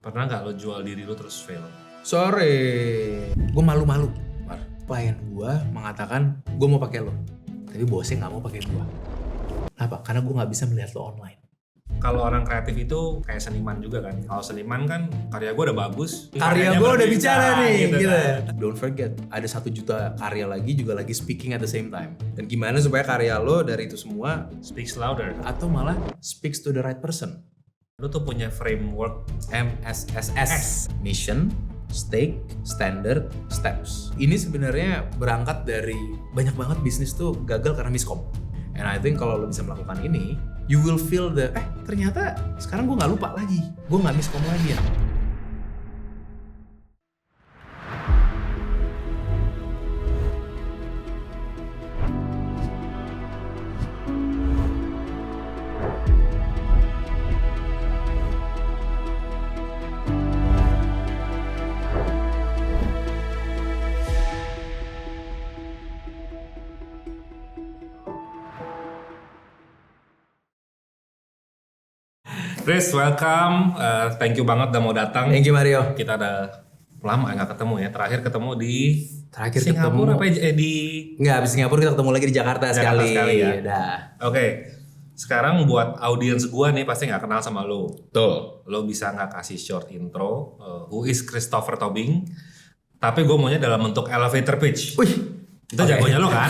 Pernah nggak lo jual diri lo terus fail? Sore, gue malu-malu. Klien gue mengatakan gue mau pakai lo, tapi bosnya nggak mau pakai gue. Kenapa? Karena gue nggak bisa melihat lo online. Kalau orang kreatif itu kayak seniman juga kan. Kalau seniman kan karya gue udah bagus. Karya gue udah bicara nih, gitu. Kan. Don't forget, ada 1 juta karya lagi juga lagi speaking at the same time. Dan gimana supaya karya lo dari itu semua Speaks louder. atau malah speaks to the right person. Lo tuh punya framework MSSS, Mission, Stake, Standard, Steps. Ini sebenarnya berangkat dari banyak banget bisnis tuh gagal karena miskom. And I think kalau lo bisa melakukan ini, you will feel ternyata sekarang gue nggak lupa lagi, gue nggak miskom lagi ya. Chris, welcome. Thank you banget udah mau datang. Thank you Mario. Kita udah lama nggak ketemu ya. Terakhir ketemu di ketemu Singapura apa di nggak, habis Singapura kita ketemu lagi di Jakarta sekali ya. Dah. Oke. Sekarang buat audiens gua nih pasti nggak kenal sama lo. Tuh. Lo bisa nggak kasih short intro? Who is Christopher Tobing? Tapi gue maunya dalam bentuk elevator pitch. Wih. Itu jagonya lo kan?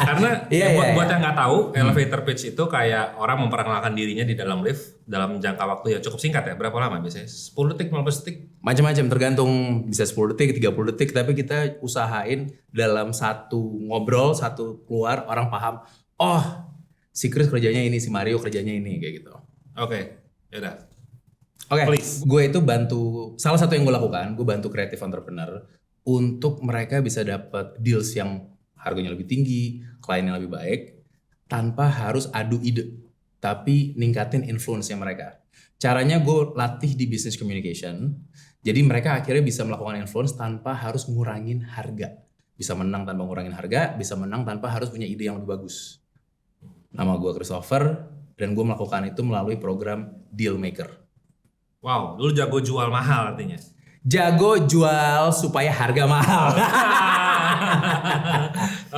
Karena buat yang nggak tahu, elevator pitch itu kayak orang memperkenalkan dirinya di dalam lift dalam jangka waktu yang cukup singkat ya. Berapa lama biasanya? 10 detik, 15 detik? Macam-macam, tergantung, bisa 10 detik, 30 detik, tapi kita usahain dalam satu ngobrol, satu keluar, orang paham, oh si Chris kerjanya ini, si Mario kerjanya ini, kayak gitu. Oke, yaudah. Oke, Please. gue itu bantu, salah satu yang gue lakukan, gue bantu creative entrepreneur untuk mereka bisa dapat deals yang harganya lebih tinggi, kliennya lebih baik, tanpa harus adu ide, tapi ningkatin influence-nya mereka. Caranya gue latih di business communication, jadi mereka akhirnya bisa melakukan influence tanpa harus ngurangin harga. Bisa menang tanpa ngurangin harga, bisa menang tanpa harus punya ide yang lebih bagus. Nama gue Christopher, dan gue melakukan itu melalui program Dealmaker. Wow, lu jago jual mahal artinya. Jago jual supaya harga mahal.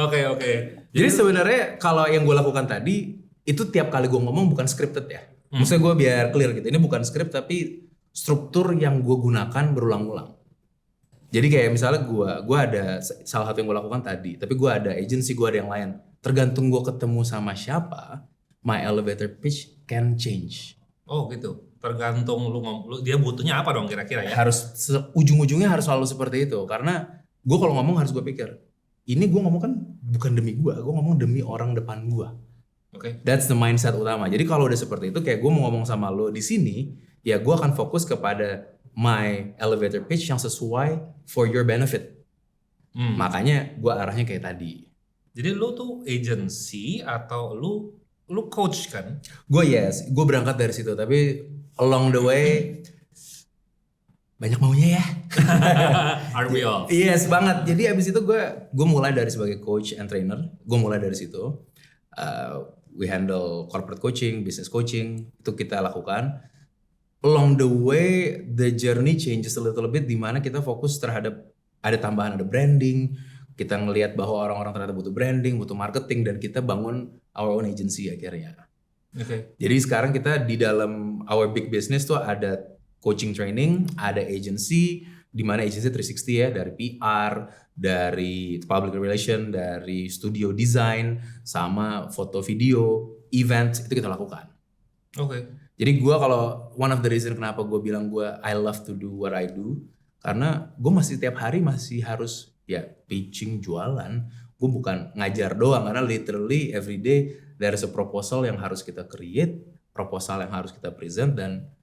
Oke. Jadi sebenarnya kalau yang gue lakukan tadi, itu tiap kali gue ngomong bukan scripted ya. Maksudnya gue biar clear gitu, ini bukan script tapi struktur yang gue gunakan berulang-ulang. Jadi kayak misalnya gue ada salah satu yang gue lakukan tadi, tapi gue ada agency, gue ada yang lain. Tergantung gue ketemu sama siapa, my elevator pitch can change. Oh gitu, tergantung lu dia butuhnya apa dong kira-kira ya? Harus ujung-ujungnya harus selalu seperti itu, karena gue kalau ngomong harus gue pikir, ini gue ngomong kan bukan demi gue ngomong demi orang depan gue. Oke. That's the mindset utama. Jadi kalau udah seperti itu, kayak gue mau ngomong sama lo di sini, ya gue akan fokus kepada my elevator pitch yang sesuai for your benefit. Makanya gue arahnya kayak tadi. Jadi lu tuh agency atau lu coach kan? Gue gue berangkat dari situ, tapi along the way banyak maunya ya. Are we all? Yes banget. Jadi abis itu gue mulai dari sebagai coach and trainer. Gue mulai dari situ. We handle corporate coaching, business coaching, itu kita lakukan. Along the way, the journey changes a little bit, di mana kita fokus terhadap ada tambahan, ada branding. Kita ngelihat bahwa orang-orang ternyata butuh branding, butuh marketing, dan kita bangun our own agency akhirnya. Oke. Jadi sekarang kita di dalam our big business tuh ada coaching training, ada agency, di mana agency 360 ya, dari PR, dari public relation, dari studio design, sama foto video, event, itu kita lakukan. Oke. Jadi gue kalau one of the reason kenapa gue bilang I love to do what I do, karena gue masih tiap hari masih harus ya pitching, jualan. Gue bukan ngajar doang, karena literally every day there is a proposal yang harus kita create, proposal yang harus kita present, dan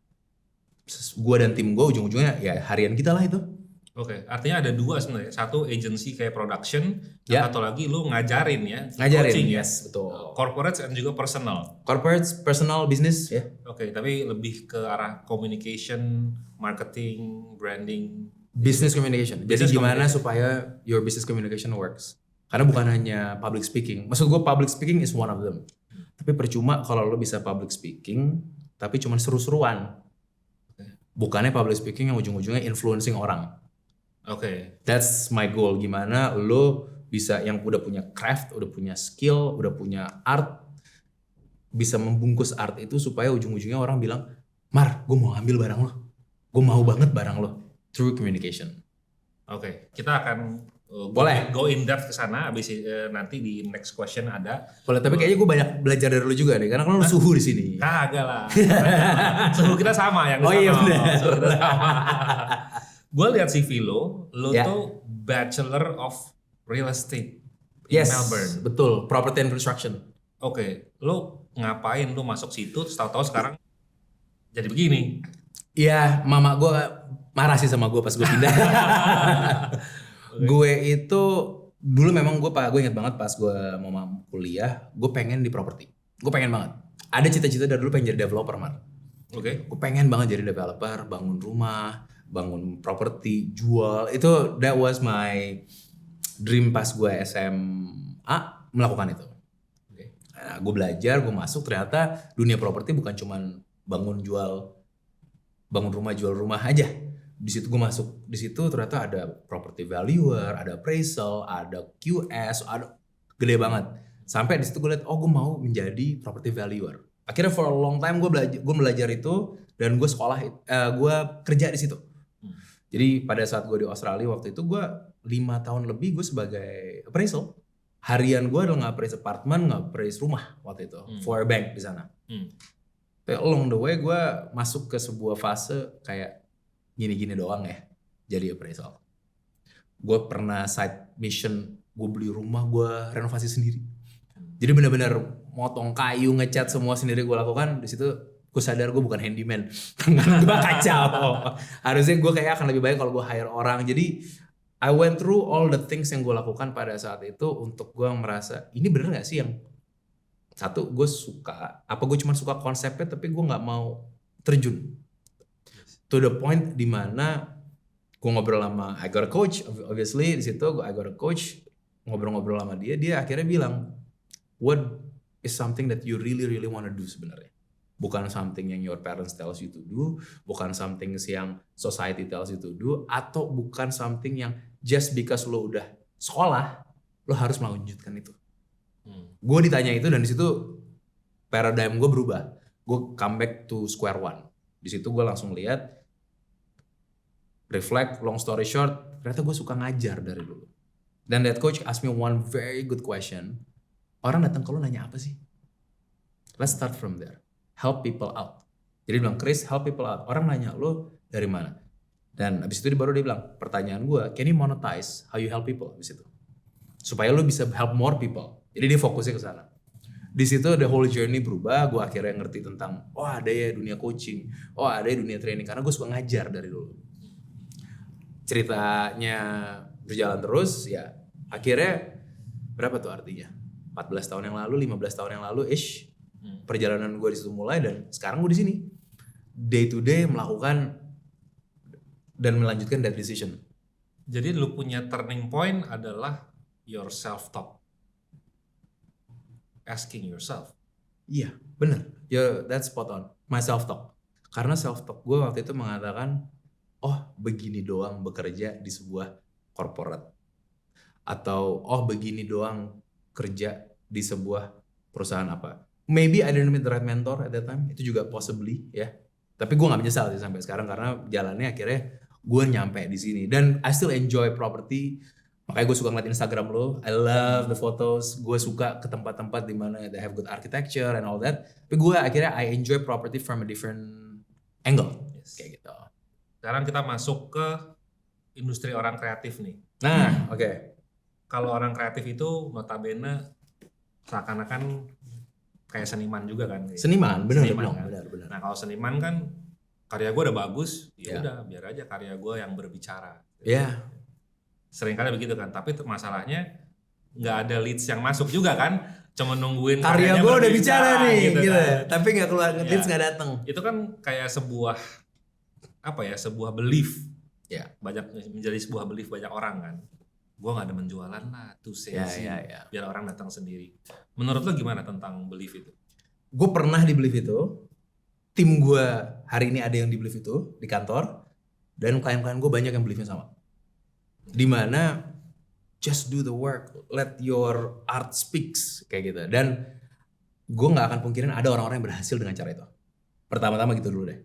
gue dan tim gue ujung-ujungnya ya harian kita lah itu. Oke, artinya ada dua sebenarnya. Satu agency kayak production, dan satu lagi lu ngajarin ya. Ngajarin, coaching, yes, betul. Corporate dan juga personal. Corporate, personal, business ya. Oke, tapi lebih ke arah communication, marketing, branding. Business communication. Jadi Business gimana supaya your business communication works. Karena bukan hanya public speaking. Maksud gue public speaking is one of them. Tapi percuma kalau lo bisa public speaking, tapi cuma seru-seruan. Bukannya public speaking yang ujung-ujungnya influencing orang. Oke. That's my goal. Gimana lo bisa yang udah punya craft, udah punya skill, udah punya art, bisa membungkus art itu supaya ujung-ujungnya orang bilang, Mar, gue mau ambil barang lo. Gue mau banget barang lo. Through communication. Oke. Kita akan Boleh. go in depth ke sana abis nanti di next question ada. Boleh, tapi kayaknya gue banyak belajar dari lo juga deh, karena kan lo suhu di sini. Kagak lah. Suhu kita sama yang Oh iya benar. Suhu kita sama. Gue lihat CV lo Ya. tuh Bachelor of Real Estate in Yes, Melbourne. betul. Property and construction. Oke, lo ngapain lo masuk situ terus tahu-tahu sekarang jadi begini? Iya, mama gue marah sih sama gue pas gue pindah. Gue itu dulu memang gue inget banget pas gue mau kuliah, gue pengen di properti. Gue pengen banget. Ada cita-cita dari dulu pengen jadi developer, Mar. Oke. Gue pengen banget jadi developer, bangun rumah, bangun properti, jual. Itu that was my dream pas gue SMA melakukan itu. Oke. Nah, gue belajar, gue masuk, ternyata dunia properti bukan cuman bangun rumah jual rumah aja. Di situ gue masuk, di situ ternyata ada property valuer, ada appraisal, ada QS, ada gede banget. Sampai di situ gue lihat, oh gue mau menjadi property valuer. Akhirnya for a long time gue belajar itu dan gue gue kerja di situ. Jadi pada saat gue di Australia waktu itu gue 5 tahun lebih gue sebagai appraisal. Harian gue adalah nge-appraise apartemen, nge-appraise rumah waktu itu for a bank di sana. Tapi along the way gue masuk ke sebuah fase kayak gini-gini doang ya jadi appraisal. Gue pernah side mission, gue beli rumah, gue renovasi sendiri. Jadi benar-benar motong kayu, ngecat semua sendiri gue lakukan. Di situ gue sadar gue bukan handyman, tangan gue kacau. Harusnya gue kayak akan lebih baik kalau gue hire orang. Jadi I went through all the things yang gue lakukan pada saat itu untuk gue merasa ini bener gak sih yang satu gue suka, apa gue cuma suka konsepnya tapi gue nggak mau terjun. To the point dimana gue ngobrol sama I got a coach, obviously di situ I got a coach, ngobrol-ngobrol sama dia akhirnya bilang, what is something that you really wanna do sebenarnya? Bukan something yang your parents tells you to do, bukan something yang society tells you to do, atau bukan something yang just because lo udah sekolah, lo harus melanjutkan itu. Gue ditanya itu dan di situ paradigm gue berubah. Gue come back to square one. Di situ gue langsung lihat, reflect, long story short, ternyata gue suka ngajar dari dulu. Dan that coach asked me one very good question. Orang datang ke lo nanya apa sih? Let's start from there. Help people out. Jadi dia bilang, Chris, help people out. Orang nanya lo dari mana? Dan abis itu baru dia bilang, pertanyaan gue, can you monetize how you help people? Abis itu. Supaya lo bisa help more people. Jadi dia fokusnya ke sana. Di situ the whole journey berubah. Gue akhirnya ngerti tentang, oh ada ya dunia coaching, oh ada ya dunia training. Karena gue suka ngajar dari dulu. Ceritanya berjalan terus, ya akhirnya berapa tuh artinya? 14 tahun yang lalu, 15 tahun yang lalu ish, perjalanan gue di situ mulai dan sekarang gue di sini day to day melakukan dan melanjutkan that decision. Jadi lu punya turning point adalah your self talk, asking yourself. Iya, bener. Ya, that's spot on. My self talk. Karena self talk gue waktu itu mengatakan, oh begini doang bekerja di sebuah corporate, atau oh begini doang kerja di sebuah perusahaan apa. Maybe I didn't meet the right mentor at that time. Itu juga possibly ya. Tapi gue gak menyesal sih sampai sekarang karena jalannya akhirnya gue nyampe di sini. Dan I still enjoy property. Makanya gue suka ngeliat Instagram lo. I love the photos. Gue suka ke tempat-tempat di mana they have good architecture and all that. Tapi gue akhirnya I enjoy property from a different angle. Yes. Kayak gitu. Sekarang kita masuk ke industri orang kreatif nih. Nah, oke. Kalau orang kreatif itu notabene seakan-akan kayak seniman juga kan. Seniman, benar. Kan? Nah kalau seniman kan karya gue udah bagus, ya udah biar aja karya gue yang berbicara. Iya. Seringkali begitu kan, tapi nggak ada leads yang masuk juga kan, cuma nungguin karya gue udah bicara nih, gitu. Kan. Tapi nggak keluar leads nggak datang. Itu kan kayak sebuah sebuah belief, ya menjadi sebuah belief banyak orang kan. Gue nggak ada menjualan lah, tuh sales biar orang datang sendiri. Menurut lo gimana tentang belief itu? Gue pernah di belief itu, tim gue hari ini ada yang di believe itu di kantor, dan klien-klien gue banyak yang believe-nya sama. Dimana just do the work, let your art speaks kayak gitu. Dan gue nggak akan pungkirin ada orang-orang yang berhasil dengan cara itu. Pertama-tama gitu dulu deh.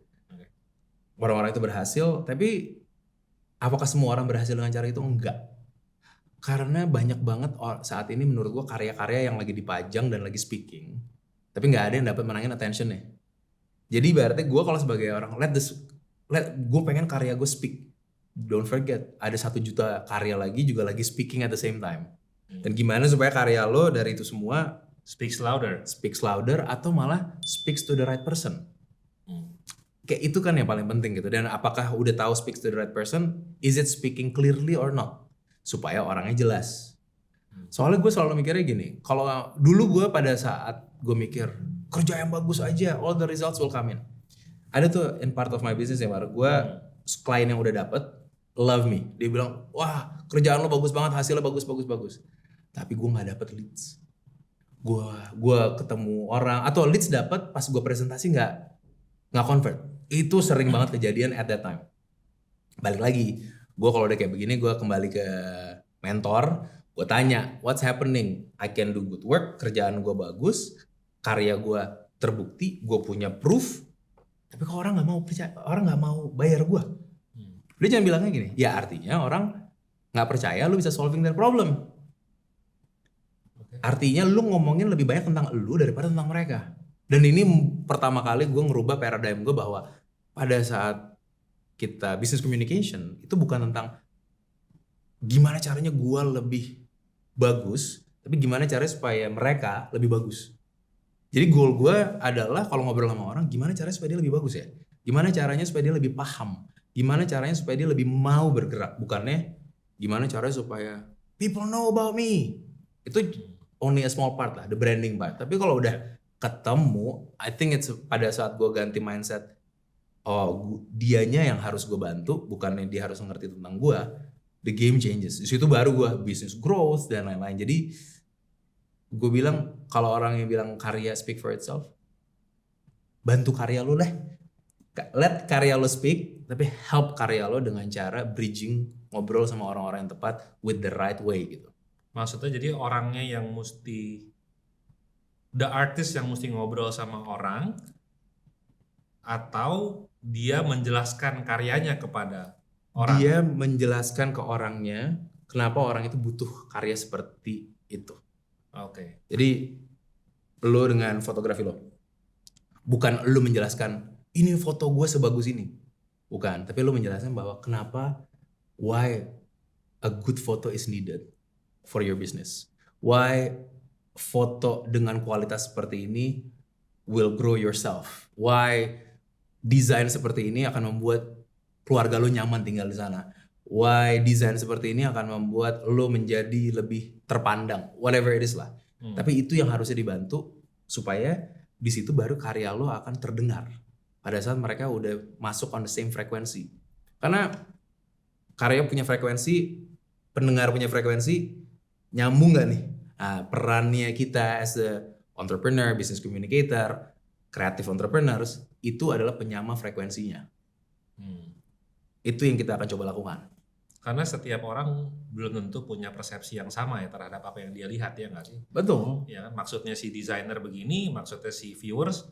Orang-orang itu berhasil, tapi apakah semua orang berhasil dengan cara itu? Enggak. Karena banyak banget saat ini menurut gue karya-karya yang lagi dipajang dan lagi speaking, tapi nggak ada yang dapat menangin attentionnya. Jadi berarti gue kalau sebagai orang gue pengen karya gue speak. Don't forget ada 1 juta karya lagi juga lagi speaking at the same time. Dan gimana supaya karya lo dari itu semua speaks louder atau malah speaks to the right person. Kayak itu kan yang paling penting gitu. Dan apakah udah tahu speaks to the right person, is it speaking clearly or not? Supaya orangnya jelas. Soalnya gue selalu mikirnya gini, kalau dulu gue pada saat gue mikir kerja yang bagus aja, all the results will come in. Ada tuh in part of my business ya, gue klien yang udah dapet love me, dia bilang wah kerjaan lo bagus banget, hasilnya bagus. Tapi gue nggak dapet leads. Gue ketemu orang atau leads dapet, pas gue presentasi nggak convert. Itu sering banget kejadian at that time. Balik lagi, gue kalau udah kayak begini gue kembali ke mentor, gue tanya what's happening, I can do good work, kerjaan gue bagus, karya gue terbukti, gue punya proof, tapi kok orang nggak mau percaya, orang nggak mau bayar gue. Dia jangan bilangnya gini, ya artinya orang nggak percaya lu bisa solving their problem. Artinya lu ngomongin lebih banyak tentang lu daripada tentang mereka. Dan ini pertama kali gue ngerubah paradigm gue bahwa pada saat kita business communication itu bukan tentang gimana caranya gue lebih bagus, tapi gimana caranya supaya mereka lebih bagus. Jadi goal gue adalah kalau ngobrol sama orang, gimana caranya supaya dia lebih bagus ya? Gimana caranya supaya dia lebih paham? Gimana caranya supaya dia lebih mau bergerak? Bukannya gimana caranya supaya people know about me. Itu only a small part lah, the branding part. Tapi kalau udah ketemu, I think it's pada saat gue ganti mindset, dianya yang harus gue bantu, bukannya dia harus ngerti tentang gue, the game changes. Di situ baru gue business growth dan lain-lain. Jadi gue bilang kalau orang yang bilang karya speak for itself, bantu karya lo deh. Let karya lo speak, tapi help karya lo dengan cara bridging, ngobrol sama orang-orang yang tepat with the right way gitu. Maksudnya jadi orangnya yang mesti, the artist yang mesti ngobrol sama orang, atau dia menjelaskan karyanya kepada orang? Dia menjelaskan ke orangnya kenapa orang itu butuh karya seperti itu. Oke. Jadi lo dengan fotografi lo, bukan lo menjelaskan ini foto gue sebagus ini, bukan, tapi lo menjelaskan bahwa kenapa, why a good photo is needed for your business, why foto dengan kualitas seperti ini will grow yourself, why desain seperti ini akan membuat keluarga lo nyaman tinggal di sana, why desain seperti ini akan membuat lo menjadi lebih terpandang, whatever it is lah. Tapi itu yang harusnya dibantu supaya di situ baru karya lo akan terdengar pada saat mereka udah masuk on the same frekuensi. Karena karya punya frekuensi, pendengar punya frekuensi, nyambung gak nih? Nah, perannya kita as a entrepreneur, business communicator, creative entrepreneurs, itu adalah penyama frekuensinya. Itu yang kita akan coba lakukan. Karena setiap orang belum tentu punya persepsi yang sama ya terhadap apa yang dia lihat, ya nggak sih? Betul. Ya, maksudnya si desainer begini, maksudnya si viewers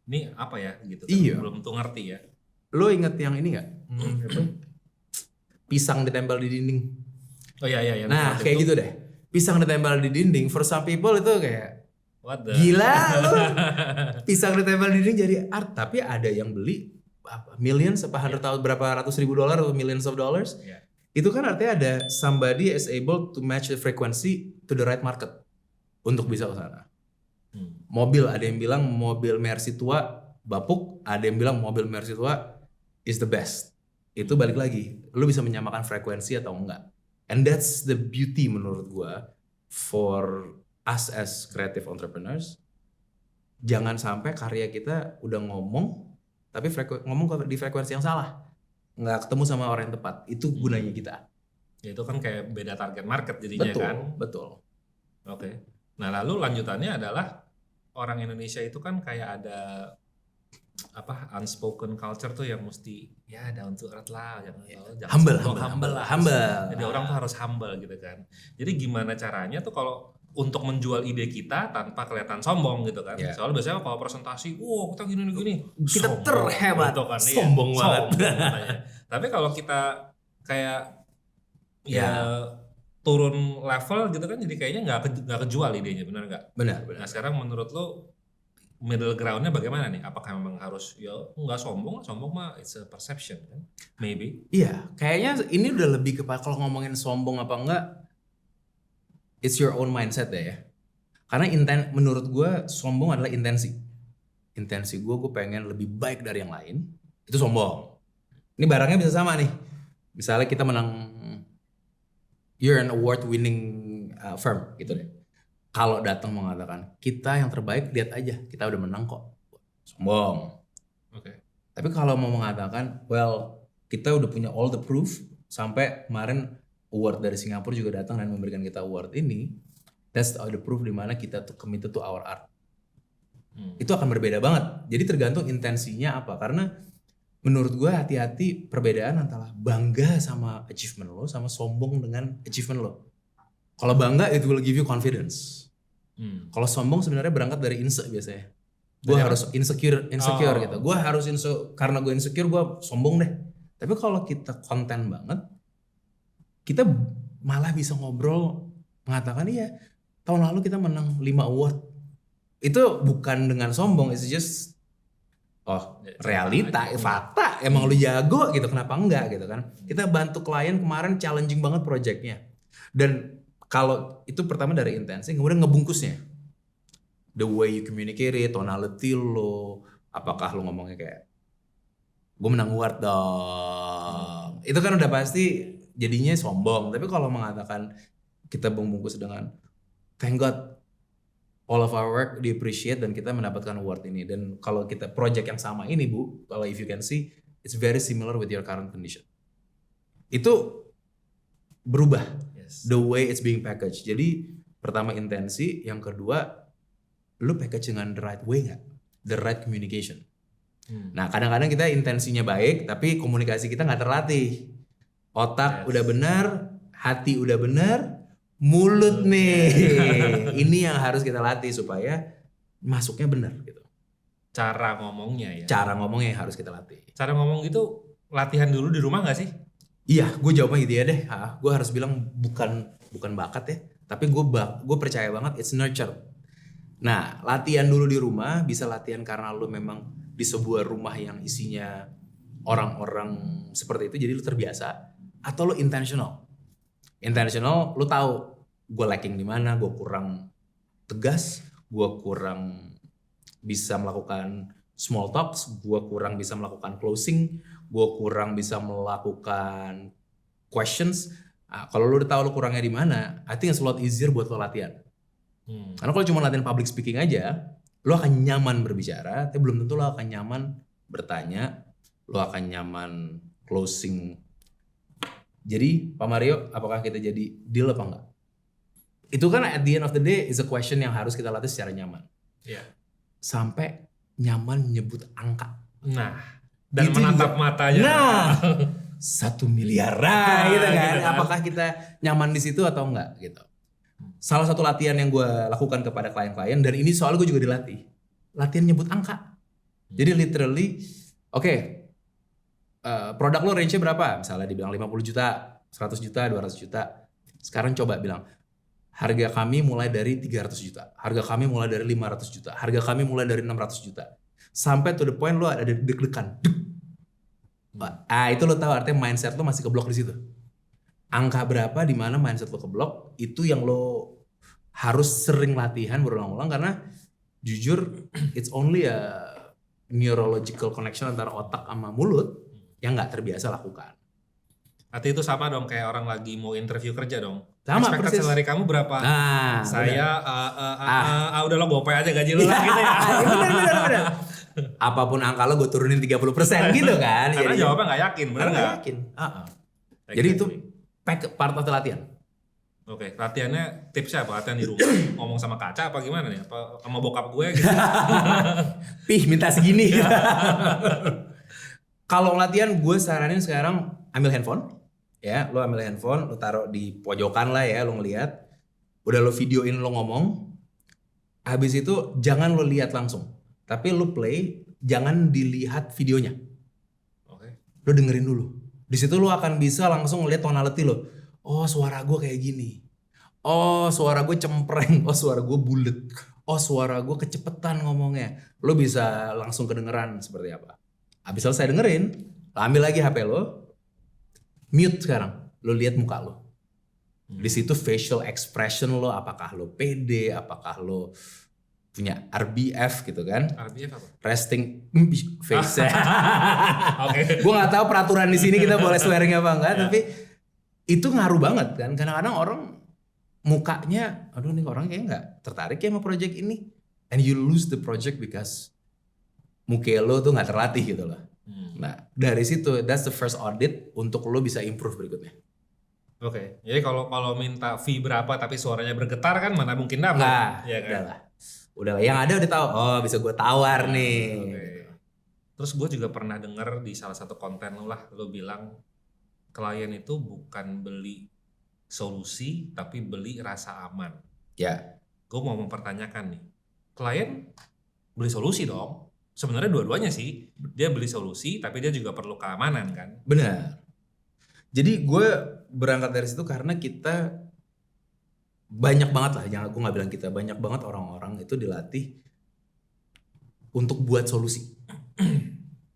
ini apa ya gitu. Iya. Belum tentu ngerti ya. Lo inget yang ini nggak? Pisang ditempel di dinding. Oh iya. Nah kayak gitu deh. Pisang ditempel di dinding. For some people itu kayak what the? Gila lo. Pisang ditempel di dinding jadi art. Tapi ada yang beli millions, berapa ratus ribu dolar atau millions of dollars. Yeah. Itu kan artinya ada somebody is able to match the frequency to the right market untuk bisa ke sana. Mobil, ada yang bilang mobil Mercy tua bapuk, ada yang bilang mobil Mercy tua is the best. Itu balik lagi, lu bisa menyamakan frekuensi atau enggak. And that's the beauty menurut gua for us as creative entrepreneurs. Jangan sampai karya kita udah ngomong tapi ngomong di frekuensi yang salah. Nggak ketemu sama orang yang tepat. Itu gunanya kita. Ya, itu kan kayak beda target market jadinya. Betul, kan. Betul. Oke. Nah lalu lanjutannya adalah orang Indonesia itu kan kayak ada unspoken culture tuh yang mesti ya down to earth lah, jangan humble lah. Jadi orang tuh harus humble gitu kan. Jadi gimana caranya tuh kalau untuk menjual ide kita tanpa kelihatan sombong gitu kan. Soalnya biasanya kalau presentasi, kita gini kita terhebat gitu kan. sombong banget. Tapi kalau kita kayak turun level gitu kan, jadi kayaknya nggak kejual idenya, benar nggak? Benar. Nah sekarang menurut lo middle groundnya bagaimana nih? Apakah memang harus nggak sombong mah it's a perception kan? Maybe. Iya, kayaknya ini udah lebih kepada kalau ngomongin sombong apa enggak, it's your own mindset deh ya. Karena menurut gue sombong adalah intensi. Intensi gue pengen lebih baik dari yang lain, itu sombong. Ini barangnya bisa sama nih. Misalnya kita menang, you're an award winning firm gitu deh. Kalau datang mengatakan kita yang terbaik, lihat aja kita udah menang kok, sombong. Oke. Tapi kalau mau mengatakan, kita udah punya all the proof, sampai kemarin award dari Singapura juga datang dan memberikan kita award ini, that's the proof dimana kita tuh committed to our art. Itu akan berbeda banget. Jadi tergantung intensinya apa. Karena menurut gue hati-hati perbedaan antara bangga sama achievement lo sama sombong dengan achievement lo. Kalau bangga it will give you confidence. Kalau sombong sebenarnya berangkat dari biasanya. Gue harus insecure gitu. Gue harus karena gue insecure gue sombong deh. Tapi kalau kita konten banget, kita malah bisa ngobrol mengatakan iya tahun lalu kita menang 5 award. Itu bukan dengan sombong, it's just realita, fakta. Emang lu jago gitu, kenapa enggak gitu kan. Kita bantu klien kemarin challenging banget projectnya. Dan kalau itu pertama dari intensi, kemudian ngebungkusnya. The way you communicate it, tonality lo, apakah lo ngomongnya kayak gue menang award dong. Itu kan udah pasti jadinya sombong. Tapi kalau mengatakan kita membungkus dengan thank God all of our work di appreciate dan kita mendapatkan award ini. Dan kalau kita project yang sama ini Bu, kalau if you can see, it's very similar with your current condition. Itu berubah. The way it's being packaged. Jadi pertama intensi, yang kedua lu package dengan the right way nggak? The right communication. Nah kadang-kadang kita intensinya baik, tapi komunikasi kita nggak terlatih. Otak udah benar, hati udah benar, mulut nih. Ini yang harus kita latih supaya masuknya benar gitu. Cara ngomongnya ya. Cara ngomongnya yang harus kita latih. Cara ngomong gitu latihan dulu di rumah nggak sih? Iya, gue jawabnya gitu ya deh. Gue harus bilang bukan bakat ya, tapi gue percaya banget it's nurture. Nah, latihan dulu di rumah, bisa latihan karena lu memang di sebuah rumah yang isinya orang-orang seperti itu, jadi lu terbiasa. Atau lu intentional. Intentional, lu tahu gue lacking di mana, gue kurang tegas, gue kurang bisa melakukan small talks, gue kurang bisa melakukan closing, gue kurang bisa melakukan questions. Nah, kalau lu udah tahu lu kurangnya di mana, I think it's a lot easier buat lo latihan. Karena kalau cuma latihan public speaking aja, lo akan nyaman berbicara, tapi belum tentu lo akan nyaman bertanya, lo akan nyaman closing. Jadi Pak Mario, apakah kita jadi deal apa enggak? Itu kan at the end of the day is a question yang harus kita latih secara nyaman. Sampai nyaman menyebut angka. Nah, dan itu menatap juga matanya. Nah, 1 miliar gitu kan. Apakah kita nyaman di situ atau enggak gitu. Salah satu latihan yang gue lakukan kepada klien-klien, dan ini soal gue juga dilatih. Latihan nyebut angka. Jadi literally, produk lo range-nya berapa? Misalnya dibilang 50 juta, 100 juta, 200 juta. Sekarang coba bilang, harga kami mulai dari 300 juta. Harga kami mulai dari 500 juta. Harga kami mulai dari 600 juta. Sampai to the point lo ada deg-degan. Itu lo tahu artinya mindset lo masih keblok di situ. Angka berapa di mana mindset lo keblok, itu yang lo harus sering latihan berulang-ulang, karena jujur it's only a neurological connection antara otak sama mulut yang nggak terbiasa lakukan. Artinya itu sama dong kayak orang lagi mau interview kerja dong. Sama persis. Salary kamu berapa? Nah, saya udah lo gope aja gaji lo lah gitu ya. Bener. Apapun angka lo gue turunin 30% gitu kan. Karena jawabnya nggak yakin, benar nggak? Yakin. Jadi itu part of the latihan. Oke, latihannya tipsnya apa? Latihan di rumah, ngomong sama kaca apa gimana nih? Apa sama bokap gue gitu? Pih minta segini. Kalau latihan gue saranin sekarang ambil handphone. Ya, lo ambil handphone, lo taruh di pojokan lah ya, lo ngeliat. Udah lo videoin lo ngomong. Habis itu jangan lo lihat langsung. Tapi lo play, jangan dilihat videonya. Oke. Lo dengerin dulu. Di situ lo akan bisa langsung ngeliat tonality lo. Oh, suara gue kayak gini. Oh, suara gue cempreng. Oh, suara gue bulet. Oh, suara gue kecepetan ngomongnya. Lo bisa langsung kedengeran seperti apa. Habis selesai dengerin, lo ambil lagi HP lo, mute sekarang. Lo lihat muka lo. Di situ facial expression lo, apakah lo pede, apakah lo punya RBF gitu kan? RBF apa? Resting face. Oke. Gue nggak tahu peraturan di sini kita boleh swearing apa enggak, tapi itu ngaruh banget kan. Kadang-kadang orang mukanya, aduh nih orang kayaknya nggak tertarik ya sama project ini, and you lose the project because muka lo tuh nggak terlatih gitu loh. Nah dari situ, that's the first audit untuk lo bisa improve berikutnya. Oke, jadi kalau minta fee berapa tapi suaranya bergetar kan mana mungkin dapat? Nah, ya kan? Udahlah. Yang ada udah tahu. Oh bisa gue tawar nih. Oke. Terus gue juga pernah denger di salah satu konten lo lah, lo bilang klien itu bukan beli solusi tapi beli rasa aman. Ya. Gue mau mempertanyakan nih, klien beli solusi dong. Sebenarnya dua-duanya sih, dia beli solusi tapi dia juga perlu keamanan kan. Benar. Jadi gue berangkat dari situ karena kita banyak banget lah, yang aku nggak bilang kita, banyak banget orang-orang itu dilatih untuk buat solusi.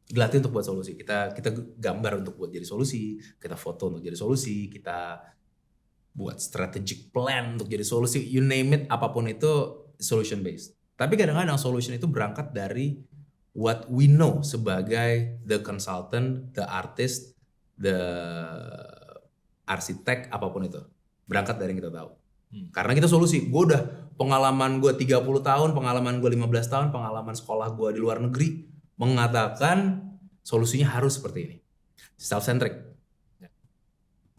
Dilatih untuk buat solusi. Kita gambar untuk buat jadi solusi, kita foto untuk jadi solusi, kita buat strategic plan untuk jadi solusi, you name it, apapun itu solution based. Tapi kadang-kadang solution itu berangkat dari what we know sebagai the consultant, the artist, the arsitek, apapun itu. Berangkat dari yang kita tahu. Karena kita solusi, gue udah pengalaman gue 30 tahun, pengalaman gue 15 tahun, pengalaman sekolah gue di luar negeri mengatakan solusinya harus seperti ini. Self-centric.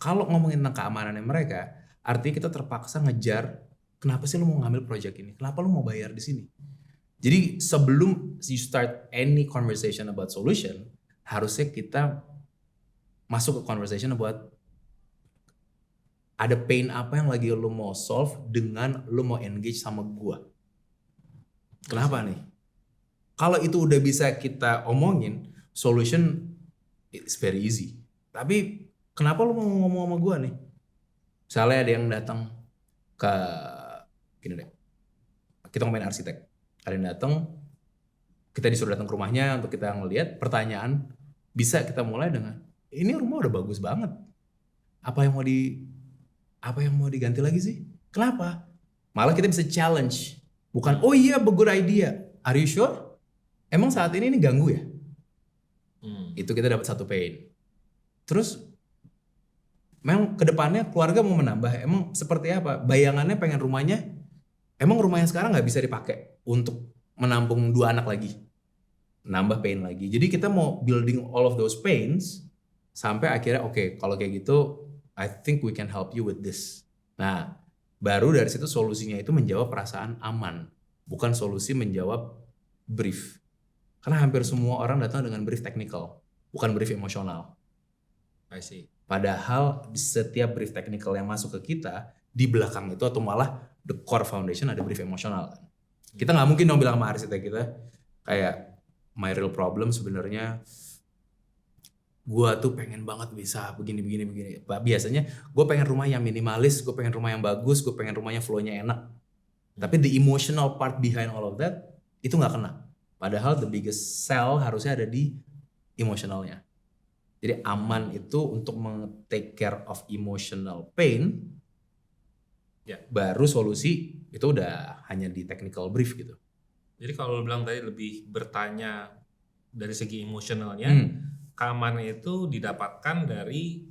Kalau ngomongin tentang keamanannya mereka, artinya kita terpaksa ngejar, kenapa sih lo mau ngambil project ini? Kenapa lo mau bayar di sini? Jadi sebelum you start any conversation about solution, harusnya kita masuk ke conversation about ada pain apa yang lagi lo mau solve dengan lo mau engage sama gua. Kenapa nih? Kalau itu udah bisa kita omongin, solution it's very easy. Tapi kenapa lo mau ngomong sama gua nih? Misalnya ada yang datang ke, gini deh, kita ngomongin arsitek. Ada yang datang, kita disuruh datang ke rumahnya untuk kita ngeliat. Pertanyaan bisa kita mulai dengan, ini rumah udah bagus banget. Apa yang mau diganti lagi sih? Kenapa? Malah kita bisa challenge. Bukan, oh iya good idea. Are you sure? Emang saat ini ganggu ya? Itu kita dapat satu pain. Terus, memang kedepannya keluarga mau menambah. Emang seperti apa? Bayangannya pengen rumahnya, emang rumah yang sekarang gak bisa dipakai untuk menampung 2 anak lagi. Nambah pain lagi. Jadi kita mau building all of those pains, sampai akhirnya oke, kalau kayak gitu, I think we can help you with this. Nah, baru dari situ solusinya itu menjawab perasaan aman. Bukan solusi menjawab brief. Karena hampir semua orang datang dengan brief technical. Bukan brief emosional. I see. Padahal setiap brief technical yang masuk ke kita, di belakang itu atau malah the core foundation ada brief emosional. Kita nggak mungkin dong bilang sama arsitek kita, kayak my real problem sebenarnya gue tuh pengen banget bisa begini. Biasanya gue pengen rumah yang minimalis, gue pengen rumah yang bagus, gue pengen rumahnya flow-nya enak. Tapi the emotional part behind all of that, itu gak kena. Padahal the biggest sell harusnya ada di emotionalnya. Jadi aman itu untuk take care of emotional pain, baru solusi itu udah hanya di technical brief gitu. Jadi kalau lo bilang tadi lebih bertanya dari segi emosionalnya, keamanan itu didapatkan dari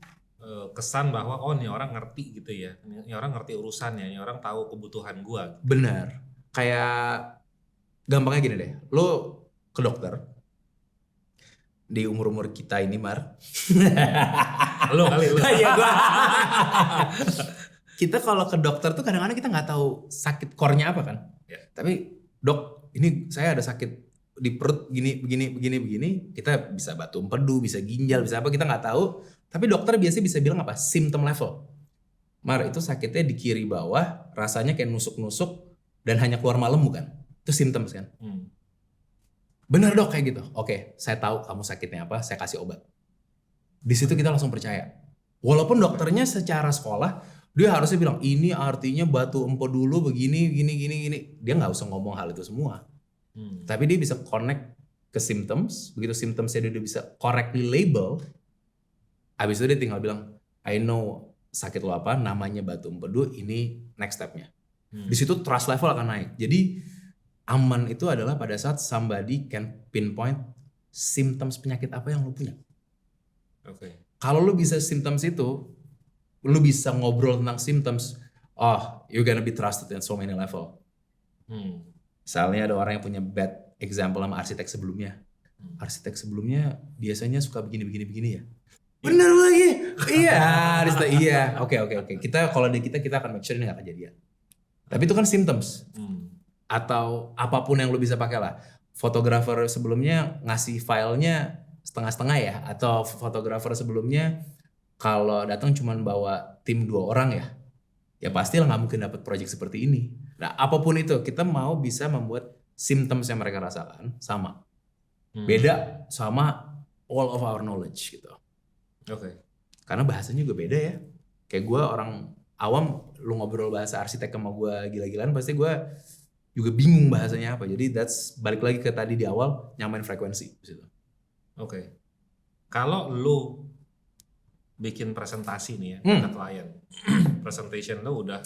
kesan bahwa oh nih orang ngerti gitu ya, ini orang ngerti urusannya, ini orang tahu kebutuhan gua. Benar. Kayak gampangnya gini deh, lo ke dokter di umur kita ini, Mar. Lo kali lo. Iya gua. kita kalau ke dokter tuh kadang-kadang kita nggak tahu sakit core-nya apa kan. Ya. Tapi dok, ini saya ada sakit di perut begini. Kita bisa batu empedu, bisa ginjal, bisa apa kita nggak tahu. Tapi dokter biasanya bisa bilang apa? Symptom level. Mar, itu sakitnya di kiri bawah, rasanya kayak nusuk-nusuk dan hanya keluar malam bukan? Itu symptoms kan? Bener dok kayak gitu. Oke, saya tahu kamu sakitnya apa, saya kasih obat. Di situ kita langsung percaya. Walaupun dokternya secara sekolah dia harusnya bilang ini artinya batu empedu dulu begini gini. Dia nggak usah ngomong hal itu semua. Tapi dia bisa connect ke symptoms. Begitu symptomsnya dia bisa correctly label. Habis itu dia tinggal bilang, I know sakit lo apa, namanya batu empedu, ini next stepnya. Di situ trust level akan naik. Jadi aman itu adalah pada saat somebody can pinpoint symptoms penyakit apa yang lo punya. Oke. Kalau lu bisa symptoms itu, lu bisa ngobrol tentang symptoms, you're gonna be trusted in so many level. Misalnya ada orang yang punya bad example sama arsitek sebelumnya. Arsitek sebelumnya biasanya suka begini ya. Bener lagi. Iya, arsitek iya. Oke. Kita kalau di kita akan make sure ini gak kejadian. Tapi itu kan symptoms. Atau apapun yang lu bisa pakai lah. Fotografer sebelumnya ngasih filenya setengah-setengah ya, atau fotografer sebelumnya kalau datang cuma bawa tim 2 orang ya pastilah nggak mungkin dapat project seperti ini. Nah apapun itu kita mau bisa membuat symptoms yang mereka rasakan sama, beda sama all of our knowledge gitu. Oke. Karena bahasanya juga beda ya. Kayak gue orang awam, lu ngobrol bahasa arsitek sama gue gila-gilaan pasti gue juga bingung bahasanya apa. Jadi that's balik lagi ke tadi di awal, nyamain frekuensi di situ. Oke. Kalau lu bikin presentasi nih ya ke klien, presentation lu udah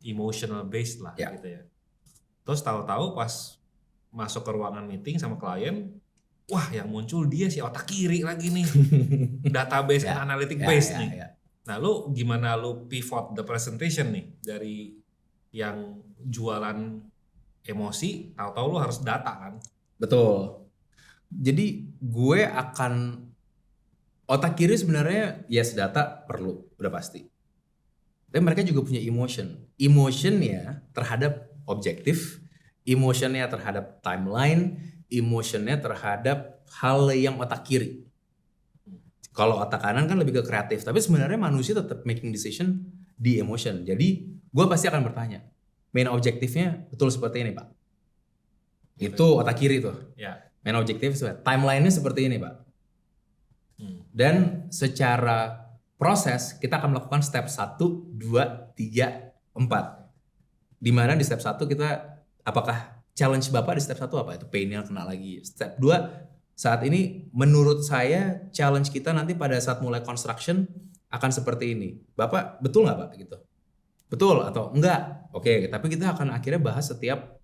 emotional based lah gitu ya. Terus tahu-tahu pas masuk ke ruangan meeting sama klien, wah yang muncul dia si otak kiri lagi nih, database and analytic based nih. Nah lu gimana lu pivot the presentation nih dari yang jualan emosi, tahu-tahu lu harus data kan? Betul. Jadi gue akan otak kiri sebenarnya yes data perlu, udah pasti. Tapi mereka juga punya emotionnya terhadap objektif, emotionnya terhadap timeline, emotionnya terhadap hal yang otak kiri. Kalau otak kanan kan lebih ke kreatif, tapi sebenarnya manusia tetap making decision di emotion. Jadi gue pasti akan bertanya, main objektifnya betul seperti ini Pak? Itu otak kiri tuh. Ya. Main objektif timeline-nya seperti ini Pak. Dan secara proses kita akan melakukan step 1, 2, 3, 4. Dimana di step 1 kita apakah challenge Bapak di step 1 apa? Itu pain-nya kena lagi. Step 2 saat ini menurut saya challenge kita nanti pada saat mulai construction akan seperti ini. Bapak betul nggak Pak gitu? Betul atau enggak? Oke, tapi kita akan akhirnya bahas setiap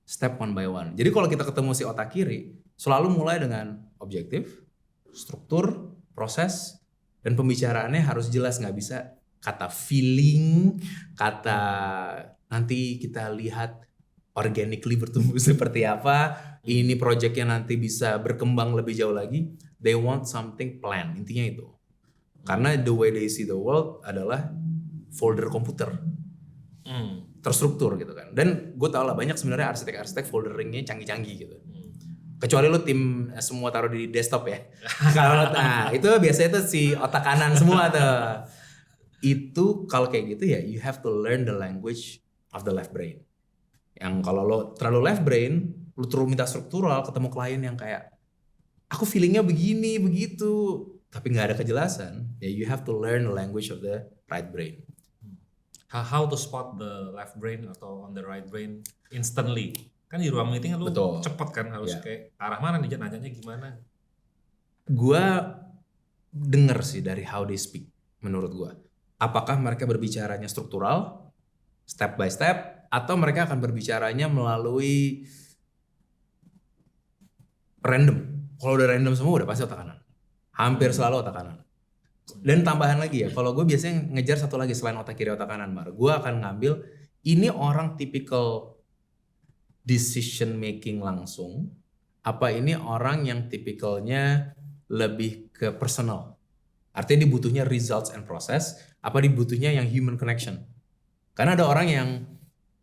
step one by one. Jadi kalau kita ketemu si otak kiri, selalu mulai dengan objektif, struktur, proses, dan pembicaraannya harus jelas, nggak bisa kata feeling, kata nanti kita lihat organically bertumbuh seperti apa, ini projectnya nanti bisa berkembang lebih jauh lagi. They want something plan, intinya itu. Karena the way they see the world adalah folder komputer. Terstruktur gitu kan. Dan gue tau lah banyak sebenarnya arsitek-arsitek folderingnya canggih-canggih gitu. Kecuali lu tim semua taruh di desktop ya. Kalau itu biasanya tuh si otak kanan semua tuh. Itu kalau kayak gitu ya you have to learn the language of the left brain. Yang kalau lo terlalu left brain, lu terus minta struktural ketemu klien yang kayak aku feelingnya begini begitu, tapi nggak ada kejelasan. Ya you have to learn the language of the right brain. How to spot the left brain atau on the right brain instantly? Kan di ruang meeting lu cepet kan harus kayak arah mana nih nanyanya gimana? Gua denger sih dari how they speak menurut gua. Apakah mereka berbicaranya struktural, step by step, atau mereka akan berbicaranya melalui random. Kalau udah random semua udah pasti otak kanan. Hampir selalu otak kanan. Dan tambahan lagi ya, kalau gue biasanya ngejar satu lagi selain otak kiri otak kanan, gue akan ngambil ini orang typical decision making langsung, apa ini orang yang tipikalnya lebih ke personal. Artinya dibutuhnya results and process, apa dibutuhnya yang human connection. Karena ada orang yang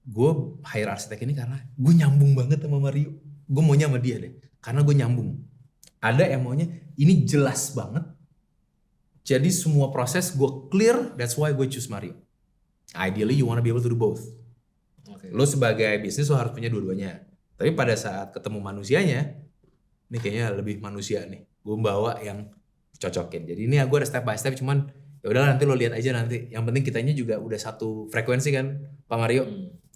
gue hire arsitek ini karena gue nyambung banget sama Mario. Gue maunya sama dia deh. Karena gue nyambung. Ada yang maunya ini jelas banget. Jadi semua proses gue clear. That's why gue choose Mario. Ideally you wanna be able to do both. Okay. Lo sebagai bisnis lo harus punya dua-duanya. Tapi pada saat ketemu manusianya, ini kayaknya lebih manusia nih. Gue bawa yang cocokin. Jadi ini gue ada step by step, cuman ya udahlah nanti lo lihat aja nanti. Yang penting kitanya juga udah satu frekuensi kan, Pak Mario.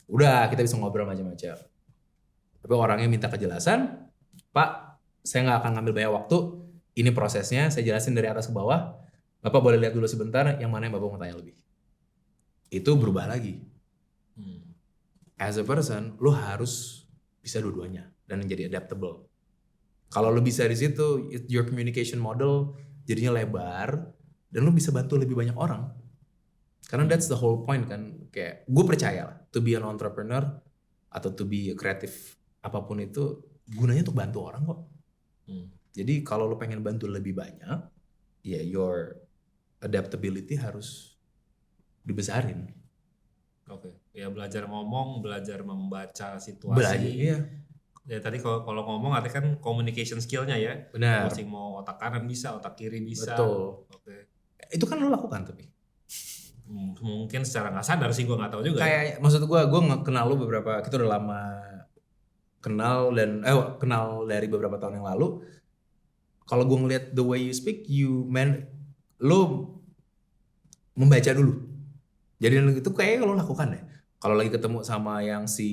Udah kita bisa ngobrol macam-macam. Tapi orangnya minta kejelasan, Pak, saya nggak akan ngambil banyak waktu. Ini prosesnya, saya jelasin dari atas ke bawah. Bapak boleh lihat dulu sebentar, yang mana yang Bapak mau tanya lebih. Itu berubah lagi. As a person, lo harus bisa dua-duanya dan jadi adaptable. Kalau lo bisa di situ, your communication model jadinya lebar dan lo bisa bantu lebih banyak orang. Karena that's the whole point kan. Kayak gue percaya lah, to be an entrepreneur atau to be a creative apapun itu gunanya untuk bantu orang kok. Jadi kalau lo pengen bantu lebih banyak, ya your adaptability harus dibesarin. Oke, ya belajar ngomong, belajar membaca situasi. Belajar, iya. Ya tadi kalau ngomong artinya kan communication skillnya ya. Benar. Masing mau otak kanan bisa, otak kiri bisa. Betul. Oke. Itu kan lo lakukan tapi. Mungkin secara nggak sadar sih, gue nggak tahu juga. Kayak maksud gue kenal lo beberapa, kita udah lama kenal dan kenal dari beberapa tahun yang lalu. Kalau gue ngeliat the way you speak, lo membaca dulu. Jadi itu kayak lo lakukan deh. Kalau lagi ketemu sama yang si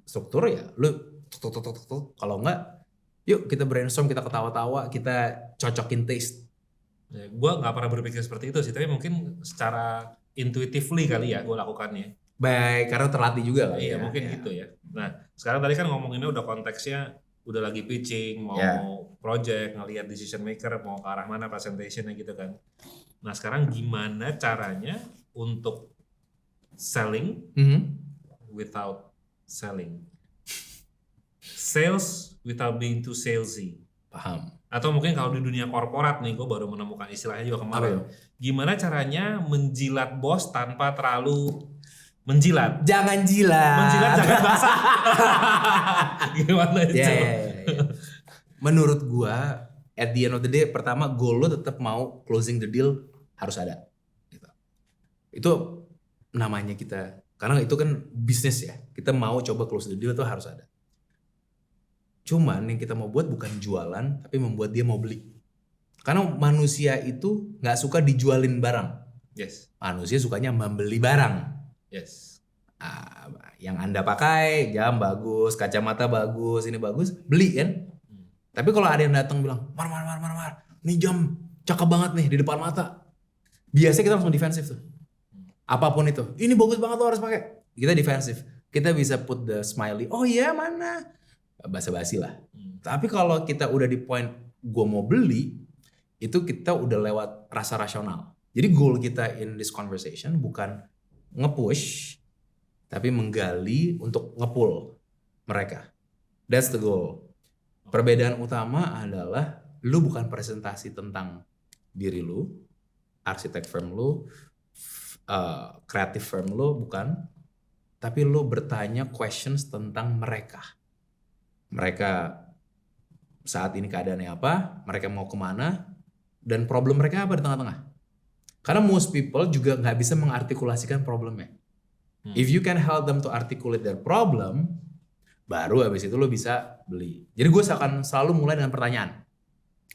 struktur ya, lo kalau enggak, yuk kita brainstorm, kita ketawa-tawa, kita cocokin taste. Ya, gue nggak pernah berpikir seperti itu sih, tapi mungkin secara intuitively kali ya gue lakukannya. Baik, karena terlatih juga kan. Iya, mungkin gitu ya. Nah, sekarang tadi kan ngomonginnya udah konteksnya udah lagi pitching, mau project, ngelihat decision maker, mau ke arah mana presentationnya gitu kan. Nah, sekarang gimana caranya untuk selling without selling? Sales without being too salesy. Paham. Atau mungkin kalau di dunia korporat nih, gue baru menemukan istilahnya juga kemarin. Gimana caranya menjilat bos tanpa terlalu menjilat? Jangan jilat. Menjilat jangan basah. Gimana itu? Menurut gua, at the end of the day, pertama goal lo tetap mau closing the deal harus ada. Gitu. Itu namanya kita, karena itu kan bisnis ya. Kita mau coba close the deal itu harus ada. Cuman yang kita mau buat bukan jualan, tapi membuat dia mau beli. Karena manusia itu nggak suka dijualin barang. Yes. Manusia sukanya membeli barang. Yes. Yang Anda pakai, jam bagus, kacamata bagus, ini bagus, beli kan? Tapi kalau ada yang datang bilang, Mar, nih jam cakep banget nih di depan mata. Biasanya kita langsung defensif tuh. Apapun itu, ini bagus banget lo harus pakai. Kita defensif. Kita bisa put the smiley, oh iya mana? Basa-basi lah. Tapi kalau kita udah di point gue mau beli, itu kita udah lewat rasa rasional. Jadi goal kita in this conversation bukan nge-push, tapi menggali untuk nge-pull mereka. That's the goal. Perbedaan utama adalah lu bukan presentasi tentang diri lu, arsitek firm lu, creative firm lu, bukan. Tapi lu bertanya questions tentang mereka. Mereka saat ini keadaannya apa, mereka mau kemana, dan problem mereka apa di tengah-tengah. Karena most people juga nggak bisa mengartikulasikan problemnya. If you can help them to articulate their problem, baru habis itu lo bisa beli. Jadi gue akan selalu mulai dengan pertanyaan.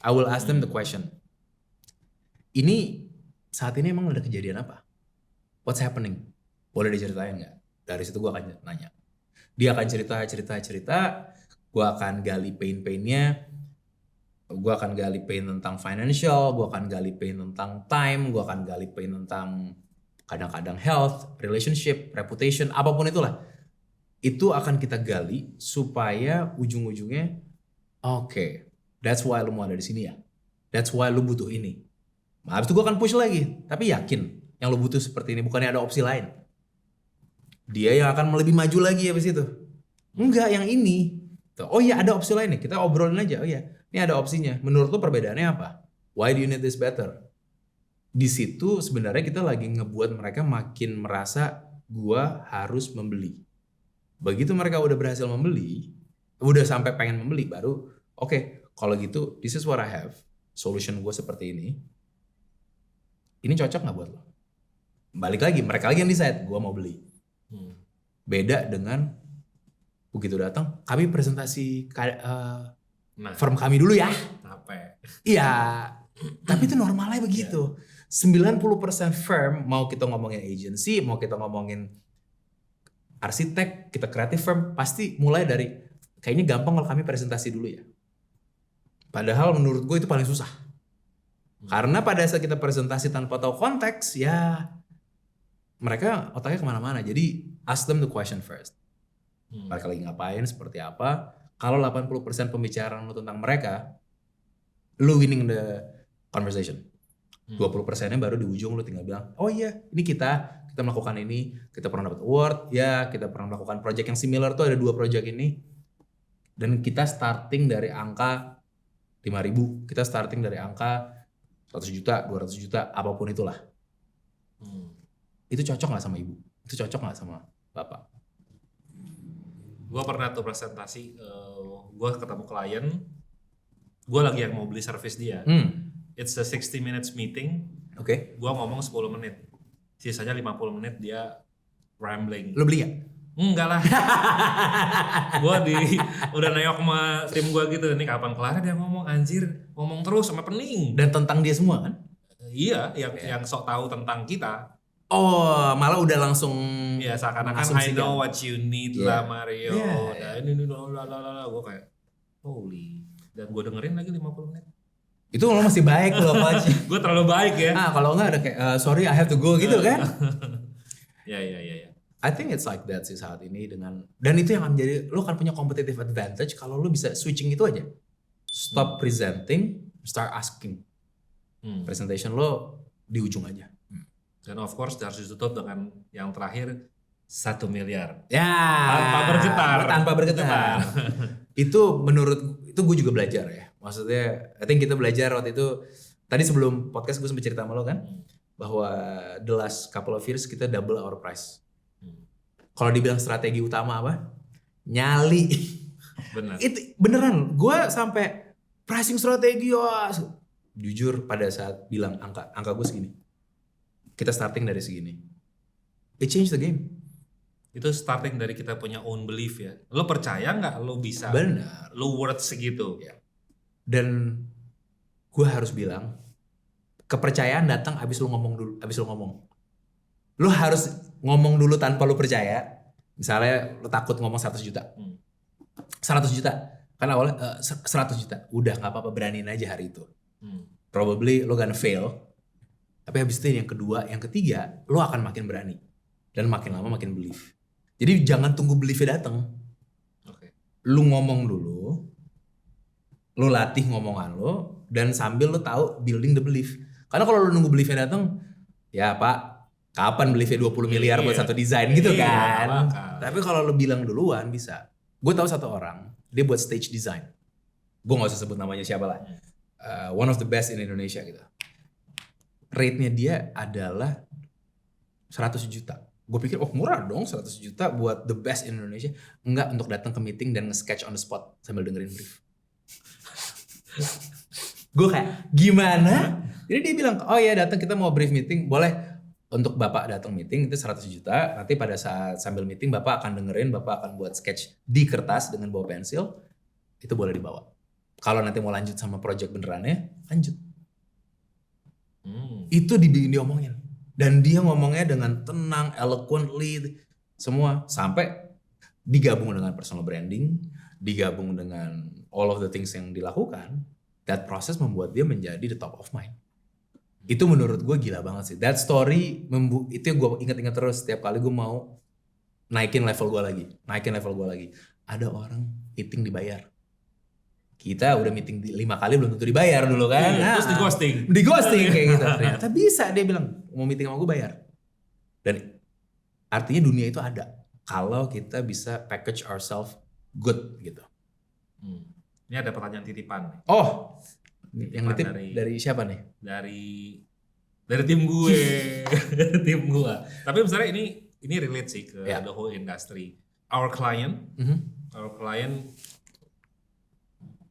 I will ask them the question. Ini saat ini emang ada kejadian apa? What's happening? Boleh diceritain nggak? Dari situ gue akan nanya. Dia akan cerita. Gue akan gali pain-painnya. Gue akan gali pain tentang financial. Gue akan gali pain tentang time. Gue akan gali pain tentang kadang-kadang health, relationship, reputation, apapun itulah. Itu akan kita gali supaya ujung-ujungnya, okay, that's why lu mau ada di sini ya. That's why lu butuh ini. Habis itu gue akan push lagi. Tapi yakin yang lu butuh seperti ini. Bukannya ada opsi lain. Dia yang akan lebih maju lagi habis itu. Enggak, yang ini. Oh iya ada opsi lain nih. Kita obrolin aja. Oh iya, ini ada opsinya. Menurut lu perbedaannya apa? Why do you need this better? Di situ sebenarnya kita lagi ngebuat mereka makin merasa gua harus membeli. Begitu mereka udah berhasil membeli, udah sampai pengen membeli, baru oke, kalau gitu this is what I have, solution gue seperti ini cocok nggak buat lo? Balik lagi, mereka lagi yang decide, gue mau beli. Beda dengan begitu datang, kami presentasi firm kami dulu ya. Iya, tapi itu normalnya begitu. 90% firm, mau kita ngomongin agency, mau kita ngomongin arsitek, kita creative firm, pasti mulai dari kayaknya gampang kalau kami presentasi dulu ya. Padahal menurut gue itu paling susah. Karena pada saat kita presentasi tanpa tahu konteks, ya mereka otaknya kemana-mana. Jadi ask them the question first. Mereka lagi ngapain, seperti apa. Kalau 80% pembicaraan lu tentang mereka, lu winning the conversation. 20%-nya baru di ujung lu tinggal bilang, oh iya ini kita melakukan ini, kita pernah dapat award, ya kita pernah melakukan project yang similar tuh, ada 2 project ini. Dan kita starting dari angka 5.000, kita starting dari angka 100 juta, 200 juta, apapun itulah. Itu cocok gak sama ibu? Itu cocok gak sama bapak? Gue pernah tuh presentasi, gue ketemu klien, gue lagi yang mau beli service dia. It's a 60 minutes meeting. Oke. Gue ngomong 10 menit. Sisanya 50 menit dia rambling. Lo beli gak? Enggak lah. Gue udah nengok sama tim gue gitu. Nih kapan kelar dia ngomong, anjir. Ngomong terus sama pening. Dan tentang dia semua kan? Iya, yang sok tahu tentang kita. Oh, malah udah langsung. Ya seakan-akan I know what you need lah Mario. Nah ini gue kayak holy. Dan gue dengerin lagi 50 menit. Itu lo masih baik loh coach. Gue terlalu baik ya. Kalau enggak ada kayak sorry I have to go gitu kan. Ya. I think it's like that sih saat ini dan itu yang akan menjadi lo kan punya competitive advantage kalau lo bisa switching itu aja. Stop presenting, start asking. Presentation lo di ujung aja. Dan of course harus ditutup dengan yang terakhir 1 miliar. Ya. Tanpa bergetar. Itu itu gue juga belajar ya. Maksudnya, I think kita belajar waktu itu, tadi sebelum podcast gue sempat cerita sama lo kan, bahwa the last couple of years kita double our price. Kalau dibilang strategi utama apa? Nyali. Benar. Itu beneran, gue sampai pricing strategi, jujur pada saat bilang angka gue segini, kita starting dari segini, it changed the game. Itu starting dari kita punya own belief ya. Lo percaya nggak lo bisa? Benar. Lo worth segitu. Ya. Dan gue harus bilang, kepercayaan datang abis lo ngomong. Lo harus ngomong dulu tanpa lo percaya. Misalnya lo takut ngomong 100 juta. 100 juta. Kan awalnya 100 juta. Udah gak apa-apa, beraniin aja hari itu. Probably lo gonna fail. Tapi habis itu yang kedua, yang ketiga, lo akan makin berani. Dan makin lama makin believe. Jadi jangan tunggu belief-nya datang. Lo ngomong dulu. Lo latih ngomongan lo dan sambil lo tahu building the belief. Karena kalau lo nunggu beliefnya datang, ya Pak, kapan beliefnya 20 miliar buat satu desain gitu kan. Tapi kalau lo bilang duluan bisa. Gue tahu satu orang, dia buat stage design. Gue gak usah sebut namanya siapa lah. One of the best in Indonesia gitu. Rate-nya dia adalah 100 juta. Gue pikir, murah dong 100 juta buat the best in Indonesia. Enggak, untuk datang ke meeting dan nge-sketch on the spot sambil dengerin brief. Gue kayak gimana? Jadi dia bilang, oh ya datang kita mau brief meeting, boleh untuk bapak datang meeting itu 100 juta. Nanti pada saat sambil meeting bapak akan dengerin, bapak akan buat sketch di kertas dengan bawa pensil, itu boleh dibawa. Kalau nanti mau lanjut sama project benerannya, lanjut. Itu diomongin. Dan dia ngomongnya dengan tenang, eloquently, semua sampai digabung dengan personal branding, digabung dengan all of the things yang dilakukan, that process membuat dia menjadi the top of mind. Itu menurut gue gila banget sih. That story, itu yang gue ingat-ingat terus setiap kali gue mau naikin level gue lagi. Ada orang meeting dibayar. Kita udah meeting 5 kali belum tentu dibayar dulu kan. Terus di ghosting kayak gitu. Ternyata bisa, dia bilang mau meeting sama gue bayar. Dan artinya dunia itu ada. Kalau kita bisa package ourselves good gitu. Ini ada pertanyaan titipan. Yang nitip dari siapa nih? Dari tim gue. Dari tim gue. Tapi misalnya ini ini relate sih ke Yeah. the whole industry. Our client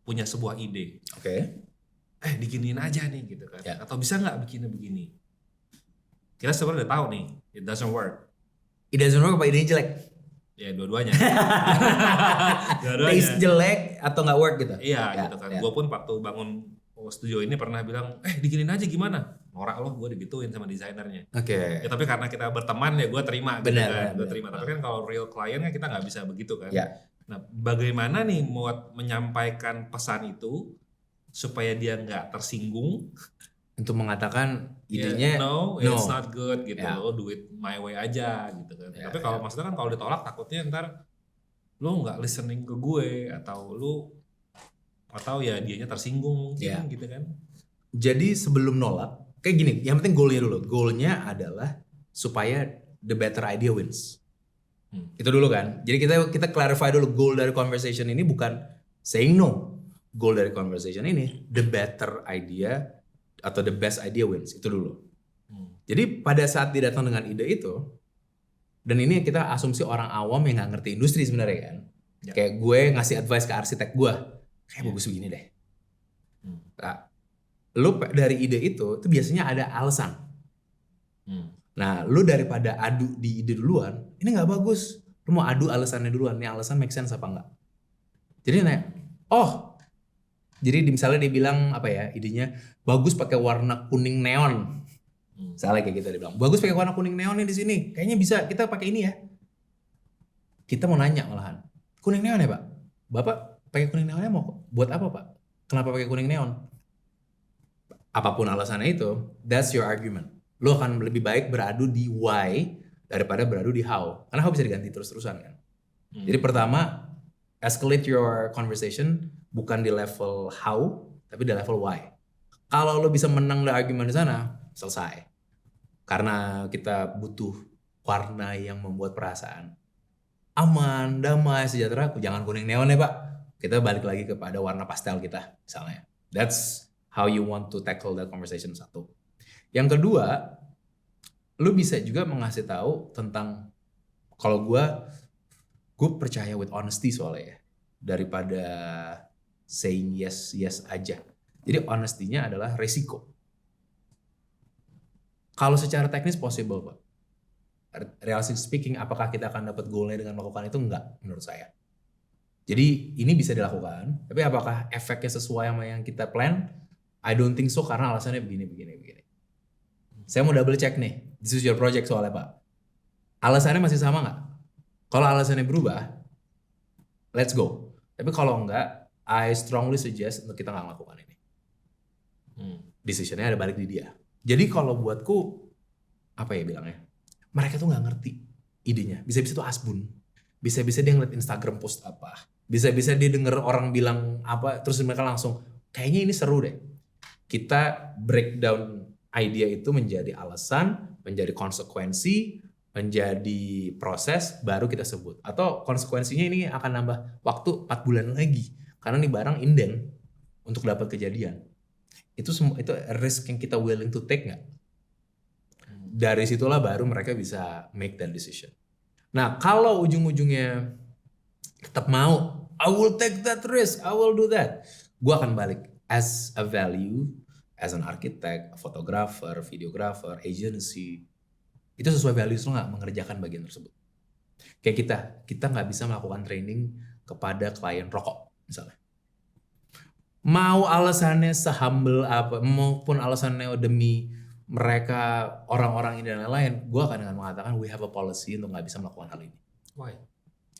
punya sebuah ide. Oke. Diginiin aja nih gitu kan. Yeah. Atau bisa nggak begini? Kita sebenarnya udah tahu nih, it doesn't work. It doesn't work apa idenya jelek? Ya dua-duanya. Taste jelek atau nggak work gitu? Iya gitu kan. Ya. Gue pun waktu bangun studio ini pernah bilang, diginin aja gimana? Norak loh, gue digituin sama desainernya. Oke. Ya tapi karena kita berteman ya gue terima gitu Benar, kan. Gue benar. terima. Tapi kan kalau real client kan kita nggak bisa begitu kan. Ya. Nah bagaimana nih mau menyampaikan pesan itu supaya dia nggak tersinggung? Untuk mengatakan idenya no, it's not good gitu, Ya. lo do it my way aja gitu kan. Ya, Tapi kalau maksudnya kan kalau ditolak takutnya ntar lo nggak listening ke gue atau ya dianya tersinggung mungkin Ya. gitu kan. Jadi sebelum nolak, kayak gini, yang penting goalnya dulu. Goalnya adalah supaya the better idea wins. Itu dulu kan. Jadi kita clarify dulu goal dari conversation ini bukan saying no. Goal dari conversation ini the better idea atau the best idea wins. Itu dulu. Jadi pada saat dia datang dengan ide itu, dan ini kita asumsi orang awam yang nggak ngerti industri sebenarnya kan. Ya. Kayak gue ngasih advice ke arsitek gue, kayak bagus begini deh. Nah, lu dari ide itu biasanya ada alasan. Nah, lu daripada adu di ide duluan, ini nggak bagus. Lu mau adu alasannya duluan, ini alasan make sense apa enggak? Jadi jadi misalnya dia bilang apa ya, idenya bagus pakai warna kuning neon. Misalnya kayak gitu dia bilang, bagus pakai warna kuning neon nih di sini. Kayaknya bisa kita pakai ini ya. Kita mau nanya malahan, kuning neon ya Pak? Bapak pakai kuning neonnya mau buat apa Pak? Kenapa pakai kuning neon? Apapun alasannya itu, that's your argument. Lo akan lebih baik beradu di why daripada beradu di how. Karena how bisa diganti terus-terusan kan. Jadi pertama, escalate your conversation bukan di level how, tapi di level why. Kalau lo bisa menang the argument di sana, selesai. Karena kita butuh warna yang membuat perasaan aman, damai, sejahtera. Jangan kuning neon ya Pak. Kita balik lagi kepada warna pastel kita misalnya. That's how you want to tackle that conversation satu. Yang kedua, lu bisa juga mengasih tahu tentang kalau gue percaya with honesty soalnya ya, daripada saying yes aja. Jadi honesty-nya adalah resiko. Kalau secara teknis possible Pak. Realistic speaking, apakah kita akan dapat goalnya dengan melakukan itu? Enggak menurut saya. Jadi ini bisa dilakukan, tapi apakah efeknya sesuai sama yang kita plan? I don't think so karena alasannya begini. Saya mau double check nih, this is your project soalnya Pak. Alasannya masih sama nggak? Kalau alasannya berubah, let's go. Tapi kalau enggak, I strongly suggest untuk kita nggak melakukan ini. Decisionnya ada balik di dia. Jadi kalau buatku, apa ya bilangnya? Mereka tuh nggak ngerti idenya. Bisa-bisa tuh asbun. Bisa-bisa dia ngeliat Instagram post apa. Bisa-bisa dia denger orang bilang apa, terus mereka langsung, kayaknya ini seru deh. Kita breakdown idea itu menjadi alasan, menjadi konsekuensi, menjadi proses, baru kita sebut. Atau konsekuensinya ini akan nambah waktu 4 bulan lagi. Karena nih barang inden untuk dapat kejadian. Itu risk yang kita willing to take nggak? Dari situlah baru mereka bisa make that decision. Nah kalau ujung-ujungnya tetap mau, I will take that risk, I will do that. Gue akan balik as a value, as an architect, a photographer, videographer, agency. Itu sesuai values lo nggak mengerjakan bagian tersebut. Kayak kita nggak bisa melakukan training kepada klien rokok misalnya. Mau alasannya sehumble apa, maupun alasannya demi mereka orang-orang ini dan lain-lain, gue akan dengan mengatakan we have a policy untuk nggak bisa melakukan hal ini. Why?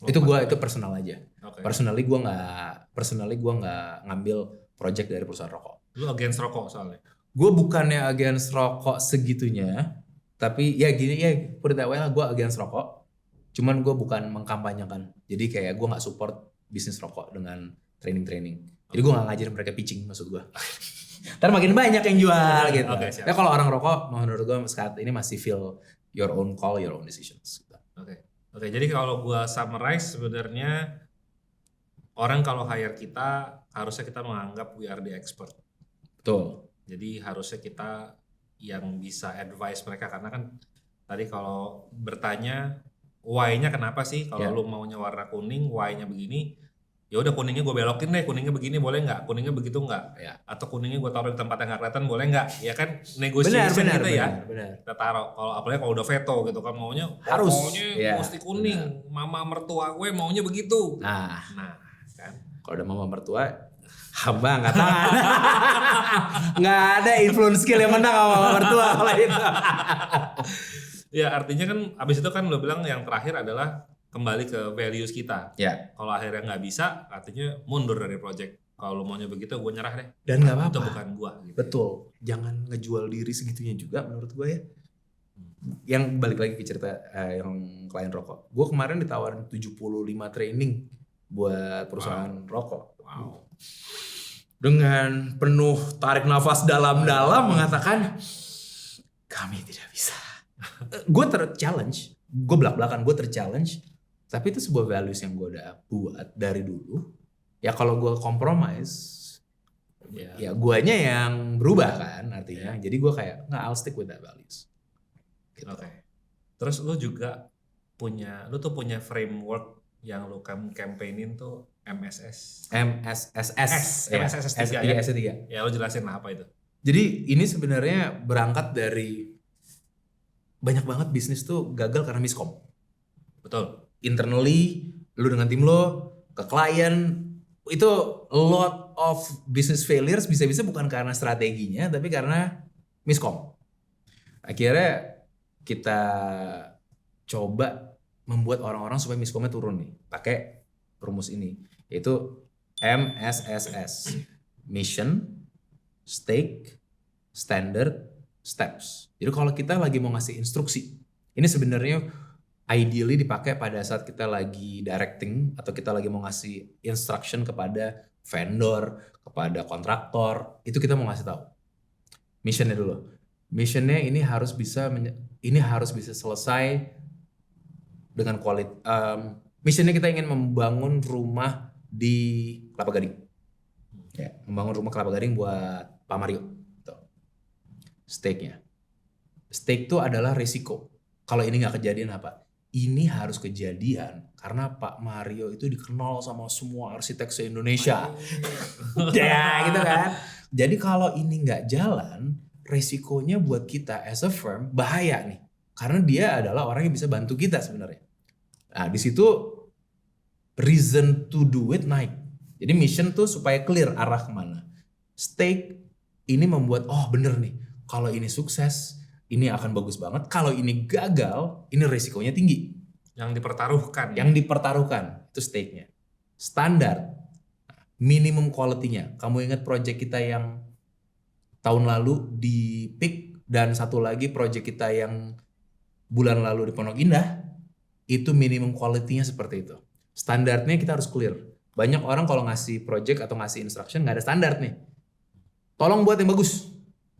Itu personal aja. Okay. Personally gue nggak ngambil project dari perusahaan rokok. Lu against rokok soalnya? Gue bukannya against rokok segitunya, tapi ya gini ya, put it that way lah, gue against rokok. Cuman gue bukan mengkampanyekan. Jadi kayak gue nggak support bisnis rokok dengan training. Jadi gue gak ngajarin mereka pitching maksud gue. Ntar makin banyak yang jual gitu. Okay, ya kalau orang rokok menurut gue saat ini masih feel your own call, your own decisions. Oke, jadi kalau gue summarize sebenarnya orang kalau hire kita harusnya kita menganggap we are the expert. Betul. Jadi harusnya kita yang bisa advice mereka karena kan tadi kalau bertanya why-nya kenapa sih kalau Ya. lu maunya warna kuning, why-nya begini, ya udah kuningnya gue belokin deh, kuningnya begini boleh nggak, kuningnya begitu nggak, Ya. atau kuningnya gue taruh di tempat yang nggak kelihatan boleh nggak, ya kan negotiation gitu ya. Benar. Kita taruh, kalau apalagi kalau udah veto gitu kan, maunya Harus, pokoknya ya, mesti kuning, mama mertua gue maunya begitu. Nah, Kan kalau udah mama mertua, hamba angkat tangan. Nggak ada influence skill yang menang sama mama mertua kalau itu. ya artinya kan abis itu kan lo bilang yang terakhir adalah kembali ke values kita. Ya. Kalau akhirnya nggak bisa, artinya mundur dari project. Kalau lo maunya begitu, gue nyerah deh. Dan nggak Itu apa-apa. bukan gue. Gitu. Betul. Jangan ngejual diri segitunya juga menurut gue ya. Yang balik lagi ke cerita yang klien rokok. Gue kemarin ditawarin 75 training buat perusahaan rokok. Wow. Dengan penuh tarik nafas dalam-dalam mengatakan kami tidak bisa. Gue ter-challenge. Gue belak-belakan, gue ter-challenge. Tapi itu sebuah values yang gue udah buat dari dulu. Ya kalau gue compromise, ya guanya yang berubah kan artinya. Jadi gue kayak, nggak, I'll stick with that values. Gitu. Oke. Terus lu juga lu tuh punya framework yang lu campaignin tuh MSS. MSSS. MSSS 3 ya? S3. Ya lu jelasin lah apa itu. Jadi ini sebenarnya berangkat dari banyak banget bisnis tuh gagal karena miskom. Betul. Internally, lu dengan tim lo, ke klien, itu a lot of business failures bisa-bisa bukan karena strateginya, tapi karena miskom. Akhirnya kita coba membuat orang-orang supaya miskomnya turun nih, pakai rumus ini, yaitu MSSS. Mission, Stake, Standard, Steps. Jadi kalau kita lagi mau ngasih instruksi, ini sebenarnya ideally dipakai pada saat kita lagi directing atau kita lagi mau ngasih instruction kepada vendor, kepada kontraktor, itu kita mau ngasih tahu. Missionnya dulu. Missionnya ini harus bisa selesai dengan quality. Missionnya kita ingin membangun rumah di Kelapa Gading. Ya, membangun rumah Kelapa Gading buat Pak Mario. Stake-nya. Stake itu adalah risiko. Kalau ini nggak kejadian apa? Ini harus kejadian karena Pak Mario itu dikenal sama semua arsitek se-Indonesia. Ya gitu kan. Jadi kalau ini nggak jalan, resikonya buat kita as a firm bahaya nih. Karena dia adalah orang yang bisa bantu kita sebenarnya. Nah di situ reason to do it naik. Jadi mission tuh supaya clear arah kemana. Stake ini membuat bener nih. Kalau ini sukses, ini akan bagus banget. Kalau ini gagal, ini resikonya tinggi. Yang dipertaruhkan. Yang dipertaruhkan, itu stake-nya. Standar, minimum quality-nya. Kamu ingat project kita yang tahun lalu di Peak, dan satu lagi project kita yang bulan lalu di Pondok Indah, itu minimum quality-nya seperti itu. Standarnya kita harus clear. Banyak orang kalau ngasih project atau ngasih instruction nggak ada standar nih. Tolong buat yang bagus.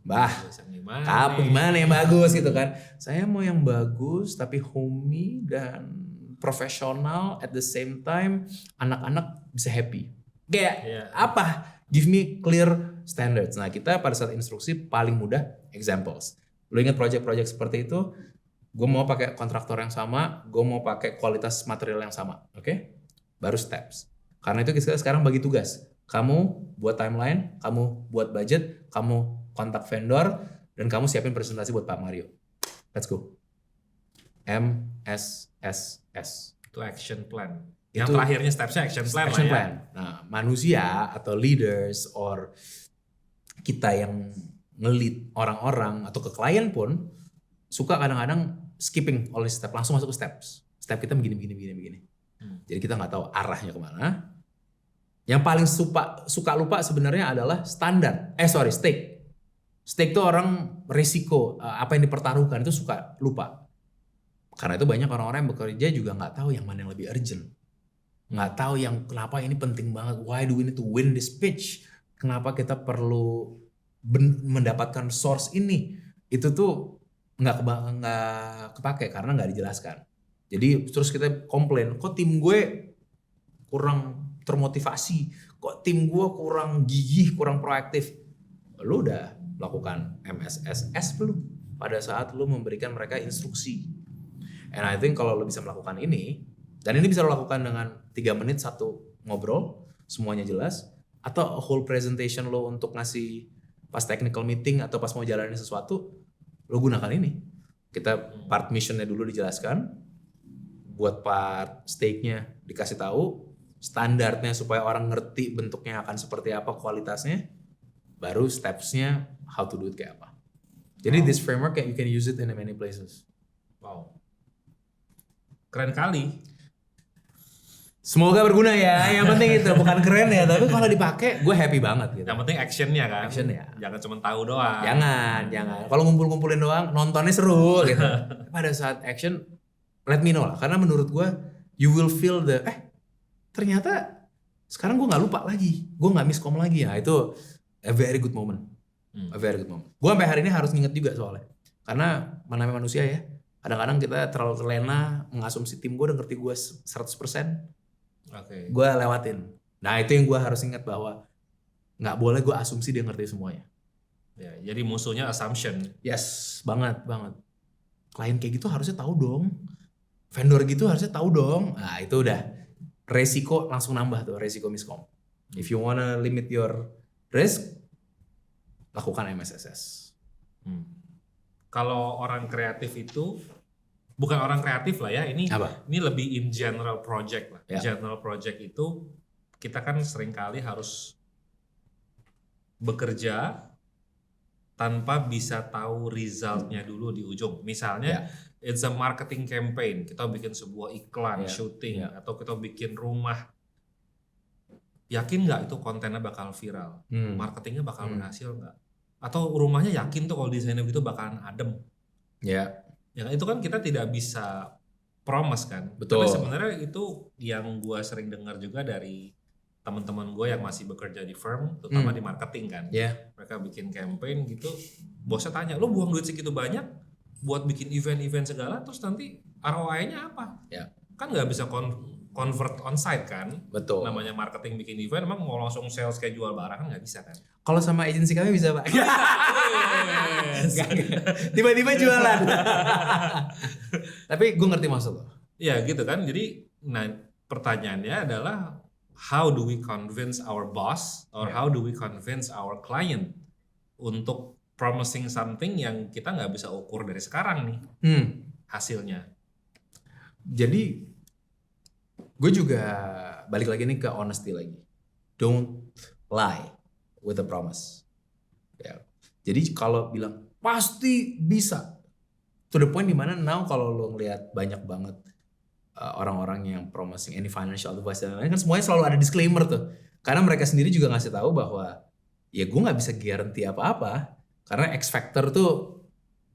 Gimana yang bagus gitu kan. Saya mau yang bagus tapi homey dan profesional at the same time anak-anak bisa happy. Kayak apa? Give me clear standards. Nah kita pada saat instruksi paling mudah examples. Lo ingat project-project seperti itu? Gue mau pakai kontraktor yang sama, gue mau pakai kualitas material yang sama. Oke? Baru steps. Karena itu kita sekarang bagi tugas. Kamu buat timeline, kamu buat budget, kamu kontak vendor, dan kamu siapin presentasi buat Pak Mario. Let's go. MSSS. Itu action plan. Yang terakhirnya stepsnya action plan action lah ya. plan. Nah, manusia atau leaders or kita yang nge-lead orang-orang atau ke klien pun suka kadang-kadang skipping oleh step, langsung masuk ke steps. Step kita begini. Jadi kita nggak tahu arahnya kemana. Yang paling suka lupa sebenarnya adalah stake. Stake itu orang risiko, apa yang dipertaruhkan itu suka lupa. Karena itu banyak orang-orang yang bekerja juga nggak tahu yang mana yang lebih urgent. Nggak tahu yang kenapa ini penting banget. Why do we need to win this pitch? Kenapa kita perlu mendapatkan source ini? Itu tuh nggak kepake karena nggak dijelaskan. Jadi terus kita komplain, kok tim gue kurang termotivasi, kok tim gue kurang gigih, kurang proaktif. Lu udah lakukan MSSS belum? pada saat lu memberikan mereka instruksi. And I think kalau lu bisa melakukan ini, dan ini bisa lo lakukan dengan 3 menit satu ngobrol, semuanya jelas, atau a whole presentation lo untuk ngasih pas technical meeting atau pas mau jalanin sesuatu, lo gunakan ini. Kita part missionnya dulu dijelaskan, buat part stake-nya dikasih tahu, standarnya supaya orang ngerti bentuknya akan seperti apa, kualitasnya, baru steps-nya how to do it kayak apa. Jadi this framework you can use it in many places. Wow. Keren kali. Semoga berguna ya. Yang penting itu bukan keren ya, tapi kalau dipakai gue happy banget gitu. Yang penting actionnya kan. Action ya. Jangan cuma tahu doang. Jangan. Kalau ngumpul-ngumpulin doang, nontonnya seru gitu. Pada saat action, let me know lah. Karena menurut gue, you will feel the ternyata sekarang gue nggak lupa lagi, gue nggak miskom lagi ya. Itu a very good moment. A very good moment. Gue sampai hari ini harus nginget juga soalnya. Karena namanya manusia ya. Kadang-kadang kita terlalu terlena mengasumsi tim gue udah ngerti gue 100%. Okay. Gue lewatin. Nah itu yang gue harus ingat bahwa nggak boleh gue asumsi dia ngerti semuanya. Ya, jadi musuhnya assumption. Yes, banget. Klien kayak gitu harusnya tahu dong. Vendor gitu harusnya tahu dong. Nah itu udah resiko langsung nambah tuh, resiko miskom. If you wanna limit your risk, lakukan MSSS. Kalau orang kreatif itu bukan orang kreatif lah ya, ini Apa? Ini lebih in general project lah. Ya. General project itu kita kan seringkali harus bekerja tanpa bisa tahu resultnya dulu di ujung. Misalnya it's a marketing campaign, kita bikin sebuah iklan, syuting, atau kita bikin rumah. Yakin nggak itu kontennya bakal viral? Marketingnya bakal berhasil nggak? Atau rumahnya yakin tuh kalau desainnya begitu bakalan adem? Ya itu kan kita tidak bisa promise kan. Betul. Tapi sebenarnya itu yang gue sering dengar juga dari teman-teman gue yang masih bekerja di firm, terutama di marketing kan. Mereka bikin campaign gitu, bosnya tanya, lo buang duit segitu banyak buat bikin event-event segala, terus nanti ROI-nya apa? Kan nggak bisa convert on-site kan. Betul. Namanya marketing bikin event, emang mau langsung sales kayak jual barang kan nggak bisa kan. Kalau sama agensi kami bisa Pak. Tiba-tiba jualan. Tapi gue ngerti maksud lo. Ya gitu kan, jadi pertanyaannya adalah how do we convince our boss or how do we convince our client untuk promising something yang kita nggak bisa ukur dari sekarang nih hasilnya. Jadi gue juga balik lagi nih ke honesty lagi. Don't lie with a promise. Jadi kalau bilang pasti bisa, to the point dimana now kalau lo ngelihat banyak banget orang-orang yang promising any financial advice dan lain-lain kan semuanya selalu ada disclaimer tuh. Karena mereka sendiri juga ngasih tahu bahwa ya gue nggak bisa guarantee apa-apa karena X factor tuh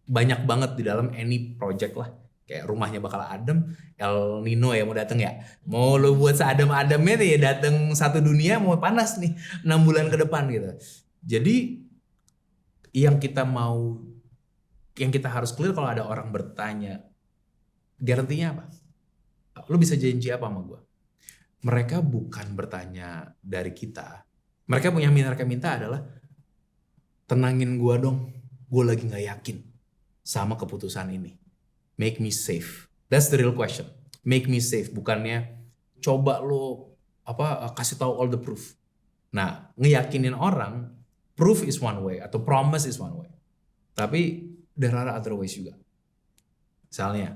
banyak banget di dalam any project lah. Kayak rumahnya bakal adem, El Nino ya mau dateng ya. Mau lo buat seadem-ademnya nih ya dateng satu dunia mau panas nih 6 bulan ke depan gitu. Jadi yang kita harus clear kalau ada orang bertanya, garantinya apa? Lo bisa janji apa sama gue? Mereka bukan bertanya dari kita. Mereka punya mereka minta adalah tenangin gue dong, gue lagi gak yakin sama keputusan ini. Make me safe. That's the real question. Make me safe. Bukannya coba lo kasih tahu all the proof. Nah, ngeyakinin orang, proof is one way atau promise is one way. Tapi there are other ways juga. Misalnya,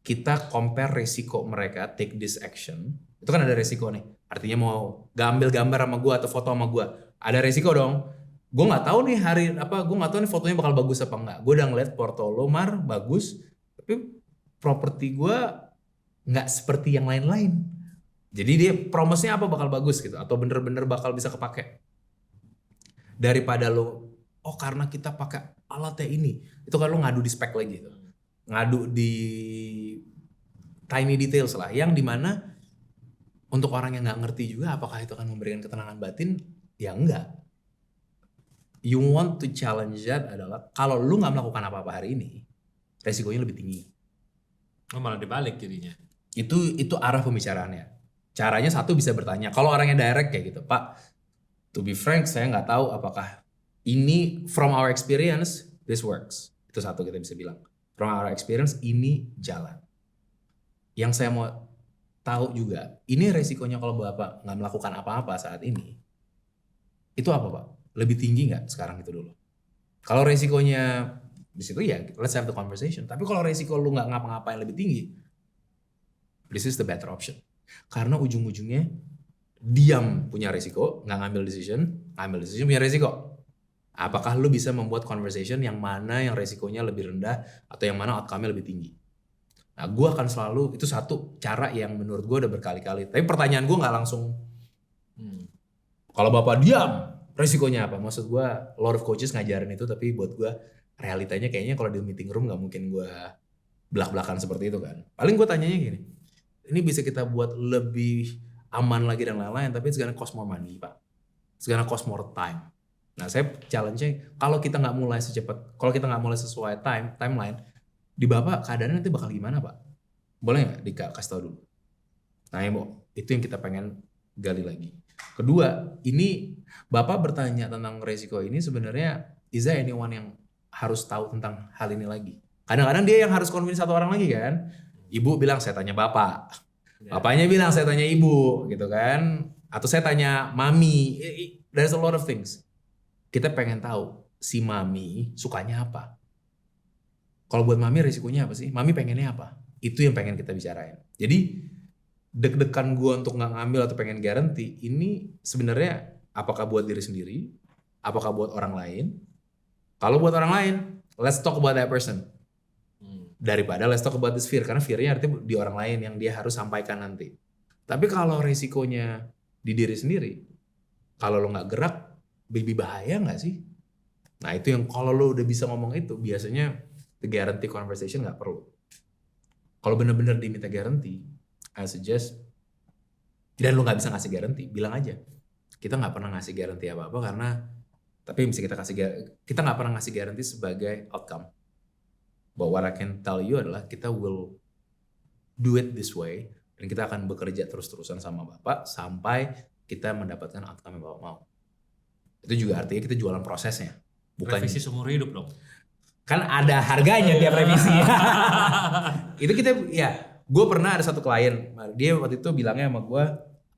kita compare resiko mereka take this action. Itu kan ada resiko nih. Artinya mau ambil gambar sama gue atau foto sama gue, ada resiko dong. Gue nggak tahu nih gue nggak tahu nih fotonya bakal bagus apa enggak. Gue udah ngeliat porto lo bagus. Tapi properti gue nggak seperti yang lain-lain. Jadi dia promise-nya apa bakal bagus gitu. Atau bener-bener bakal bisa kepake. Daripada lo, karena kita pakai alatnya ini. Itu kan lo ngadu di spek lagi gitu. Ngadu di tiny details lah. Yang dimana untuk orang yang nggak ngerti juga apakah itu akan memberikan ketenangan batin? Ya enggak. You want to challenge that adalah kalau lo nggak melakukan apa-apa hari ini, resikonya lebih tinggi. Malah dibalik jadinya. Itu arah pembicaraannya. Caranya satu bisa bertanya. Kalau orangnya direct kayak gitu, Pak, to be frank saya nggak tahu apakah ini from our experience this works. Itu satu kita bisa bilang. From our experience ini jalan. Yang saya mau tahu juga, ini resikonya kalau Bapak nggak melakukan apa-apa saat ini, itu apa Pak? Lebih tinggi nggak sekarang itu dulu? Kalau resikonya di situ ya let's have the conversation. Tapi kalau resiko lu nggak ngapa-ngapain lebih tinggi, this is the better option. Karena ujung-ujungnya diam punya resiko, nggak ngambil decision punya resiko. Apakah lu bisa membuat conversation yang mana yang resikonya lebih rendah atau yang mana outcome-nya lebih tinggi? Nah, gue akan selalu, itu satu cara yang menurut gue udah berkali-kali. Tapi pertanyaan gue nggak langsung, kalau Bapak diam, resikonya apa? Maksud gue, a lot of coaches ngajarin itu, tapi buat gue realitanya kayaknya kalau di meeting room nggak mungkin gue belak-belakan seperti itu kan. Paling gue tanyanya gini, ini bisa kita buat lebih aman lagi dan lain-lain, tapi it's gonna cost more money Pak. It's gonna cost more time. Nah saya challenge-nya, kalau kita nggak mulai secepat, kalau kita nggak mulai sesuai timeline, di Bapak keadaannya nanti bakal gimana Pak? Boleh nggak dikasih tahu dulu? Nah ya itu yang kita pengen gali lagi. Kedua, ini Bapak bertanya tentang resiko ini sebenarnya, is there anyone yang harus tahu tentang hal ini lagi? Kadang-kadang dia yang harus convince satu orang lagi kan? Ibu bilang saya tanya Bapak. Bapaknya bilang saya tanya ibu gitu kan, atau saya tanya mami. There's a lot of things. Kita pengen tahu si mami sukanya apa. Kalau buat mami risikonya apa sih? Mami pengennya apa? Itu yang pengen kita bicarain. Jadi deg-degan gue untuk nggak ngambil atau pengen guarantee ini sebenarnya apakah buat diri sendiri, apakah buat orang lain? Kalau buat orang lain, let's talk about that person. Daripada let's talk about this fear, karena fear-nya artinya di orang lain yang dia harus sampaikan nanti. Tapi kalau risikonya di diri sendiri, kalau lo nggak gerak, lebih bahaya nggak sih? Nah itu yang kalau lo udah bisa ngomong itu, biasanya the guarantee conversation nggak perlu. Kalau bener-bener diminta guarantee, I suggest, dan lo nggak bisa ngasih guarantee, bilang aja. Kita nggak pernah ngasih guarantee apa-apa karena, tapi bisa kita nggak pernah ngasih guarantee sebagai outcome. But what I can tell you adalah kita will do it this way dan kita akan bekerja terus-terusan sama Bapak sampai kita mendapatkan outcome yang Bapak mau. Itu juga artinya kita jualan prosesnya. Bukan revisi seumur hidup dong. Kan ada harganya tiap revisi. Itu kita ya, gue pernah ada satu klien, dia waktu itu bilangnya sama gue,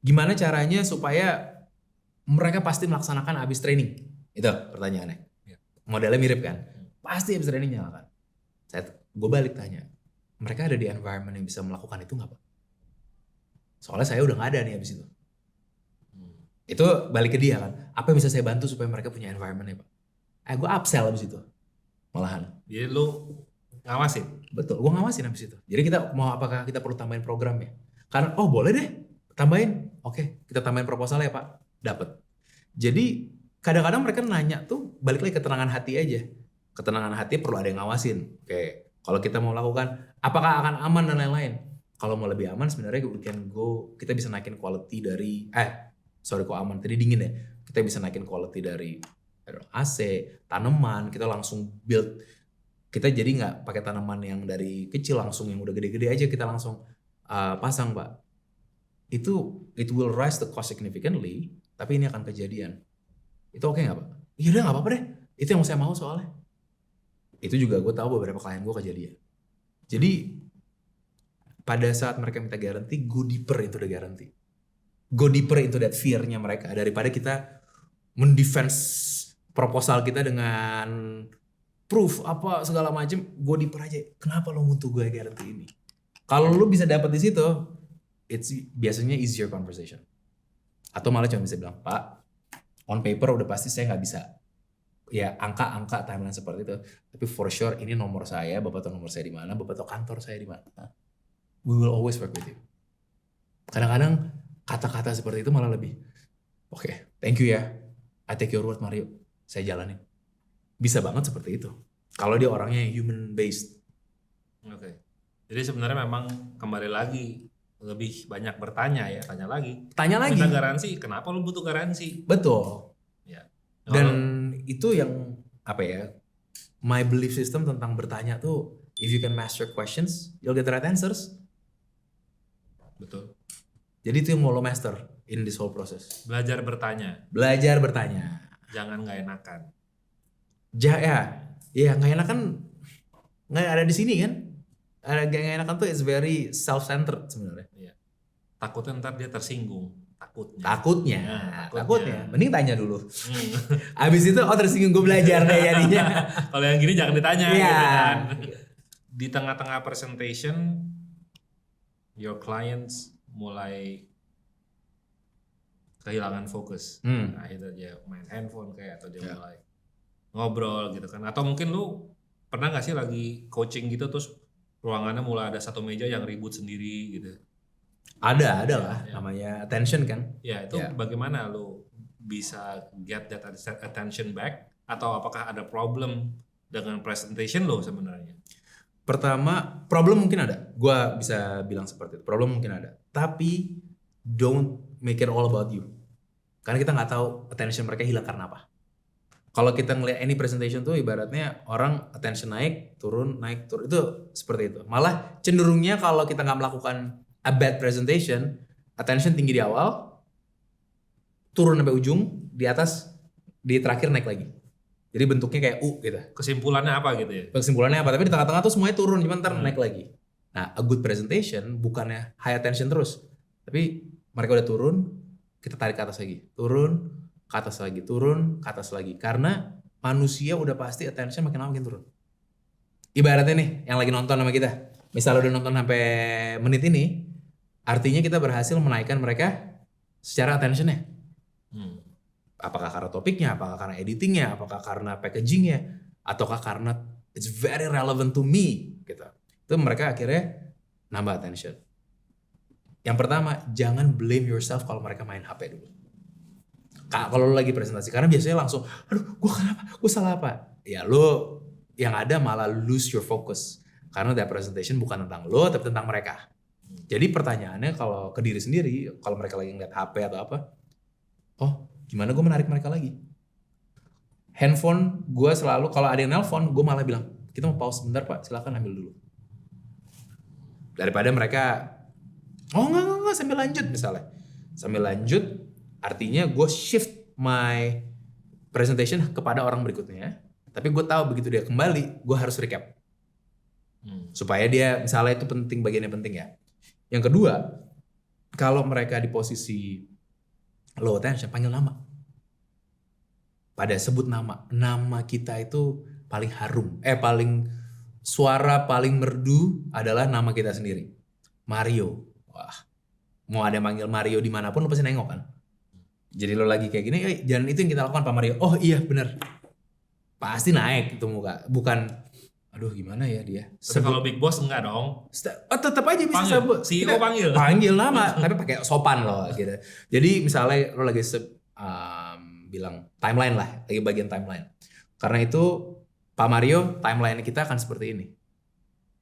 gimana caranya supaya mereka pasti melaksanakan habis training. Itu pertanyaannya. Modelnya mirip kan? Pasti habis training nyalakan. Gue balik tanya, mereka ada di environment yang bisa melakukan itu nggak Pak? Soalnya saya udah nggak ada nih abis itu. Itu balik ke dia kan, apa yang bisa saya bantu supaya mereka punya environment-nya Pak? Gue upsell abis itu, malahan. Jadi lu ngawasin? Betul, gue ngawasin abis itu. Jadi kita mau apakah kita perlu tambahin program ya? Karena oh boleh deh, tambahin. Oke, kita tambahin proposal ya Pak, dapat. Jadi kadang-kadang mereka nanya tuh balik lagi ketenangan hati aja. Ketenangan hati perlu ada yang ngawasin. Oke, kalau kita mau lakukan, apakah akan aman dan lain-lain? Kalau mau lebih aman sebenarnya kita bisa naikin quality dari, kok aman, tadi dingin ya. Kita bisa naikin quality dari AC, tanaman, kita langsung build. Kita jadi nggak pakai tanaman yang dari kecil langsung yang udah gede-gede aja kita langsung pasang Pak. It will rise the cost significantly, tapi ini akan kejadian. Itu oke nggak Pak? Iya udah nggak apa-apa deh. Itu yang saya mau soalnya. Itu juga gue tahu beberapa klien gue kejadian. Jadi pada saat mereka minta guarantee, go deeper into the guarantee. Go deeper into that fear-nya mereka. Daripada kita mendefense proposal kita dengan proof apa segala macam, go deeper aja. Kenapa lo butuh gue guarantee ini? Kalau lo bisa dapat di situ, it's biasanya easier conversation. Atau malah cuma bisa bilang, Pak, on paper udah pasti saya nggak bisa. Ya angka-angka timeline seperti itu, tapi for sure ini nomor saya, Bapak tahu nomor saya di mana, Bapak tahu kantor saya di mana. We will always work with you. Kadang-kadang kata-kata seperti itu malah lebih, oke, thank you ya, I take your word Mario, saya jalanin. Bisa banget seperti itu. Kalau dia orangnya human based. Oke. Jadi sebenarnya memang kembali lagi lebih banyak bertanya ya, tanya lagi. Minta garansi, kenapa lu butuh garansi? Betul. Ya. Dan itu yang apa ya, my belief system tentang bertanya tuh, if you can master questions, you'll get the right answers. Betul. Jadi itu yang mau lo master in this whole process. Belajar bertanya. Belajar bertanya. Jangan nggak enakan. Ya nggak enakan. nggak ada di sini kan. Ada gak enakan tuh, it's very self-centered sebenarnya. Iya. Takutnya ntar dia tersinggung. Takutnya. Mending tanya dulu. Hmm. Abis itu tersinggung gue belajar deh jadinya. Kalau yang gini jangan ditanya Iya. gitu kan. Di tengah-tengah presentation, your clients mulai kehilangan fokus. Akhirnya dia main handphone kayak, atau dia mulai ngobrol gitu kan. Atau mungkin lu pernah gak sih lagi coaching gitu terus ruangannya mulai ada satu meja yang ribut sendiri gitu? Ada lah, namanya attention kan. Ya itu bagaimana lu bisa get that attention back, atau apakah ada problem dengan presentation lo sebenarnya? Pertama, problem mungkin ada. Gua bisa bilang seperti itu. Problem mungkin ada. Tapi don't make it all about you. Karena kita nggak tahu attention mereka hilang karena apa. Kalau kita ngeliat any presentation tuh ibaratnya orang attention naik turun. Itu seperti itu. Malah cenderungnya kalau kita nggak melakukan a bad presentation, attention tinggi di awal, turun sampai ujung, di atas, di terakhir naik lagi. Jadi bentuknya kayak U gitu. Kesimpulannya apa gitu ya? Kesimpulannya apa? Tapi di tengah-tengah tuh semuanya turun, cuma ntar naik lagi. Nah, a good presentation bukannya high attention terus. Tapi mereka udah turun, kita tarik ke atas lagi. Turun, ke atas lagi. Turun, ke atas lagi. Karena manusia udah pasti attention makin lama makin turun. Ibaratnya nih, yang lagi nonton sama kita. Misalnya udah nonton sampai menit ini, artinya kita berhasil menaikkan mereka secara attentionnya. Apakah karena topiknya, apakah karena editingnya, apakah karena packagingnya, ataukah karena it's very relevant to me gitu. Itu mereka akhirnya nambah attention. Yang pertama, jangan blame yourself kalau mereka main HP dulu. Kalau lo lagi presentasi, karena biasanya langsung, aduh gue kenapa, gue salah apa? Ya lo yang ada malah lose your focus. Karena that presentation bukan tentang lo, tapi tentang mereka. Jadi pertanyaannya kalau ke diri sendiri, kalau mereka lagi ngeliat HP atau apa, oh gimana gue menarik mereka lagi? Handphone gue selalu, kalau ada yang nelpon, gue malah bilang, kita mau pause sebentar pak, silakan ambil dulu. Daripada mereka, oh enggak, sambil lanjut misalnya. Sambil lanjut, artinya gue shift my presentation kepada orang berikutnya. Tapi gue tahu begitu dia kembali, gue harus recap. Supaya dia, misalnya itu penting, bagiannya penting ya. Yang kedua, kalau mereka di posisi low attention, panggil nama. Pada sebut nama. Nama kita itu paling harum. Paling suara paling merdu adalah nama kita sendiri. Mario. Wah. Mau ada manggil Mario dimanapun lo pasti nengok kan. Jadi lo lagi kayak gini, jangan itu yang kita lakukan Pak Mario. Oh iya bener. Pasti naik itu muka. Bukan, aduh gimana ya dia. Tapi kalau big boss enggak dong. Tetap aja bisa sebut. CEO panggil. Panggil nama, tapi pakai sopan loh gitu. Jadi misalnya lo lagi bilang timeline lah, lagi bagian timeline. Karena itu Pak Mario, timeline kita akan seperti ini.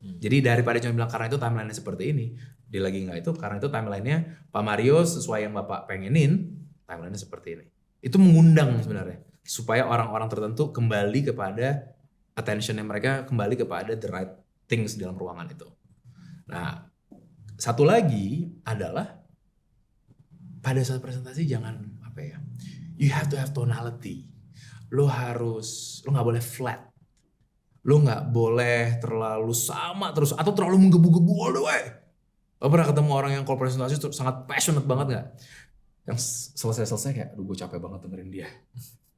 Jadi daripada cuma bilang karena itu timeline-nya seperti ini, dia lagi enggak itu karena itu timeline-nya Pak Mario sesuai yang Bapak pengenin, timeline-nya seperti ini. Itu mengundang sebenarnya supaya orang-orang tertentu kembali kepada attention-nya mereka, kembali kepada the right things dalam ruangan itu. Nah, satu lagi adalah pada saat presentasi jangan you have to have tonality. Lo nggak boleh flat. Lo nggak boleh terlalu sama terus atau terlalu menggebu-gebu all the way. Lo pernah ketemu orang yang kalau presentasi sangat passionate banget nggak? Yang selesai kayak, aduh gue capek banget dengerin dia.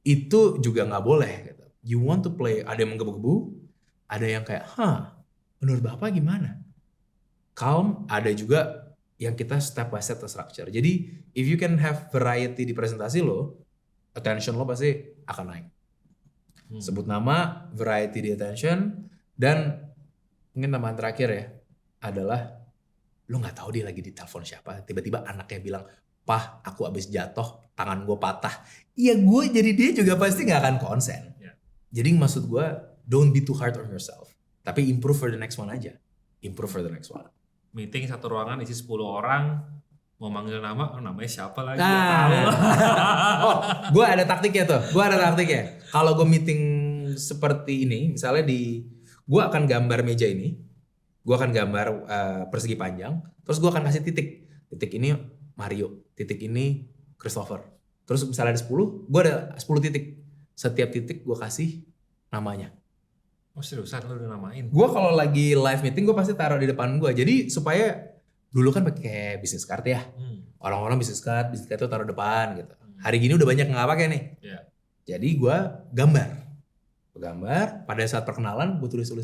Itu juga nggak boleh. Gitu. You want to play, ada yang menggebu-gebu, ada yang kayak, menurut Bapak gimana? Calm, ada juga yang kita step by step structure. Jadi, if you can have variety di presentasi lo, attention lo pasti akan naik. Sebut nama, variety di attention, dan mungkin tambahan terakhir ya, adalah lo gak tahu dia lagi ditelepon siapa, tiba-tiba anaknya bilang, "Pah, aku abis jatuh, tangan gue patah." Ya gue jadi dia juga pasti gak akan konsen. Jadi maksud gue, don't be too hard on yourself. Tapi improve for the next one aja. Improve for the next one. Meeting satu ruangan isi 10 orang, mau manggil nama, namanya siapa lagi? Oh, gue ada taktiknya tuh. Kalau gue meeting seperti ini, misalnya gue akan gambar meja ini, gue akan gambar persegi panjang, terus gue akan kasih titik. Titik ini Mario, titik ini Christopher. Terus misalnya ada 10, gue ada 10 titik. Setiap titik gue kasih namanya. Oh seriusan lu udah namain? Gue kalau lagi live meeting gue pasti taruh di depan gue. Jadi supaya dulu kan pakai business card ya. Orang-orang business card itu taruh depan gitu. Hari gini udah banyak nggak pakai nih. Yeah. Jadi gue gambar. Pada saat perkenalan gue tulis dulu.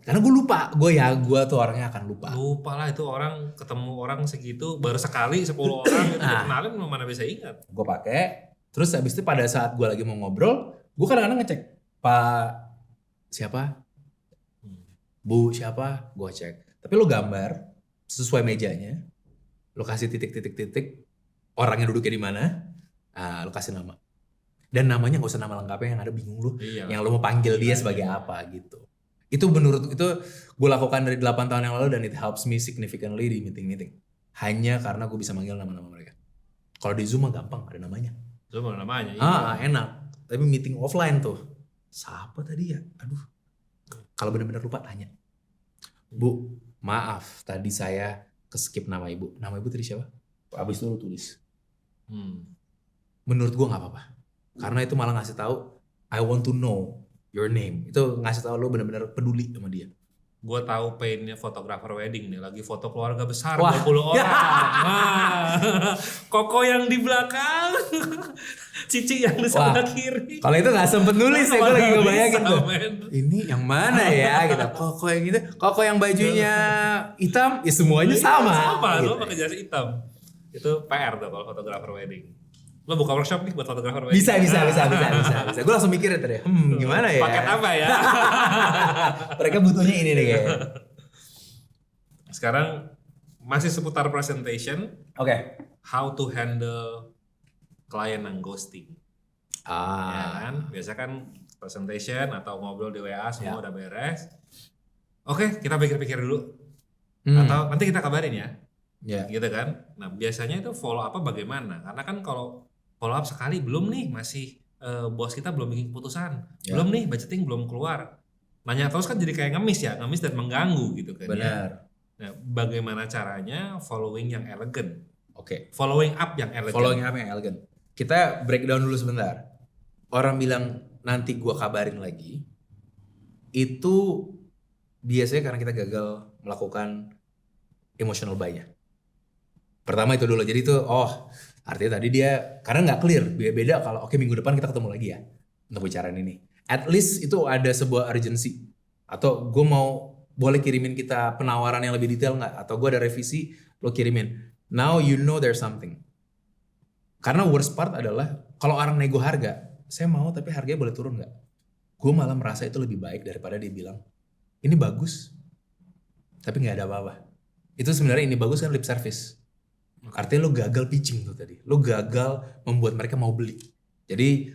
Karena gue lupa, gue tuh orangnya akan lupa. Lupa lah itu orang ketemu orang segitu baru sekali 10 orang gitu dikenalin mana bisa ingat. Gue pakai, terus habis itu pada saat gue lagi mau ngobrol, gue kadang-kadang ngecek Pak siapa, Bu siapa, gue cek. Tapi lo gambar sesuai mejanya, lo kasih titik, orangnya duduknya di mana, lo kasih nama. Dan namanya gak usah nama lengkapnya yang ada bingung lu, yang lo mau panggil dia sebagai apa gitu. Itu menurut itu gue lakukan dari 8 tahun yang lalu dan it helps me significantly di meeting-meeting. Hanya karena gue bisa manggil nama-nama mereka. Kalau di Zoom mah gampang, ada namanya. Zoom ada namanya. Iya. Enak. Tapi meeting offline tuh, siapa tadi ya? Aduh. Kalau benar-benar lupa tanya. Bu, maaf tadi saya keskip nama ibu. Nama ibu tadi siapa? Abis itu lu tulis. Menurut gue nggak apa-apa. Karena itu malah ngasih tahu I want to know your name. Itu ngasih tahu lo benar-benar peduli sama dia. Gue tahu painnya fotografer wedding nih, lagi foto keluarga besar. Wah. 20 orang. Koko yang di belakang, Cici yang di sebelah kiri. Kalau itu nggak sempet nulis ya, gue lagi ngebayangin tuh. Men. Ini yang mana ya gitu. Koko yang gitu, Koko yang bajunya hitam, ya semuanya sama. Sama, gitu. lo pakai jas hitam. Itu PR tuh kalau fotografer wedding. Lo buka workshop nih buat fotografer wedding. Bisa. Gue langsung mikir tadi, gimana ya? Paket apa ya? Mereka butuhnya ini deh kayaknya. Sekarang masih seputar presentation. Oke. How to handle klien yang ghosting. Ya kan? Biasa kan presentation atau ngobrol di WA semua udah beres. Oke, kita pikir-pikir dulu. Atau nanti kita kabarin ya. Gitu kan. Nah, biasanya itu follow up bagaimana? Karena kan kalau follow up sekali belum nih, masih bos kita belum bikin keputusan. Belum nih, budgeting belum keluar. Nanya terus kan jadi kayak ngemis dan mengganggu gitu kan. Benar. Ya. Nah, bagaimana caranya following yang elegan? Oke. Following up yang elegan. Kita breakdown dulu sebentar. Orang bilang nanti gua kabarin lagi. Itu biasanya karena kita gagal melakukan emotional buy-nya. Pertama itu dulu. Jadi itu artinya tadi dia karena nggak clear. Beda kalau minggu depan kita ketemu lagi ya untuk bicarain ini. At least itu ada sebuah urgency. Atau gue boleh kirimin kita penawaran yang lebih detail nggak? Atau gue ada revisi, lo kirimin. Now you know there's something. Karena worst part adalah kalau orang nego harga, saya mau tapi harganya boleh turun nggak? Gue malah merasa itu lebih baik daripada dia bilang ini bagus, tapi nggak ada apa-apa. Itu sebenarnya ini bagus kan lip service. Artinya lo gagal pitching tuh tadi. Lo gagal membuat mereka mau beli. Jadi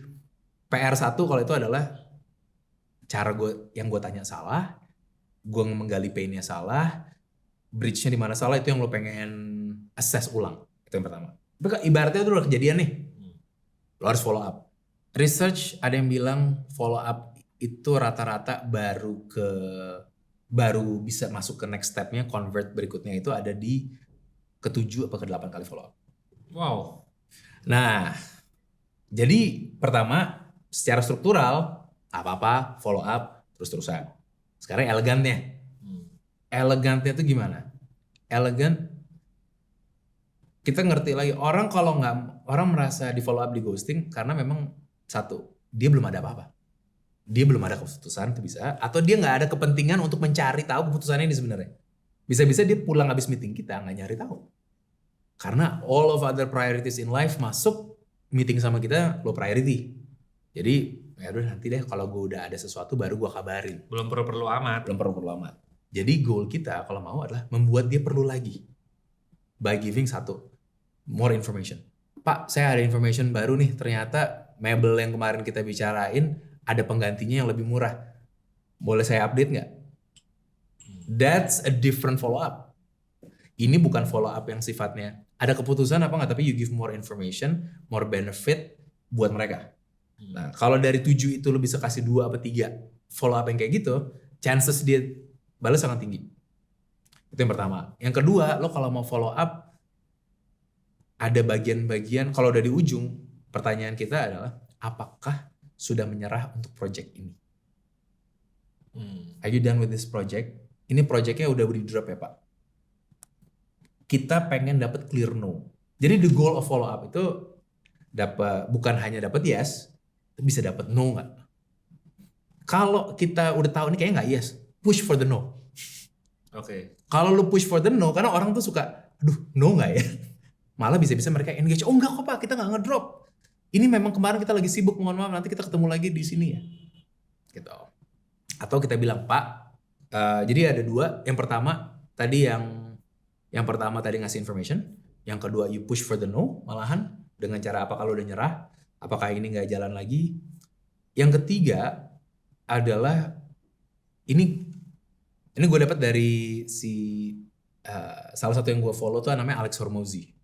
PR1 kalau itu adalah cara yang gue tanya salah, gue menggali pain-nya salah, bridge-nya di mana salah itu yang lo pengen assess ulang. Itu yang pertama. Tapi ibaratnya itu udah kejadian nih. Lo harus follow up. Research ada yang bilang follow up itu rata-rata baru bisa masuk ke next step-nya, convert berikutnya itu ada di ke-7 atau ke-8 kali follow up. Wow. Nah, jadi pertama secara struktural apa-apa follow up terus-terusan. Sekarang elegannya. Elegannya itu gimana? Elegan kita ngerti lagi orang merasa di follow up di ghosting karena memang satu, dia belum ada apa-apa. Dia belum ada keputusan itu bisa, atau dia nggak ada kepentingan untuk mencari tahu keputusannya ini sebenarnya. Bisa-bisa dia pulang habis meeting kita nggak nyari tahu. Karena all of other priorities in life masuk meeting sama kita low priority. Jadi ya udah nanti deh kalau gue udah ada sesuatu baru gue kabarin. Belum perlu amat. Jadi goal kita kalau mau adalah membuat dia perlu lagi. By giving more information. Pak, saya ada information baru nih. Ternyata mebel yang kemarin kita bicarain ada penggantinya yang lebih murah. Boleh saya update nggak? That's a different follow up. Ini bukan follow up yang sifatnya ada keputusan apa nggak, tapi you give more information, more benefit buat mereka. Nah, kalau dari 7 itu lo bisa kasih 2 atau 3 follow up yang kayak gitu, chances dia balas sangat tinggi. Itu yang pertama. Yang kedua, lo kalau mau follow up, ada bagian-bagian, kalau udah di ujung, pertanyaan kita adalah, apakah sudah menyerah untuk project ini? Are you done with this project? Ini projectnya udah di drop ya Pak. Kita pengen dapat clear no. Jadi the goal of follow up itu bukan hanya dapat yes, bisa dapat no nggak. Kalau kita udah tahu ini kayaknya nggak yes, push for the no. Oke. Kalau lu push for the no, karena orang tuh suka, aduh no nggak ya? Malah bisa-bisa mereka engage, oh enggak kok Pak, kita nggak ngedrop. Ini memang kemarin kita lagi sibuk, mohon maaf nanti kita ketemu lagi di sini ya. Gitu. Atau kita bilang Pak, jadi ada dua. Yang pertama tadi yang pertama tadi ngasih information, yang kedua you push for the no, malahan dengan cara apa kalau udah nyerah, apakah ini nggak jalan lagi. Yang ketiga adalah ini gue dapat dari salah satu yang gue follow tuh namanya Alex Hormozi.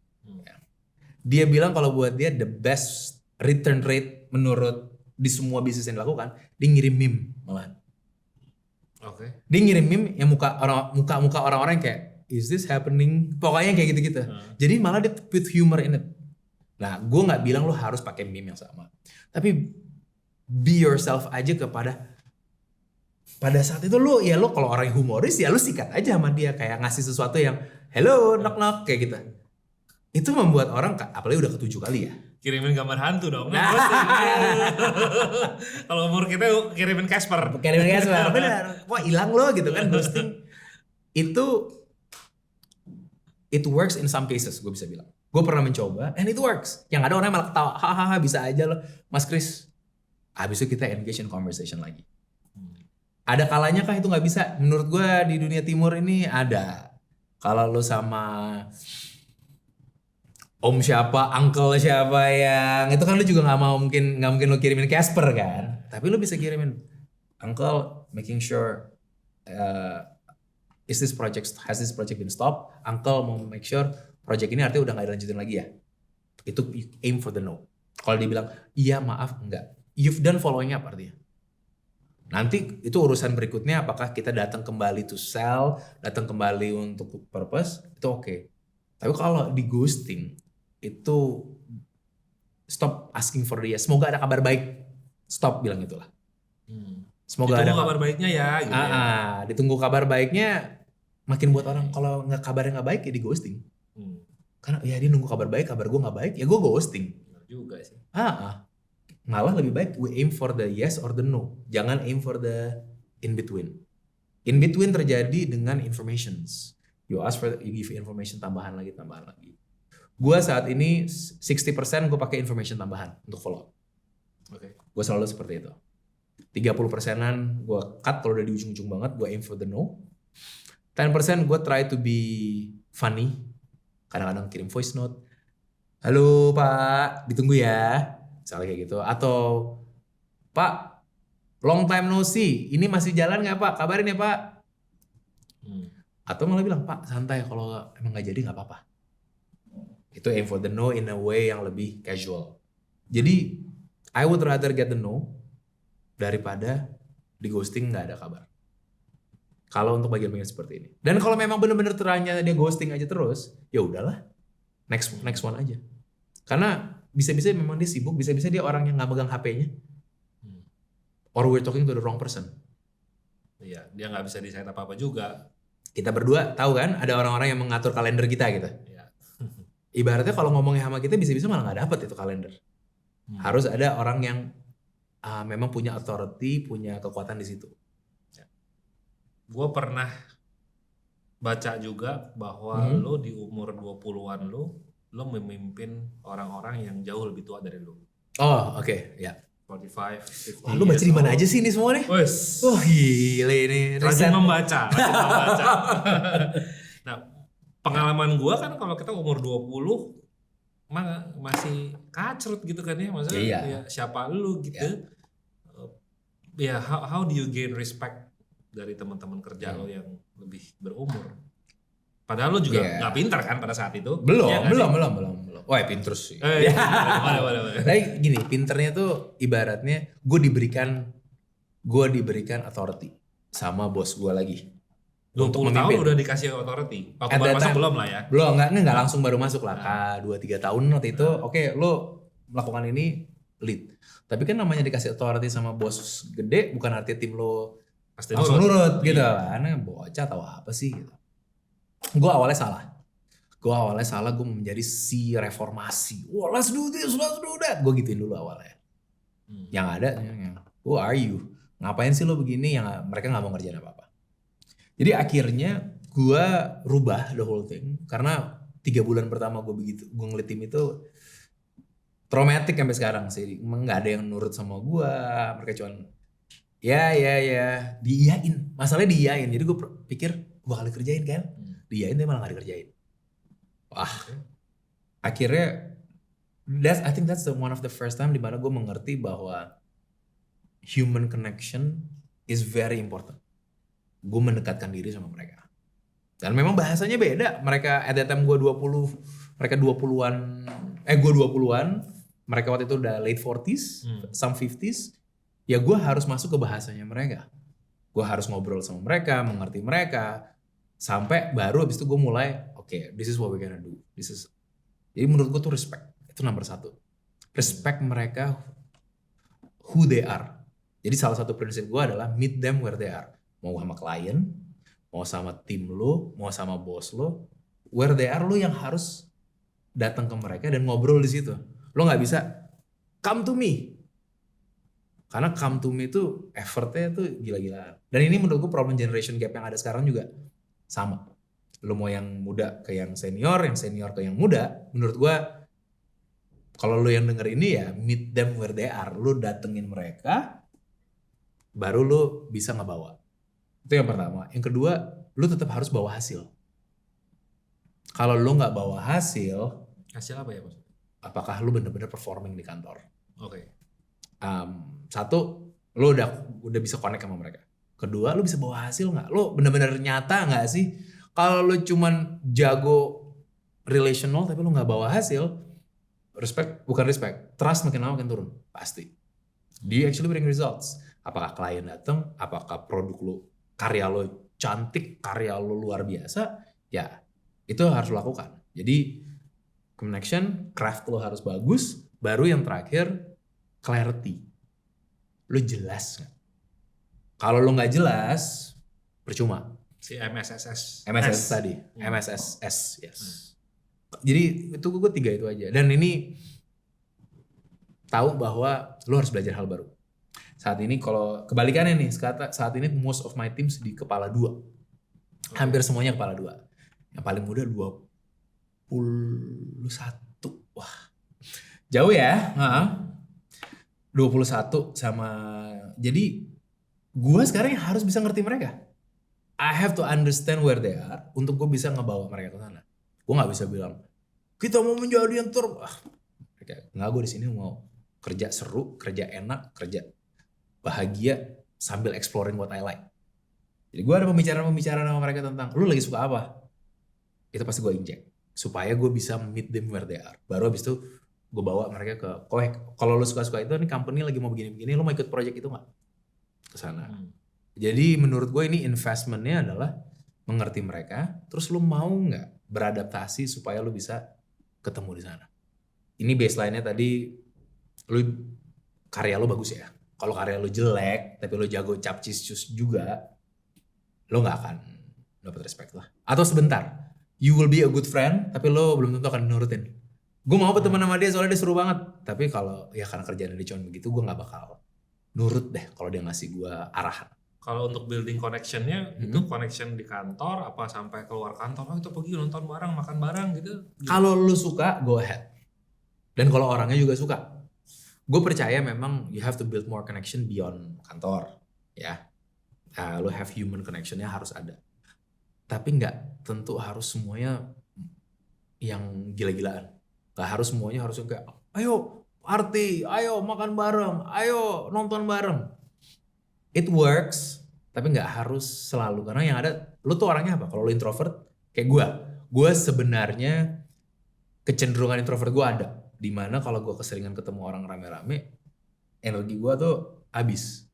Dia bilang kalau buat dia the best return rate menurut di semua bisnis yang dilakukan, dia ngirim meme malahan. Oke. Dia ngirim meme yang muka orang-orang yang kayak is this happening? Pokoknya kayak gitu-gitu. Jadi malah dia put humor in it. Nah, gue nggak bilang lo harus pakai meme yang sama. Tapi be yourself aja pada saat itu lo kalau orang yang humoris ya lo sikat aja sama dia kayak ngasih sesuatu yang hello knock knock kayak gitu. Itu membuat orang apalagi udah ke-7 kali ya. Kirimin gambar hantu dong. Kalau umur kita kirimin Casper. Benar. Wah hilang lo gitu kan ghosting. It works in some cases gue bisa bilang. Gue pernah mencoba and it works. Yang ada orang malah ketawa, hahaha bisa aja lo Mas Kris. Habis itu kita engage in conversation lagi. Ada kalanya kah itu nggak bisa? Menurut gue di dunia timur ini ada. Kalau lo sama om siapa, uncle siapa yang itu kan lu juga nggak mungkin lu kirimin Casper kan, tapi lu bisa kirimin uncle making sure has this project been stopped, uncle mau make sure project ini artinya udah nggak dilanjutin lagi ya, itu aim for the no. Kalau dia bilang iya maaf enggak, you've done following up artinya. Nanti itu urusan berikutnya apakah kita datang kembali to sell, datang kembali untuk purpose itu oke. Tapi kalau di ghosting itu stop asking for the yes. Semoga ada kabar baik. Stop bilang itulah. Semoga ditunggu ada kabar baiknya ya. Gitu ditunggu kabar baiknya. Makin buat orang kalau kabarnya nggak baik ya di ghosting. Karena ya dia nunggu kabar baik, kabar gue nggak baik, ya gue ghosting. Benar juga sih. Malah lebih baik we aim for the yes or the no. Jangan aim for the in between. In between terjadi dengan informations. You give information tambahan lagi. Gue saat ini 60% gue pakai information tambahan untuk follow up. Oke. Gue selalu seperti itu. 30%-an gue cut kalau udah di ujung-ujung banget, gue aim for the no. 10% gue try to be funny. Kadang-kadang kirim voice note. Halo Pak, ditunggu ya. Misalnya kayak gitu. Atau Pak, long time no see. Ini masih jalan gak Pak? Kabarin ya Pak. Atau malah bilang, Pak santai kalau emang gak jadi gak apa-apa. Itu aim for the no in a way yang lebih casual. Jadi I would rather get the no daripada di ghosting gak ada kabar. Kalau untuk bagian-bagian seperti ini. Dan kalau memang benar-benar ternyata dia ghosting aja terus, ya udahlah. Next one aja. Karena bisa-bisa memang dia sibuk, bisa-bisa dia orang yang gak megang HP-nya. Or we're talking to the wrong person. Iya, dia gak bisa decide apa-apa juga. Kita berdua tahu kan ada orang-orang yang mengatur kalender kita gitu. Iya. Ibaratnya kalau ngomongnya sama kita bisa-bisa malah gak dapet itu kalender. Harus ada orang yang memang punya authority, punya kekuatan di situ. Gue pernah baca juga bahwa lo di umur 20-an lo memimpin orang-orang yang jauh lebih tua dari lo. Oh oke, ya. 45, 50 Wah, lu baca di mana aja sih ini semua nih? Wes. Wah gile ini. Rajin membaca. Nah, pengalaman gua kan kalau kita umur 20 masih kacrut gitu kan ya, maksudnya ya, siapa lu gitu. Ya how do you gain respect dari teman-teman kerja lo yang lebih berumur? Padahal lo juga nggak pintar kan pada saat itu. Belum. Wah pinter sih. Tapi gini, pinternya tuh ibaratnya gue diberikan authority sama bos gue lagi. 20 tahun udah dikasih authority. Waktu baru masuk belum lah ya? Belum, enggak langsung baru masuk lah. 2-3 tahun waktu itu, oke, lo melakukan ini lead. Tapi kan namanya dikasih authority sama bos gede, bukan artinya tim lo Pasti langsung nurut gitu. Iya. Karena bocah tahu apa sih gitu. Gue awalnya salah. Gue menjadi si reformasi. Wah, let's do this, let's do that. Gue gituin dulu awalnya. Yang ada, who are you? Ngapain sih lo begini? Yang mereka nggak mau ngerjain apa-apa. Jadi akhirnya gue rubah the whole thing. Karena 3 bulan pertama gue ngeliat tim itu traumatik sampai sekarang sih. Emang nggak ada yang nurut sama gue. Mereka cuman ya diiyain. Masalahnya diiyain. Jadi gue pikir gue kali kerjain kan. Diiyain tapi malah gak dikerjain. Wah. Akhirnya I think that's one of the first time dimana gue mengerti bahwa human connection is very important. Gue mendekatkan diri sama mereka. Dan memang bahasanya beda. Mereka at that time gue 20, mereka 20-an, gue 20-an. Mereka waktu itu udah late 40s, some 50s. Ya gue harus masuk ke bahasanya mereka. Gue harus ngobrol sama mereka, mengerti mereka. Sampai baru abis itu gue mulai, okay, this is what we're gonna do. Jadi menurut gue tuh respect. Itu nomor 1. Respect mereka who they are. Jadi salah satu prinsip gue adalah meet them where they are. Mau sama klien, mau sama tim lo, mau sama bos lo, where they are lo yang harus datang ke mereka dan ngobrol di situ. Lo nggak bisa come to me, karena come to me itu effortnya tuh gila-gilaan. Dan ini menurut gue problem generation gap yang ada sekarang juga sama. Lo mau yang muda ke yang senior ke yang muda. Menurut gue kalau lo yang denger ini ya meet them where they are. Lo datengin mereka, baru lo bisa ngebawa. Itu yang pertama. Yang kedua, lu tetap harus bawa hasil. Kalau lu nggak bawa hasil apa ya Mas? Apakah lu bener-bener performing di kantor? Oke. Satu, lu udah bisa connect sama mereka. Kedua, lu bisa bawa hasil nggak? Lu bener-bener nyata nggak sih? Kalau lu cuman jago relational tapi lu nggak bawa hasil, trust makin lama makin turun, pasti. Do you actually bring results? Apakah klien datang? Apakah produk lu, karya lo cantik, karya lo luar biasa, ya itu harus lo lakukan. Jadi connection, craft lo harus bagus, baru yang terakhir clarity. Lo jelas gak? Kalau lo gak jelas, percuma. Si MSSS tadi, MSSS, yes. Jadi itu gue 3 itu aja. Dan ini tahu bahwa lo harus belajar hal baru. Saat ini kalau kebalikannya nih, saat ini most of my teams di kepala 2. Hampir semuanya kepala 2. Yang paling muda 21. Wah. Jauh ya. 21 sama. Jadi gue sekarang harus bisa ngerti mereka. I have to understand where they are untuk gue bisa ngebawa mereka ke sana. Gue nggak bisa bilang kita mau menjadi yang nggak, gue di sini mau kerja seru, kerja enak, kerja bahagia sambil exploring what I like. Jadi gue ada pembicaraan sama mereka tentang lu lagi suka apa. Itu pasti gue inject supaya gue bisa meet them where they are. Baru abis itu gue bawa mereka ke, kalau lu suka-suka itu, nih company lagi mau begini-begini, lu mau ikut project itu nggak? Ke sana. Jadi menurut gue ini investmentnya adalah mengerti mereka, terus lu mau nggak beradaptasi supaya lu bisa ketemu di sana. Ini baseline-nya tadi, lu karya lu bagus ya. Kalau karya lo jelek, tapi lo jago capcis juga, lo gak akan dapat respect lah. Atau sebentar, you will be a good friend, tapi lo belum tentu akan nurutin. Gue mau berteman sama dia soalnya dia seru banget. Tapi kalau ya karena kerjaan dia cuma begitu, gue gak bakal nurut deh kalau dia ngasih gue arahan. Kalau untuk building connectionnya, itu connection di kantor, apa sampai keluar kantor, itu pergi nonton bareng, makan bareng gitu. Kalau lo suka, go ahead. Dan kalau orangnya juga suka. Gue percaya memang you have to build more connection beyond kantor, ya. Lo have human connectionnya harus ada. Tapi nggak tentu harus semuanya yang gila-gilaan. Gak harus semuanya harus kayak, ayo party, ayo makan bareng, ayo nonton bareng. It works, tapi nggak harus selalu. Karena yang ada, lo tuh orangnya apa? Kalau lo introvert, kayak gue sebenarnya kecenderungan introvert gue ada. Dimana kalau gue keseringan ketemu orang rame-rame, energi gue tuh habis.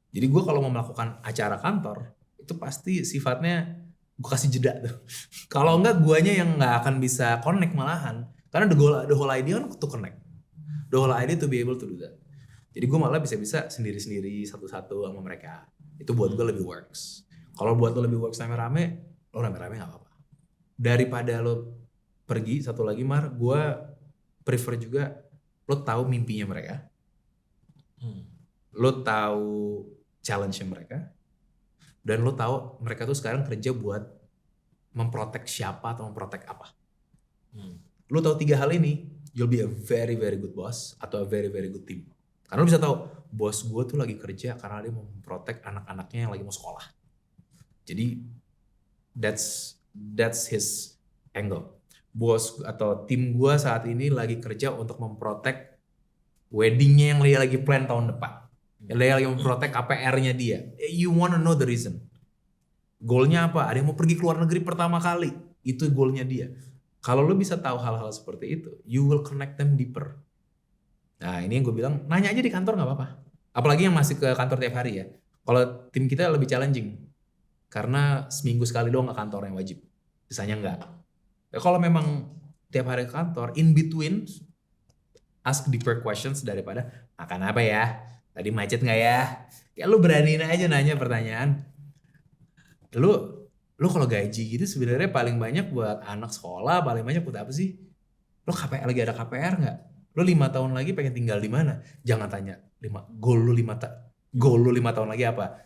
Jadi gue kalau mau melakukan acara kantor, itu pasti sifatnya gue kasih jeda tuh. Kalau enggak, guanya yang nggak akan bisa connect malahan. Karena the whole idea kan to connect. The whole idea to be able to do that. Jadi gue malah bisa-bisa sendiri-sendiri satu-satu sama mereka. Itu buat gue lebih works. Kalau buat lo lebih works rame-rame, lo rame-rame gak apa-apa. Daripada lo pergi, satu lagi Mar, gue prefer juga lo tahu mimpinya mereka. Lo tahu challenge-nya mereka. Dan lo tahu mereka tuh sekarang kerja buat memprotek siapa atau memprotek apa. Lo tahu 3 hal ini, you'll be a very very good boss atau a very very good team. Karena lo bisa tahu, bos gue tuh lagi kerja karena dia mau memprotek anak-anaknya yang lagi mau sekolah. Jadi that's his angle. Bos atau tim gue saat ini lagi kerja untuk memprotek weddingnya yang dia lagi plan tahun depan. Yang dia lagi memprotek KPR-nya dia. You wanna know the reason. Goalnya apa? Ada yang mau pergi ke luar negeri pertama kali. Itu goalnya dia. Kalau lo bisa tahu hal-hal seperti itu, you will connect them deeper. Nah ini yang gue bilang, nanya aja di kantor gak apa-apa. Apalagi yang masih ke kantor tiap hari ya. Kalau tim kita lebih challenging. Karena seminggu sekali doang ke kantor yang wajib. Sisanya enggak. Ya, kalau memang tiap hari ke kantor, in between, ask deeper questions daripada, makan apa ya? Tadi macet gak ya? Ya lu beraniin aja nanya pertanyaan. Lu kalau gaji gitu sebenarnya paling banyak buat anak sekolah, paling banyak buat apa sih? Lu KPR, lagi ada KPR nggak? Lu 5 tahun lagi pengen tinggal di mana? Jangan tanya goal lu 5 tahun lagi apa?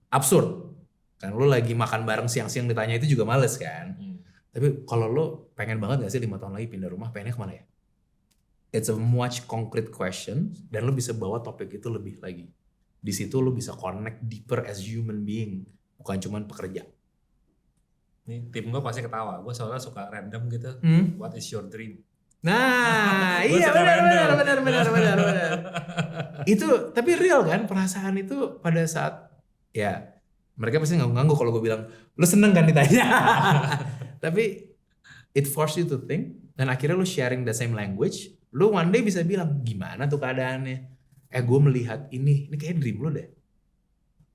Absurd. Kan lu lagi makan bareng siang-siang ditanya itu juga males kan? Tapi kalau lu pengen banget gak sih 5 tahun lagi pindah rumah, pengennya kemana ya? It's a much concrete question dan lu bisa bawa topik itu lebih lagi. Di situ lu bisa connect deeper as human being, bukan cuman pekerja. Nih tim gue pasti ketawa, gue soalnya suka random gitu. What is your dream? Nah, iya benar. Itu tapi real kan, perasaan itu pada saat ya mereka pasti ngangguk kalau gue bilang lu seneng kan ditanya. Tapi it force you to think dan akhirnya lu sharing the same language, lu one day bisa bilang gimana tuh keadaannya. Gue melihat ini kayak dream lu deh.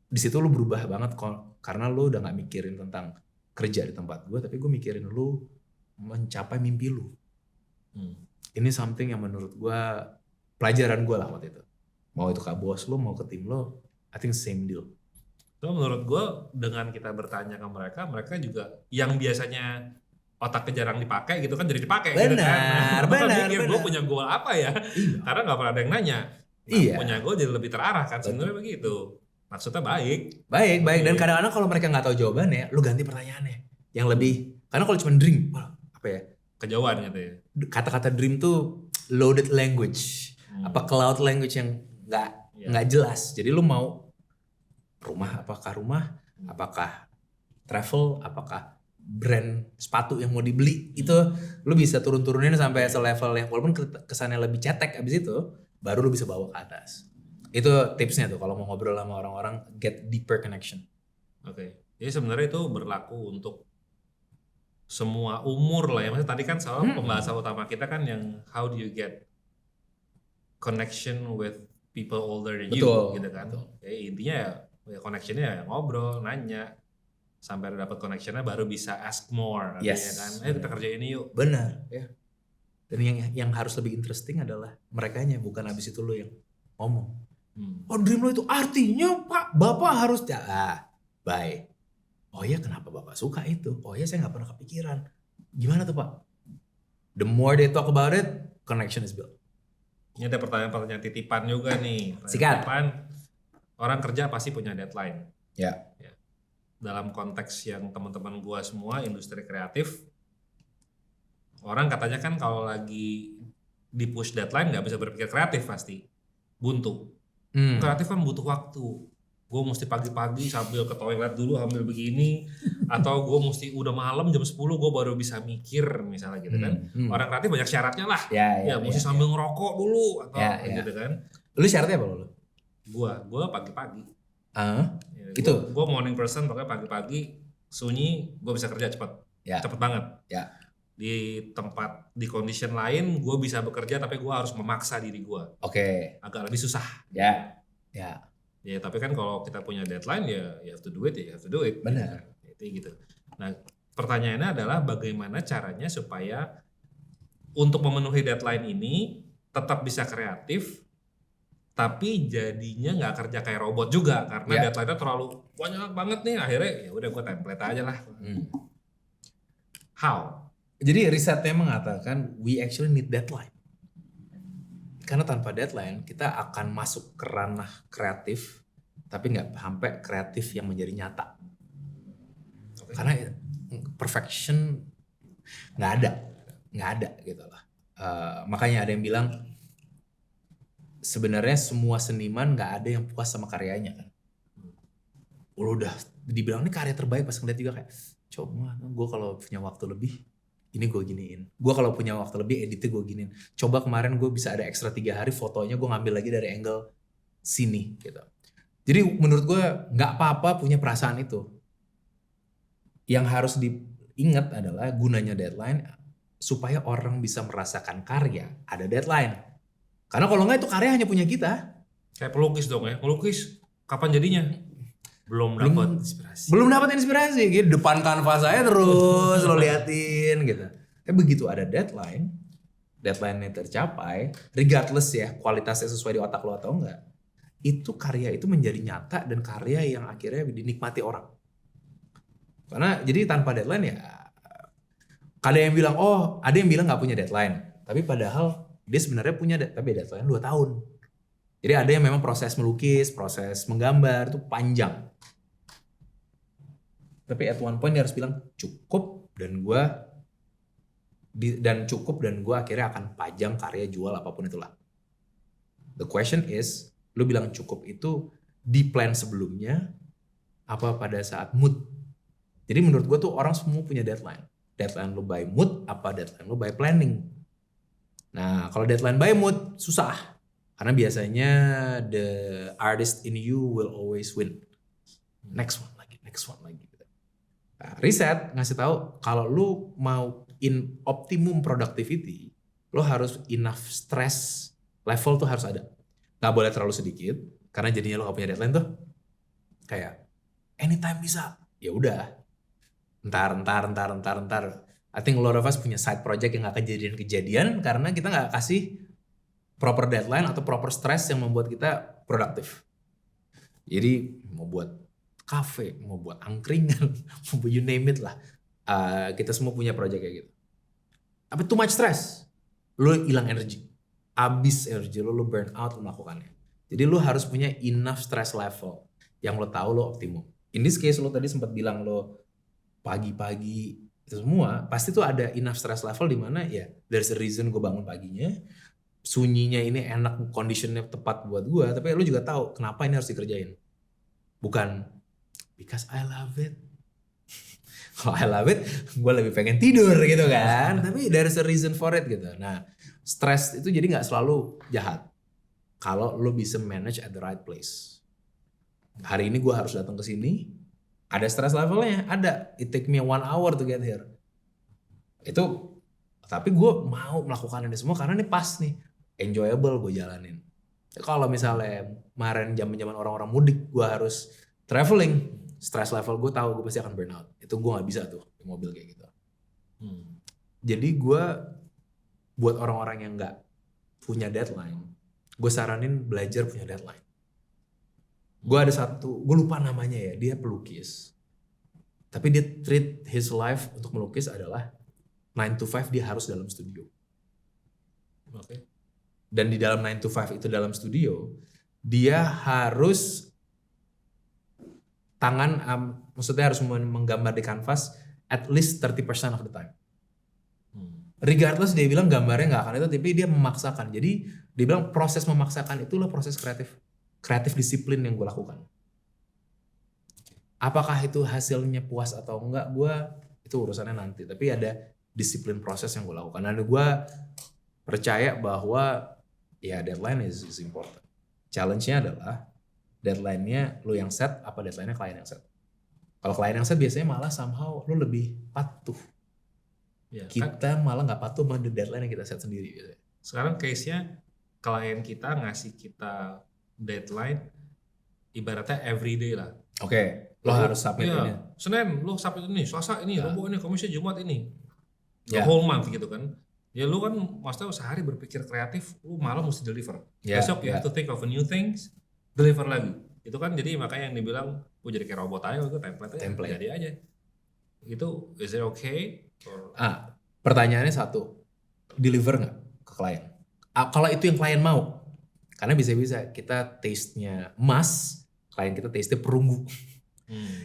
Di situ lu berubah banget karena lu udah nggak mikirin tentang kerja di tempat gue, tapi gue mikirin lu mencapai mimpi lu. Ini something yang menurut gue pelajaran gue lah waktu itu. Mau itu ke bos lu, mau ke tim lu, I think same deal. So, menurut gue dengan kita bertanya ke mereka juga yang biasanya otaknya jarang dipakai gitu kan jadi dipakai. Benar, gitu kan. benar. Gue punya goal apa ya? Iya. Karena nggak pernah ada yang nanya. Iya. Punya goal jadi lebih terarah kan sebenarnya begitu. Maksudnya baik. Dan kadang-kadang kalau mereka nggak tahu jawabannya, lu ganti pertanyaannya yang lebih. Karena kalau cuma dream, apa ya? Kejauhan gitu ya. Kata-kata dream tuh loaded language, apa cloud language yang nggak jelas. Jadi lu mau rumah, apakah travel, apakah brand sepatu yang mau dibeli, itu lu bisa turun-turunin sampai selevel yang walaupun kesannya lebih cetek abis itu, baru lu bisa bawa ke atas. Itu tipsnya tuh kalau mau ngobrol sama orang-orang, get deeper connection. Oke. Jadi sebenarnya itu berlaku untuk semua umur lah ya. Maksudnya tadi kan soal pembahasan utama kita kan yang how do you get connection with people older than you gitu kan. Jadi intinya ya connectionnya ya ngobrol, nanya sampai dapat connectionnya baru bisa ask more ya kan. Kita kerja ini yuk. Benar ya. Dan yang harus lebih interesting adalah merekanya, bukan abis itu lo yang ngomong. Oh dream lo itu artinya Pak, Bapak harus bye. Oh ya kenapa Bapak suka itu? Oh ya saya gak pernah kepikiran. Gimana tuh Pak? The more they talk about it, connection is built. Ini ada pertanyaan-pertanyaan titipan juga nih. Sikat. Orang kerja pasti punya deadline. Ya. Dalam konteks yang teman-teman gua semua industri kreatif, orang katanya kan kalau lagi di push deadline nggak bisa berpikir kreatif pasti. Buntu. Kreatif kan butuh waktu. Gue mesti pagi-pagi sambil ke toilet dulu ambil begini. Atau gue mesti udah malam jam 10 gue baru bisa mikir misalnya gitu kan. Orang kreatif banyak syaratnya lah. Mesti sambil ngerokok dulu atau gitu kan. Lu syaratnya apa lu? Gue pagi-pagi. Itu? Gue morning person, pokoknya pagi-pagi sunyi gue bisa kerja cepat. Cepet banget. Di tempat, di condition lain gue bisa bekerja tapi gue harus memaksa diri gue. Agak lebih susah. Ya tapi kan kalau kita punya deadline ya you have to do it. Benar. Gitu. Nah pertanyaannya adalah bagaimana caranya supaya untuk memenuhi deadline ini tetap bisa kreatif tapi jadinya nggak kerja kayak robot juga karena Ya. deadline-nya terlalu banyak banget nih, akhirnya ya udah gue template aja lah. How? Jadi risetnya mengatakan we actually need deadline. Karena tanpa deadline kita akan masuk ke ranah kreatif, tapi nggak sampai kreatif yang menjadi nyata. Karena perfection nggak ada gitu lah. Makanya ada yang bilang sebenarnya semua seniman nggak ada yang puas sama karyanya kan. Lo udah dibilang ini karya terbaik, pas ngeliat juga kayak coba gue kalau punya waktu lebih ini gue giniin. Gue kalau punya waktu lebih editnya gue giniin. Coba kemarin gue bisa ada ekstra 3 hari fotonya gue ngambil lagi dari angle sini gitu. Jadi menurut gue nggak apa-apa punya perasaan itu. Yang harus diingat adalah gunanya deadline supaya orang bisa merasakan karya ada deadline. Karena kalau nggak itu karya hanya punya kita. Kayak pelukis dong ya, melukis kapan jadinya? Belum dapat inspirasi. Belum dapat inspirasi gitu. Depan kanvas saya terus lo liatin gitu. Tapi begitu ada deadline-nya tercapai, regardless ya kualitasnya sesuai di otak lo atau enggak, itu karya itu menjadi nyata dan karya yang akhirnya dinikmati orang. Karena jadi tanpa deadline ya ada yang bilang ada yang bilang nggak punya deadline, tapi padahal dia sebenarnya punya tapi deadline 2 tahun. Jadi ada yang memang proses melukis, proses menggambar itu panjang. Tapi at one point dia harus bilang cukup dan gue akhirnya akan pajang karya, jual apapun itulah. The question is, lu bilang cukup itu di plan sebelumnya apa pada saat mood? Jadi menurut gue tuh orang semua punya deadline. Deadline lu by mood apa deadline lu by planning. Nah kalau deadline by mood susah. Karena biasanya the artist in you will always win. Next one lagi. Nah, riset ngasih tahu kalau lu mau in optimum productivity, lo harus enough stress level tuh harus ada. Gak boleh terlalu sedikit, karena jadinya lo gak punya deadline tuh. Kayak anytime bisa, ya udah. Ntar. I think a lot of us punya side project yang gak kejadian karena kita gak kasih proper deadline atau proper stress yang membuat kita produktif. Jadi mau buat cafe, mau buat angkringan, mau buat you name it lah. Kita semua punya project kayak gitu. Tapi too much stress, lo hilang energi. Abis energi lo burn out lo melakukannya. Jadi lo harus punya enough stress level yang lo tahu lo optimum. In this case lo tadi sempat bilang lo pagi-pagi itu semua, pasti tuh ada enough stress level di mana ya there's a reason gue bangun paginya. Sunyinya ini enak, conditionnya tepat buat gue, tapi lo juga tahu kenapa ini harus dikerjain. Bukan because I love it. Kalau I love it, gue lebih pengen tidur gitu kan. Tapi there's a reason for it gitu. Nah, stress itu jadi nggak selalu jahat. Kalau lo bisa manage at the right place. Hari ini gue harus datang ke sini. Ada stress levelnya, ada. It take me 1 hour to get here. Itu, tapi gue mau melakukan ini semua karena ini pas nih. Enjoyable gue jalanin. Kalau misalnya kemarin zaman-zaman orang-orang mudik, gue harus traveling, stress level gue tahu gue pasti akan burn out. Itu gue nggak bisa tuh di mobil kayak gitu. Jadi gue buat orang-orang yang nggak punya deadline, gue saranin belajar punya deadline. Gue ada satu, gue lupa namanya ya, dia pelukis. Tapi dia treat his life untuk melukis adalah 9 to 5 dia harus dalam studio. Oke. Dan di dalam 9 to 5 itu dalam studio, dia harus maksudnya harus menggambar di kanvas at least 30% of the time. Regardless dia bilang gambarnya nggak akan itu, tapi dia memaksakan. Jadi dia bilang proses memaksakan itulah proses kreatif disiplin yang gue lakukan. Apakah itu hasilnya puas atau enggak, itu urusannya nanti. Tapi ada disiplin proses yang gue lakukan. Dan gue percaya bahwa ya deadline is important. Challenge-nya adalah deadline-nya lo yang set apa deadline-nya klien yang set. Kalau klien yang set biasanya malah somehow lo lebih patuh. Ya, kita malah nggak patuh sama deadline yang kita set sendiri. Sekarang case-nya klien kita ngasih kita deadline ibaratnya everyday lah. Oke, lo harus submit ini. Senin lo submit ini, Selasa ini, Rabu ini, Kamis Jumat ini. The Ya. whole month gitu kan. Ya lu kan maksudnya sehari berpikir kreatif, lu malam mesti deliver. Ya, Besok you ya. have to think of a new things, deliver lagi. Itu kan jadi makanya yang dibilang, gue jadi kayak robot aja, itu template jadi aja. Itu is it okay? Pertanyaannya satu, deliver nggak ke klien? Kalau itu yang klien mau, karena bisa-bisa kita taste-nya emas, klien kita taste-nya perunggu.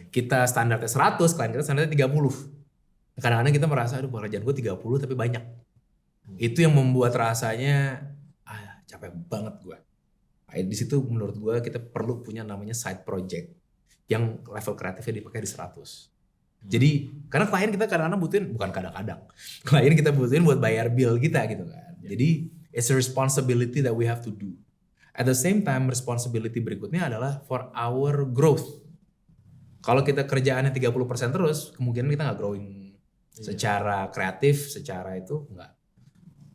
Kita standarnya 100, klien kita standarnya 30. Kadang-kadang kita merasa, aduh pekerjaan gue 30 tapi banyak. Itu yang membuat rasanya capek banget gue. Di situ menurut gue kita perlu punya namanya side project yang level kreatifnya dipakai di 100. Jadi karena klien kita kadang-kadang butuhin, bukan kadang-kadang, klien kita butuhin buat bayar bill kita gitu kan. Jadi it's a responsibility that we have to do. At the same time responsibility berikutnya adalah for our growth. Kalau kita kerjaannya 30% terus, kemungkinan kita nggak growing secara kreatif, secara itu nggak.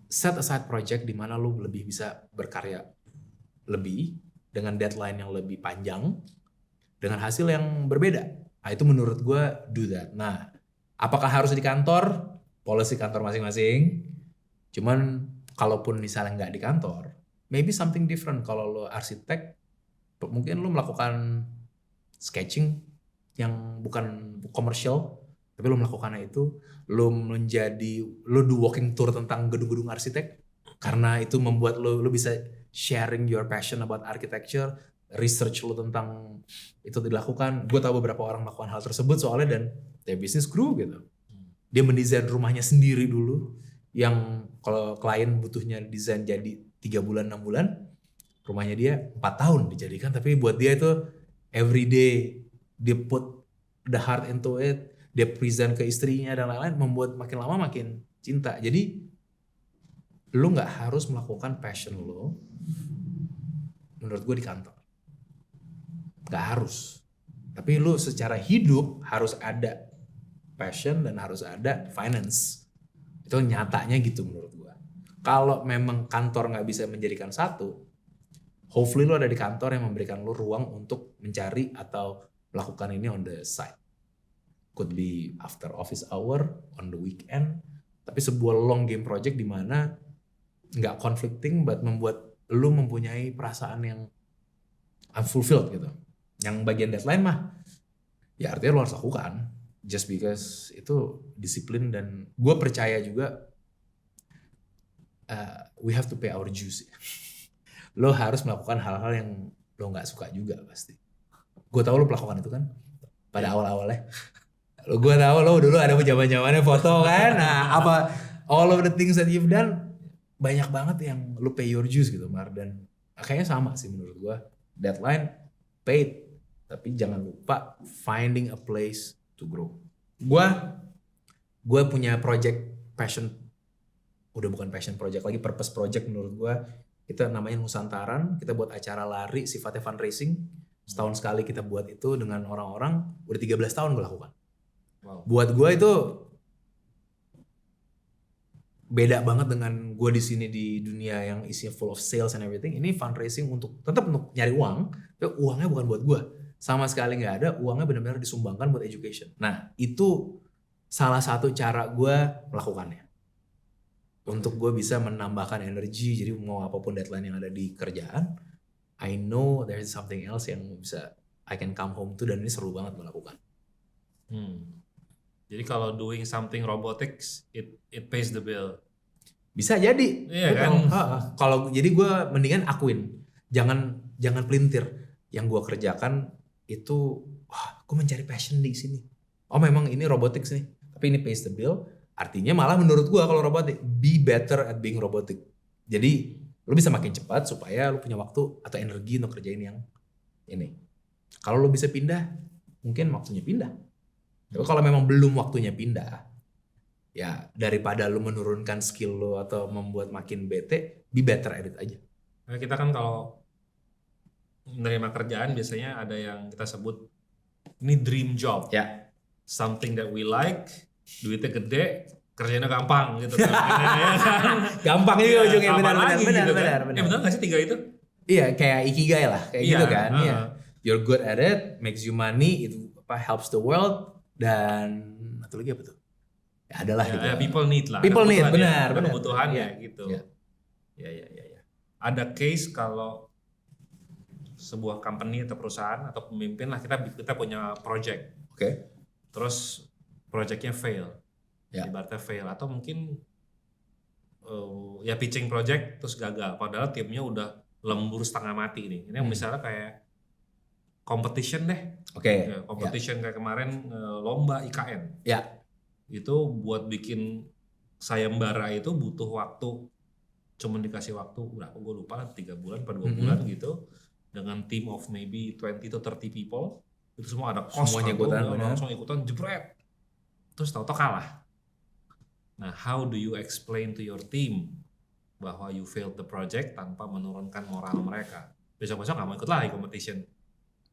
Set aside project di mana lu lebih bisa berkarya lebih dengan deadline yang lebih panjang dengan hasil yang berbeda. Nah, itu menurut gue do that. Nah, apakah harus di kantor? Policy kantor masing-masing. Cuman kalaupun misalnya nggak di kantor, maybe something different. Kalau lo arsitek, mungkin lo melakukan sketching yang bukan komersial, tapi lo melakukannya itu, lo do walking tour tentang gedung-gedung arsitek, karena itu membuat lo bisa sharing your passion about architecture, research lo tentang itu dilakukan. Gue tahu beberapa orang melakukan hal tersebut soalnya, dan their business grew gitu. Dia mendesain rumahnya sendiri dulu, yang kalau klien butuhnya desain jadi 3 bulan 6 bulan, rumahnya dia 4 tahun dijadikan, tapi buat dia itu every day dia put the heart into it, dia present ke istrinya dan lain-lain, membuat makin lama makin cinta. Jadi lu nggak harus melakukan passion lu menurut gue di kantor, nggak harus, tapi lu secara hidup harus ada passion dan harus ada finance. Itu nyatanya gitu menurut gue. Kalau memang kantor nggak bisa menjadikan satu, hopefully lu ada di kantor yang memberikan lu ruang untuk mencari atau melakukan ini on the side. Could be after office hour, on the weekend, tapi sebuah long game project di mana nggak conflicting, but membuat lu mempunyai perasaan yang unfulfilled gitu. Yang bagian deadline mah, ya artinya lu harus lakukan, just because itu disiplin. Dan gue percaya juga we have to pay our dues. Lo harus melakukan hal-hal yang lo nggak suka juga pasti. Gue tahu lo melakukan itu kan pada awal-awalnya. Gue tahu lo dulu ada zaman-zamannya foto kan. Nah, apa all of the things that you've done, banyak banget yang lo pay your dues gitu, Mar. Dan kayaknya sama sih menurut gue. Deadline paid, tapi jangan lupa finding a place to grow. Gue punya project passion, udah bukan passion project lagi, purpose project menurut gue. Kita namanya Nusantaran, kita buat acara lari sifatnya fundraising. Setahun sekali kita buat itu dengan orang-orang, udah 13 tahun gue lakukan. Wow. Buat gue itu beda banget dengan gue di sini di dunia yang isinya full of sales and everything. Ini fundraising untuk tetap untuk nyari uang, tapi uangnya bukan buat gue. Sama sekali nggak ada, uangnya benar-benar disumbangkan buat education. Nah, itu salah satu cara gue melakukannya. Untuk gue bisa menambahkan energi, jadi mau apapun deadline yang ada di kerjaan, I know there's something else yang bisa I can come home to, dan ini seru banget melakukan. Jadi kalau doing something robotics, it pays the bill. Bisa jadi. Iya kan? Kalau jadi gue mendingan akuin, jangan pelintir. Yang gue kerjakan itu, gue mencari passion di sini. Oh memang ini robotics nih, tapi ini pays the bill. Artinya malah menurut gue kalau robotik, be better at being robotic. Jadi lu bisa makin cepat supaya lu punya waktu atau energi untuk kerjain yang ini. Kalau lu bisa pindah, mungkin waktunya pindah. Tapi kalau memang belum waktunya pindah, ya daripada lu menurunkan skill lu atau membuat makin bete, be better at it aja. Nah, kita kan kalau menerima kerjaan biasanya ada yang kita sebut ini dream job. Ya. Something that we like, duitnya gede, kerjanya gampang gitu. Gampang juga ujungnya, benar. Benar nggak sih 3 itu? Iya, kayak ikigai lah, kayak gitu kan. Iya. You're good at it, makes you money, itu helps the world, dan satu lagi apa tuh? Ya adalah gitu. People need lah. People need, benar. Ada kebutuhannya gitu. Ya. Ya. Ada case kalau sebuah company atau perusahaan atau pemimpin lah kita punya project. Oke. Terus projectnya fail. Ya. Ibaratnya fail atau mungkin ya pitching project terus gagal. Padahal timnya udah lembur setengah mati nih. Ini misalnya kayak competition deh. Oke. Ya, competition kayak kemarin lomba IKN. Ya. Itu buat bikin sayembara itu butuh waktu, cuma dikasih waktu berapa gue lupa, 3 bulan atau 2 bulan gitu, dengan team of maybe 20 to 30 people, itu semua ada cost, semuanya ikutan, langsung ikutan jebret, terus tahu-tahu kalah. Nah, how do you explain to your team bahwa you failed the project tanpa menurunkan moral mereka? Besok-besok gak mau ikut lagi competition.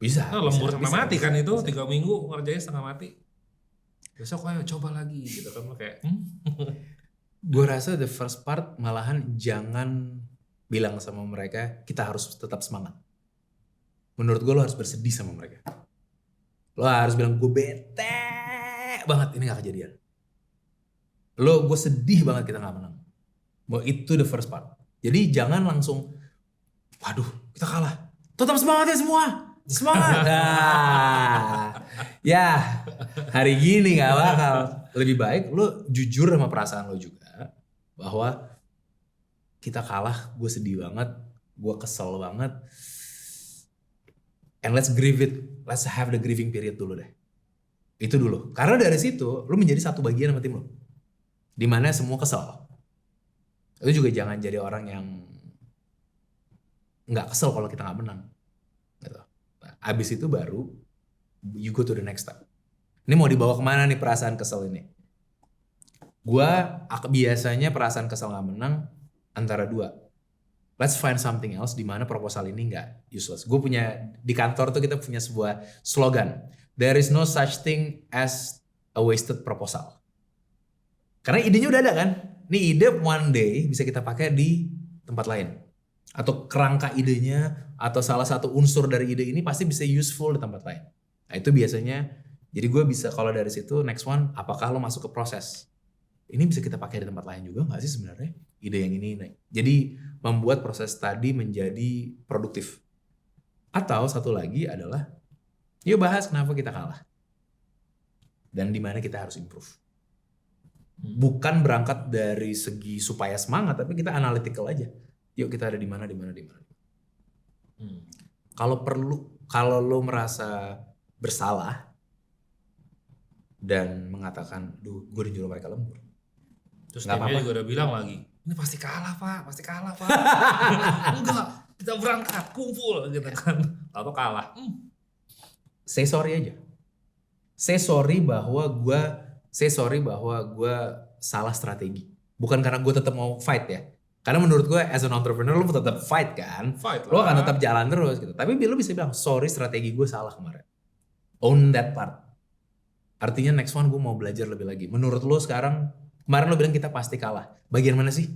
Bisa. Lembur sampai mati kan itu, 3 minggu ngerjain setengah mati. Besok ayo coba lagi gitu kan, kayak Gue rasa the first part malahan jangan bilang sama mereka kita harus tetap semangat. Menurut gue lo harus bersedih sama mereka. Lo harus bilang gue bete banget ini gak kejadian. Gue sedih banget kita gak menang. Itu the first part. Jadi jangan langsung waduh kita kalah. Tetap semangat ya semua. Semangat. Nah, ya hari gini gak bakal. Lebih baik lo jujur sama perasaan lo juga. Bahwa kita kalah, gue sedih banget, gue kesel banget. And let's grieve it. Let's have the grieving period dulu deh. Itu dulu. Karena dari situ lo menjadi satu bagian sama tim lo. Dimana semua kesel. Itu juga jangan jadi orang yang gak kesel kalau kita gak menang. Gitu. Nah, abis itu baru you go to the next step. Ini mau dibawa kemana nih perasaan kesel ini? Gua biasanya perasaan kesel gak menang antara dua. Let's find something else di mana proposal ini gak useless. Gue punya di kantor tuh kita punya sebuah slogan. There is no such thing as a wasted proposal. Karena idenya udah ada kan. Nih ide one day bisa kita pakai di tempat lain. Atau kerangka idenya atau salah satu unsur dari ide ini pasti bisa useful di tempat lain. Nah itu biasanya, jadi gue bisa kalau dari situ next one, apakah lo masuk ke proses? Ini bisa kita pakai di tempat lain juga gak sih sebenarnya? Ide yang ini. Jadi membuat proses tadi menjadi produktif. Atau satu lagi adalah, yuk bahas kenapa kita kalah. Dan di mana kita harus improve. Bukan berangkat dari segi supaya semangat, tapi kita analytical aja. Yuk kita ada di mana. Kalau perlu, kalau lo merasa bersalah dan mengatakan, duh gue nyuruh mereka lembur. Terus timnya juga udah bilang lagi, ini pasti kalah pak. Enggak, kita berangkat, kumpul gitu kan. Atau kalah. Say sorry aja. Say sorry bahwa gue salah strategi. Bukan karena gue tetap mau fight ya. Karena menurut gue as an entrepreneur lo tetap fight kan. Lo akan tetap jalan terus gitu. Tapi lo bisa bilang sorry strategi gue salah kemarin. Own that part. Artinya next one gue mau belajar lebih lagi. Menurut lo sekarang, kemarin lo bilang kita pasti kalah. Bagian mana sih?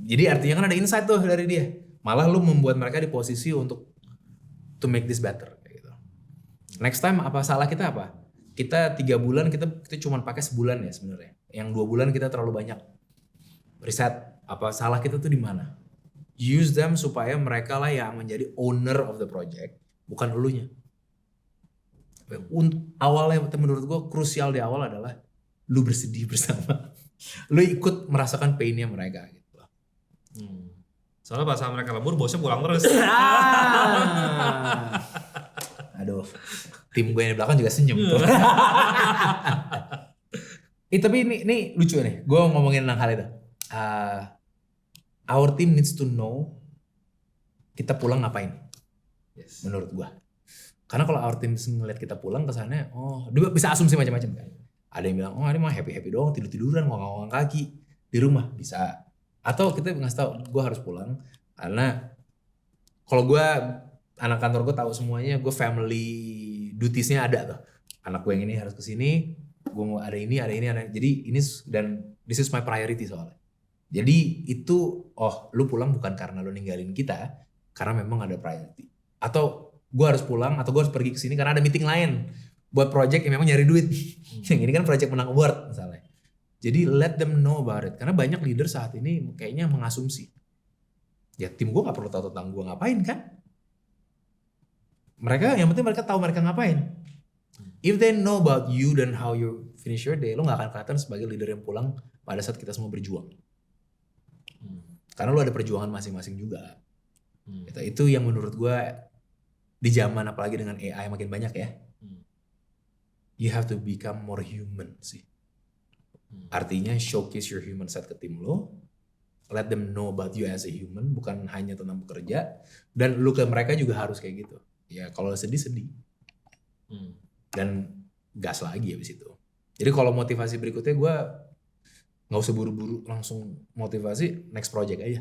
Jadi artinya kan ada insight tuh dari dia. Malah lo membuat mereka di posisi untuk to make this better. Gitu. Next time apa salah kita apa? Kita 3 bulan kita cuma pakai sebulan ya sebenarnya. Yang 2 bulan kita terlalu banyak. Riset. Apa salah kita tuh di mana? Use them supaya mereka lah yang menjadi owner of the project, bukan elunya. Awalnya menurut gue krusial di awal adalah lu bersedih bersama, lu ikut merasakan painnya mereka gitu. Soalnya pas mereka lembur bosnya pulang terus. Aduh, tim gue yang di belakang juga senyum tuh. Tapi ini lucu nih, gue ngomongin tentang hal itu. Our team needs to know kita pulang ngapain. Yes. Menurut gua. Karena kalau our team ngeliat kita pulang kesannya, dia bisa asumsi macam-macam kan. Ada yang bilang, ini mah happy doang, tidur-tiduran, ngomong kaki di rumah bisa. Atau kita ngasih tahu, gua harus pulang karena kalau gua anak kantor gua tahu semuanya, gua family dutiesnya ada tuh. Anak gua yang ini harus kesini, gua mau ada ini. Jadi ini dan this is my priority soalnya. Jadi itu, lu pulang bukan karena lu ninggalin kita, karena memang ada priority. Atau gue harus pulang, atau gue harus pergi ke sini karena ada meeting lain buat project yang memang nyari duit. Yang ini kan project menang award misalnya. Jadi let them know about it. Karena banyak leader saat ini kayaknya mengasumsi. Ya tim gue gak perlu tahu tentang gue ngapain kan. Yang penting mereka tahu mereka ngapain. If they know about you dan how you finish your day, lo gak akan kelihatan sebagai leader yang pulang pada saat kita semua berjuang. Karena lo ada perjuangan masing-masing juga. Itu yang menurut gue di zaman apalagi dengan AI makin banyak ya. You have to become more human sih. Artinya showcase your human side ke tim lo. Let them know about you as a human. Bukan hanya tentang bekerja. Dan lu ke mereka juga harus kayak gitu. Ya kalau sedih. Dan gas lagi habis itu. Jadi kalau motivasi berikutnya gue gak usah buru-buru langsung motivasi. Next project aja.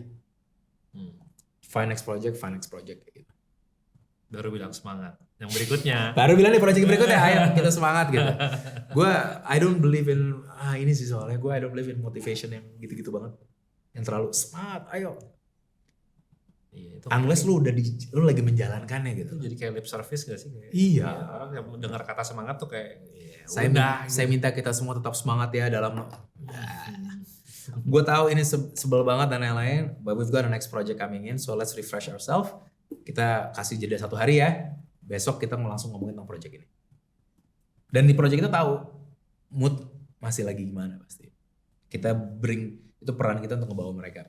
Find next project kayak gitu. Baru bilang semangat. Yang berikutnya. Baru bilang nih project berikutnya, ayo kita semangat gitu. Gue I don't believe in ini sih soalnya gue I don't believe in motivation yang gitu-gitu banget. Yang terlalu semangat, ayo. Iya, itu unless lu lagi menjalankannya gitu. Itu jadi kayak lip service gak sih? Kayak, iya. Orang yang mendengar kata semangat tuh kayak saya minta kita semua tetap semangat ya dalam gue tahu ini sebel banget dan lain-lain, but we've got a next project coming in, so let's refresh ourselves. Kita kasih jeda 1 hari ya. Besok kita langsung ngomongin tentang project ini. Dan di project kita tahu mood masih lagi gimana pasti. Kita itu peran kita untuk ngebawa mereka.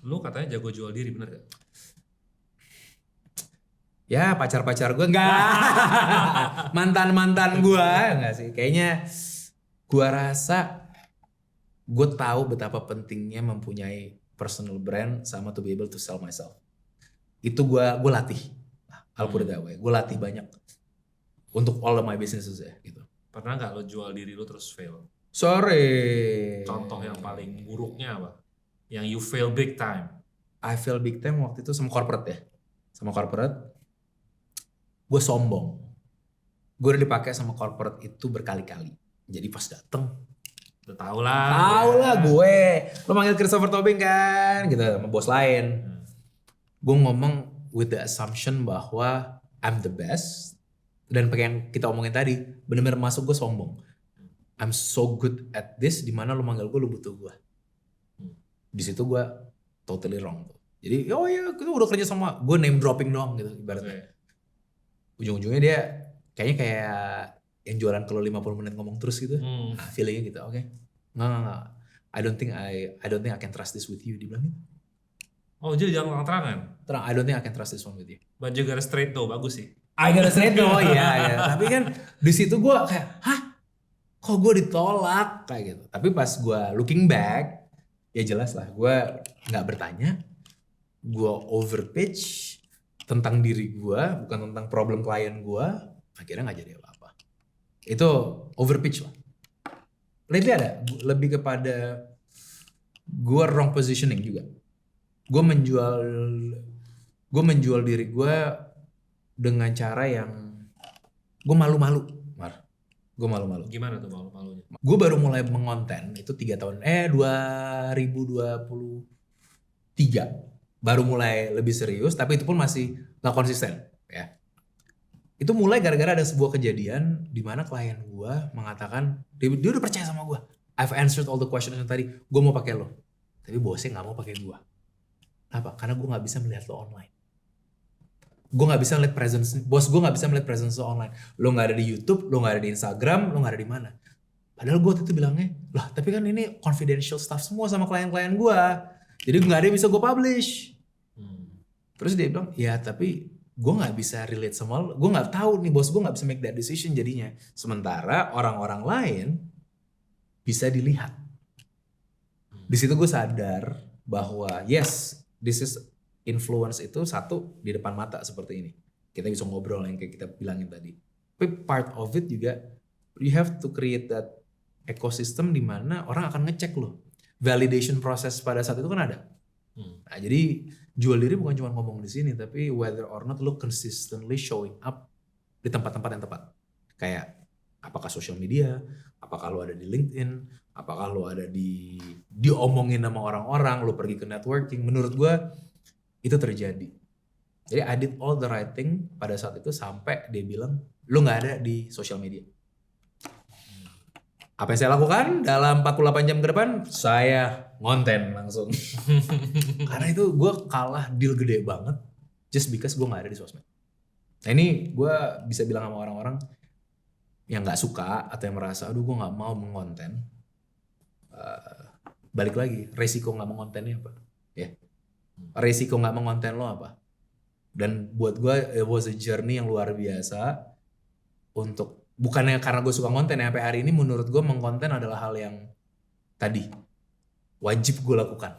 Lu katanya jago jual diri, bener gak? Ya pacar-pacar gue enggak. Mantan-mantan gue enggak sih. Kayaknya gue rasa gue tahu betapa pentingnya mempunyai personal brand sama to be able to sell myself. Itu gue latih. I'll put it that way. Gue latih banyak untuk all of my businesses ya gitu. Pernah gak lo jual diri lo terus fail? Sorry. Contoh yang paling buruknya apa? Yang you fail big time. I fail big time waktu itu sama corporate ya. Sama corporate. Gue sombong. Gue udah dipakai sama corporate itu berkali-kali. Jadi pas dateng. Udah tau lah. Tahu lah gue. Lo manggil Christopher Tobing kan. Gitu sama bos lain. Gue ngomong with the assumption bahwa I'm the best. Dan pakai yang kita omongin tadi. Bener-bener masuk gue sombong. I'm so good at this. Dimana lo manggil gue, lo butuh gue. Di situ gue totally wrong. Jadi oh ya kita udah kerja sama. Gue name dropping doang gitu ibaratnya. Ujung-ujungnya dia kayaknya kayak yang jualan kalau 50 menit ngomong terus gitu. Nah, feelingnya gitu. Oke. Nggak. I don't think I can trust this with you, dibilang gitu. Oh, jadi jangan terang-terangan. Terang, I don't think I can trust this one with you. But you gotta straight though, bagus sih. I gotta straight though, iya. Tapi kan di situ gue kayak, hah? Kok gue ditolak kayak gitu. Tapi pas gue looking back, ya jelas lah. Gue nggak bertanya, gue overpitch tentang diri gue, bukan tentang problem klien gue. Akhirnya nggak jadi apa-apa. Itu overpitch lah. Lately ada lebih kepada gue wrong positioning juga. Gue menjual diri gue dengan cara yang gue malu-malu, gue malu-malu. Gimana tuh malu-malunya? Gue baru mulai mengonten itu 2023 baru mulai lebih serius, tapi itu pun masih gak konsisten ya. Itu mulai gara-gara ada sebuah kejadian di mana klien gue mengatakan dia udah percaya sama gue. I've answered all the questions yang tadi, gue mau pakai lo, tapi bosnya nggak mau pakai gue. Kenapa? Karena gue nggak bisa melihat lo online. Gue nggak bisa melihat presence, bos gue nggak bisa melihat presence lo online. Lo nggak ada di YouTube, lo nggak ada di Instagram, lo nggak ada di mana. Padahal gue waktu itu bilangnya, lah tapi kan ini confidential stuff semua sama klien-klien gue, jadi nggak ada yang bisa gue publish. Terus dia bilang, ya tapi gue nggak bisa relate sama lo, gue nggak tahu nih bos gue nggak bisa make that decision jadinya. Sementara orang-orang lain bisa dilihat. Di situ gue sadar bahwa yes, this is influence itu satu di depan mata seperti ini. Kita bisa ngobrol yang kayak kita bilangin tadi. Tapi part of it juga you have to create that ecosystem di mana orang akan ngecek lo. Validation proses pada saat itu kan ada. Nah, jadi jual diri bukan cuma ngomong di sini, tapi whether or not lo consistently showing up di tempat-tempat yang tepat. Kayak apakah social media, apakah lo ada di LinkedIn, apakah lo ada diomongin sama orang-orang, lo pergi ke networking. Menurut gue itu terjadi. Jadi I did all the right thing pada saat itu sampai dia bilang lo nggak ada di social media. Apa yang saya lakukan dalam 48 jam ke depan? Saya ngonten langsung. Karena itu gue kalah deal gede banget just because gue gak ada di sosmed. Nah ini gue bisa bilang sama orang-orang yang gak suka atau yang merasa aduh gue gak mau mengonten. Balik lagi, resiko gak mengontennya apa? Ya. Resiko gak mengonten lo apa? Dan buat gue it was a journey yang luar biasa untuk bukannya karena gue suka konten ya, sampai hari ini menurut gue mengkonten adalah hal yang tadi wajib gue lakukan.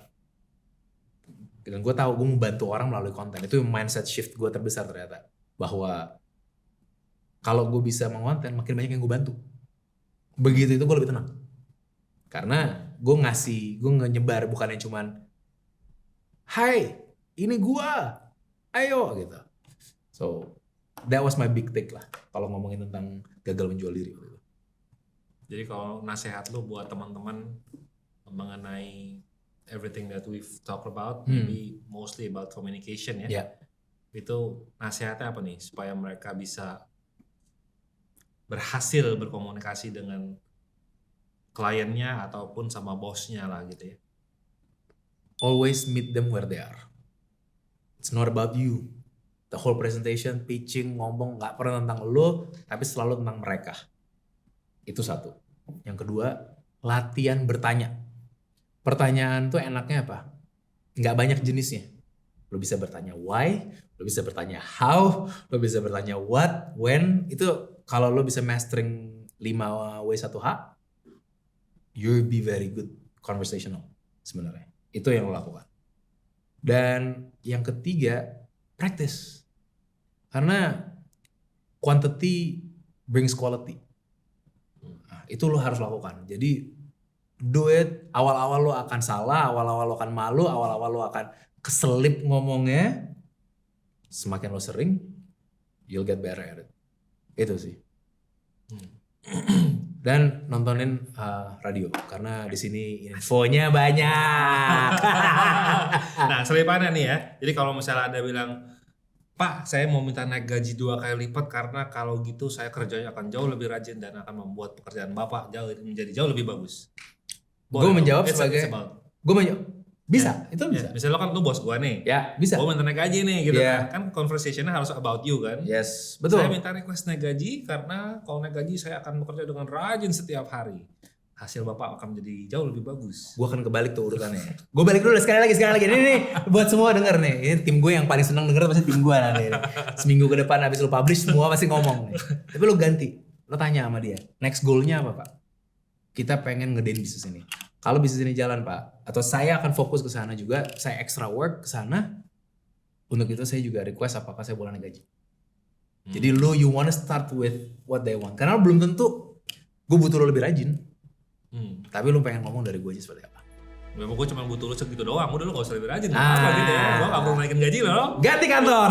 Dan gue tahu gue mau bantu orang melalui konten. Itu mindset shift gue terbesar ternyata. Bahwa kalau gue bisa mengonten makin banyak yang gue bantu. Begitu itu gue lebih tenang. Karena gue nyebar bukannya cuman hai ini gue ayo gitu. So that was my big take lah kalau ngomongin tentang gagal menjual diri. Jadi kalau nasihat lu buat teman-teman mengenai everything that we've talked about, maybe mostly about communication ya. Yeah. Itu nasihatnya apa nih supaya mereka bisa berhasil berkomunikasi dengan kliennya ataupun sama bosnya lah gitu ya. Always meet them where they are. It's not about you. The whole presentation, pitching, ngomong gak pernah tentang lo, tapi selalu tentang mereka. Itu satu. Yang kedua, latihan bertanya. Pertanyaan tuh enaknya apa? Gak banyak jenisnya. Lo bisa bertanya why, lo bisa bertanya how, lo bisa bertanya what, when. Itu kalau lo bisa mastering 5W1H, you'll be very good conversational sebenarnya. Itu yang lo lakukan. Dan yang ketiga, practice. Karena quantity brings quality. Nah, itu lo harus lakukan. Jadi do it. Awal-awal lo akan salah, awal-awal lo akan malu, awal-awal lo akan keselip ngomongnya. Semakin lo sering, you'll get better at it. Itu sih. Dan nontonin radio karena di sini infonya banyak. Nah, selipannya nih ya. Jadi kalau misalnya ada bilang, Pak, saya mau minta naik gaji 2 kali lipat karena kalau gitu saya kerjanya akan jauh lebih rajin dan akan membuat pekerjaan Bapak menjadi jauh lebih bagus. Gue menjawab sebagai, bisa, itu bisa. Misalnya lo kan lu bos gue nih, ya bisa. Gue minta naik gaji nih gitu kan conversationnya harus about you kan. Yes, betul. Saya minta request naik gaji karena kalau naik gaji saya akan bekerja dengan rajin setiap hari. Hasil Bapak akan menjadi jauh lebih bagus. Gue akan kebalik tuh urutannya. Gue balik dulu sekali lagi. Ini nih buat semua denger nih. Ini tim gue yang paling seneng denger pasti tim gue nanti. Seminggu ke depan habis lo publish semua pasti ngomong nih. Tapi lo ganti. Lo tanya sama dia. Next goalnya apa Pak? Kita pengen ngedein bisnis ini. Kalau bisnis ini jalan Pak, atau saya akan fokus ke sana juga. Saya extra work ke sana. Untuk itu saya juga request apakah saya boleh naik gaji. Jadi lo you wanna start with what they want. Karena belum tentu gue butuh lo lebih rajin. Tapi lu pengen ngomong dari gue aja seperti apa? Memang gue cuma butuh lu segitu doang, udah lu gak usah lebih rajin. Apa gitu ya? Gue gak perlu naikin gaji lo. Ganti kantor.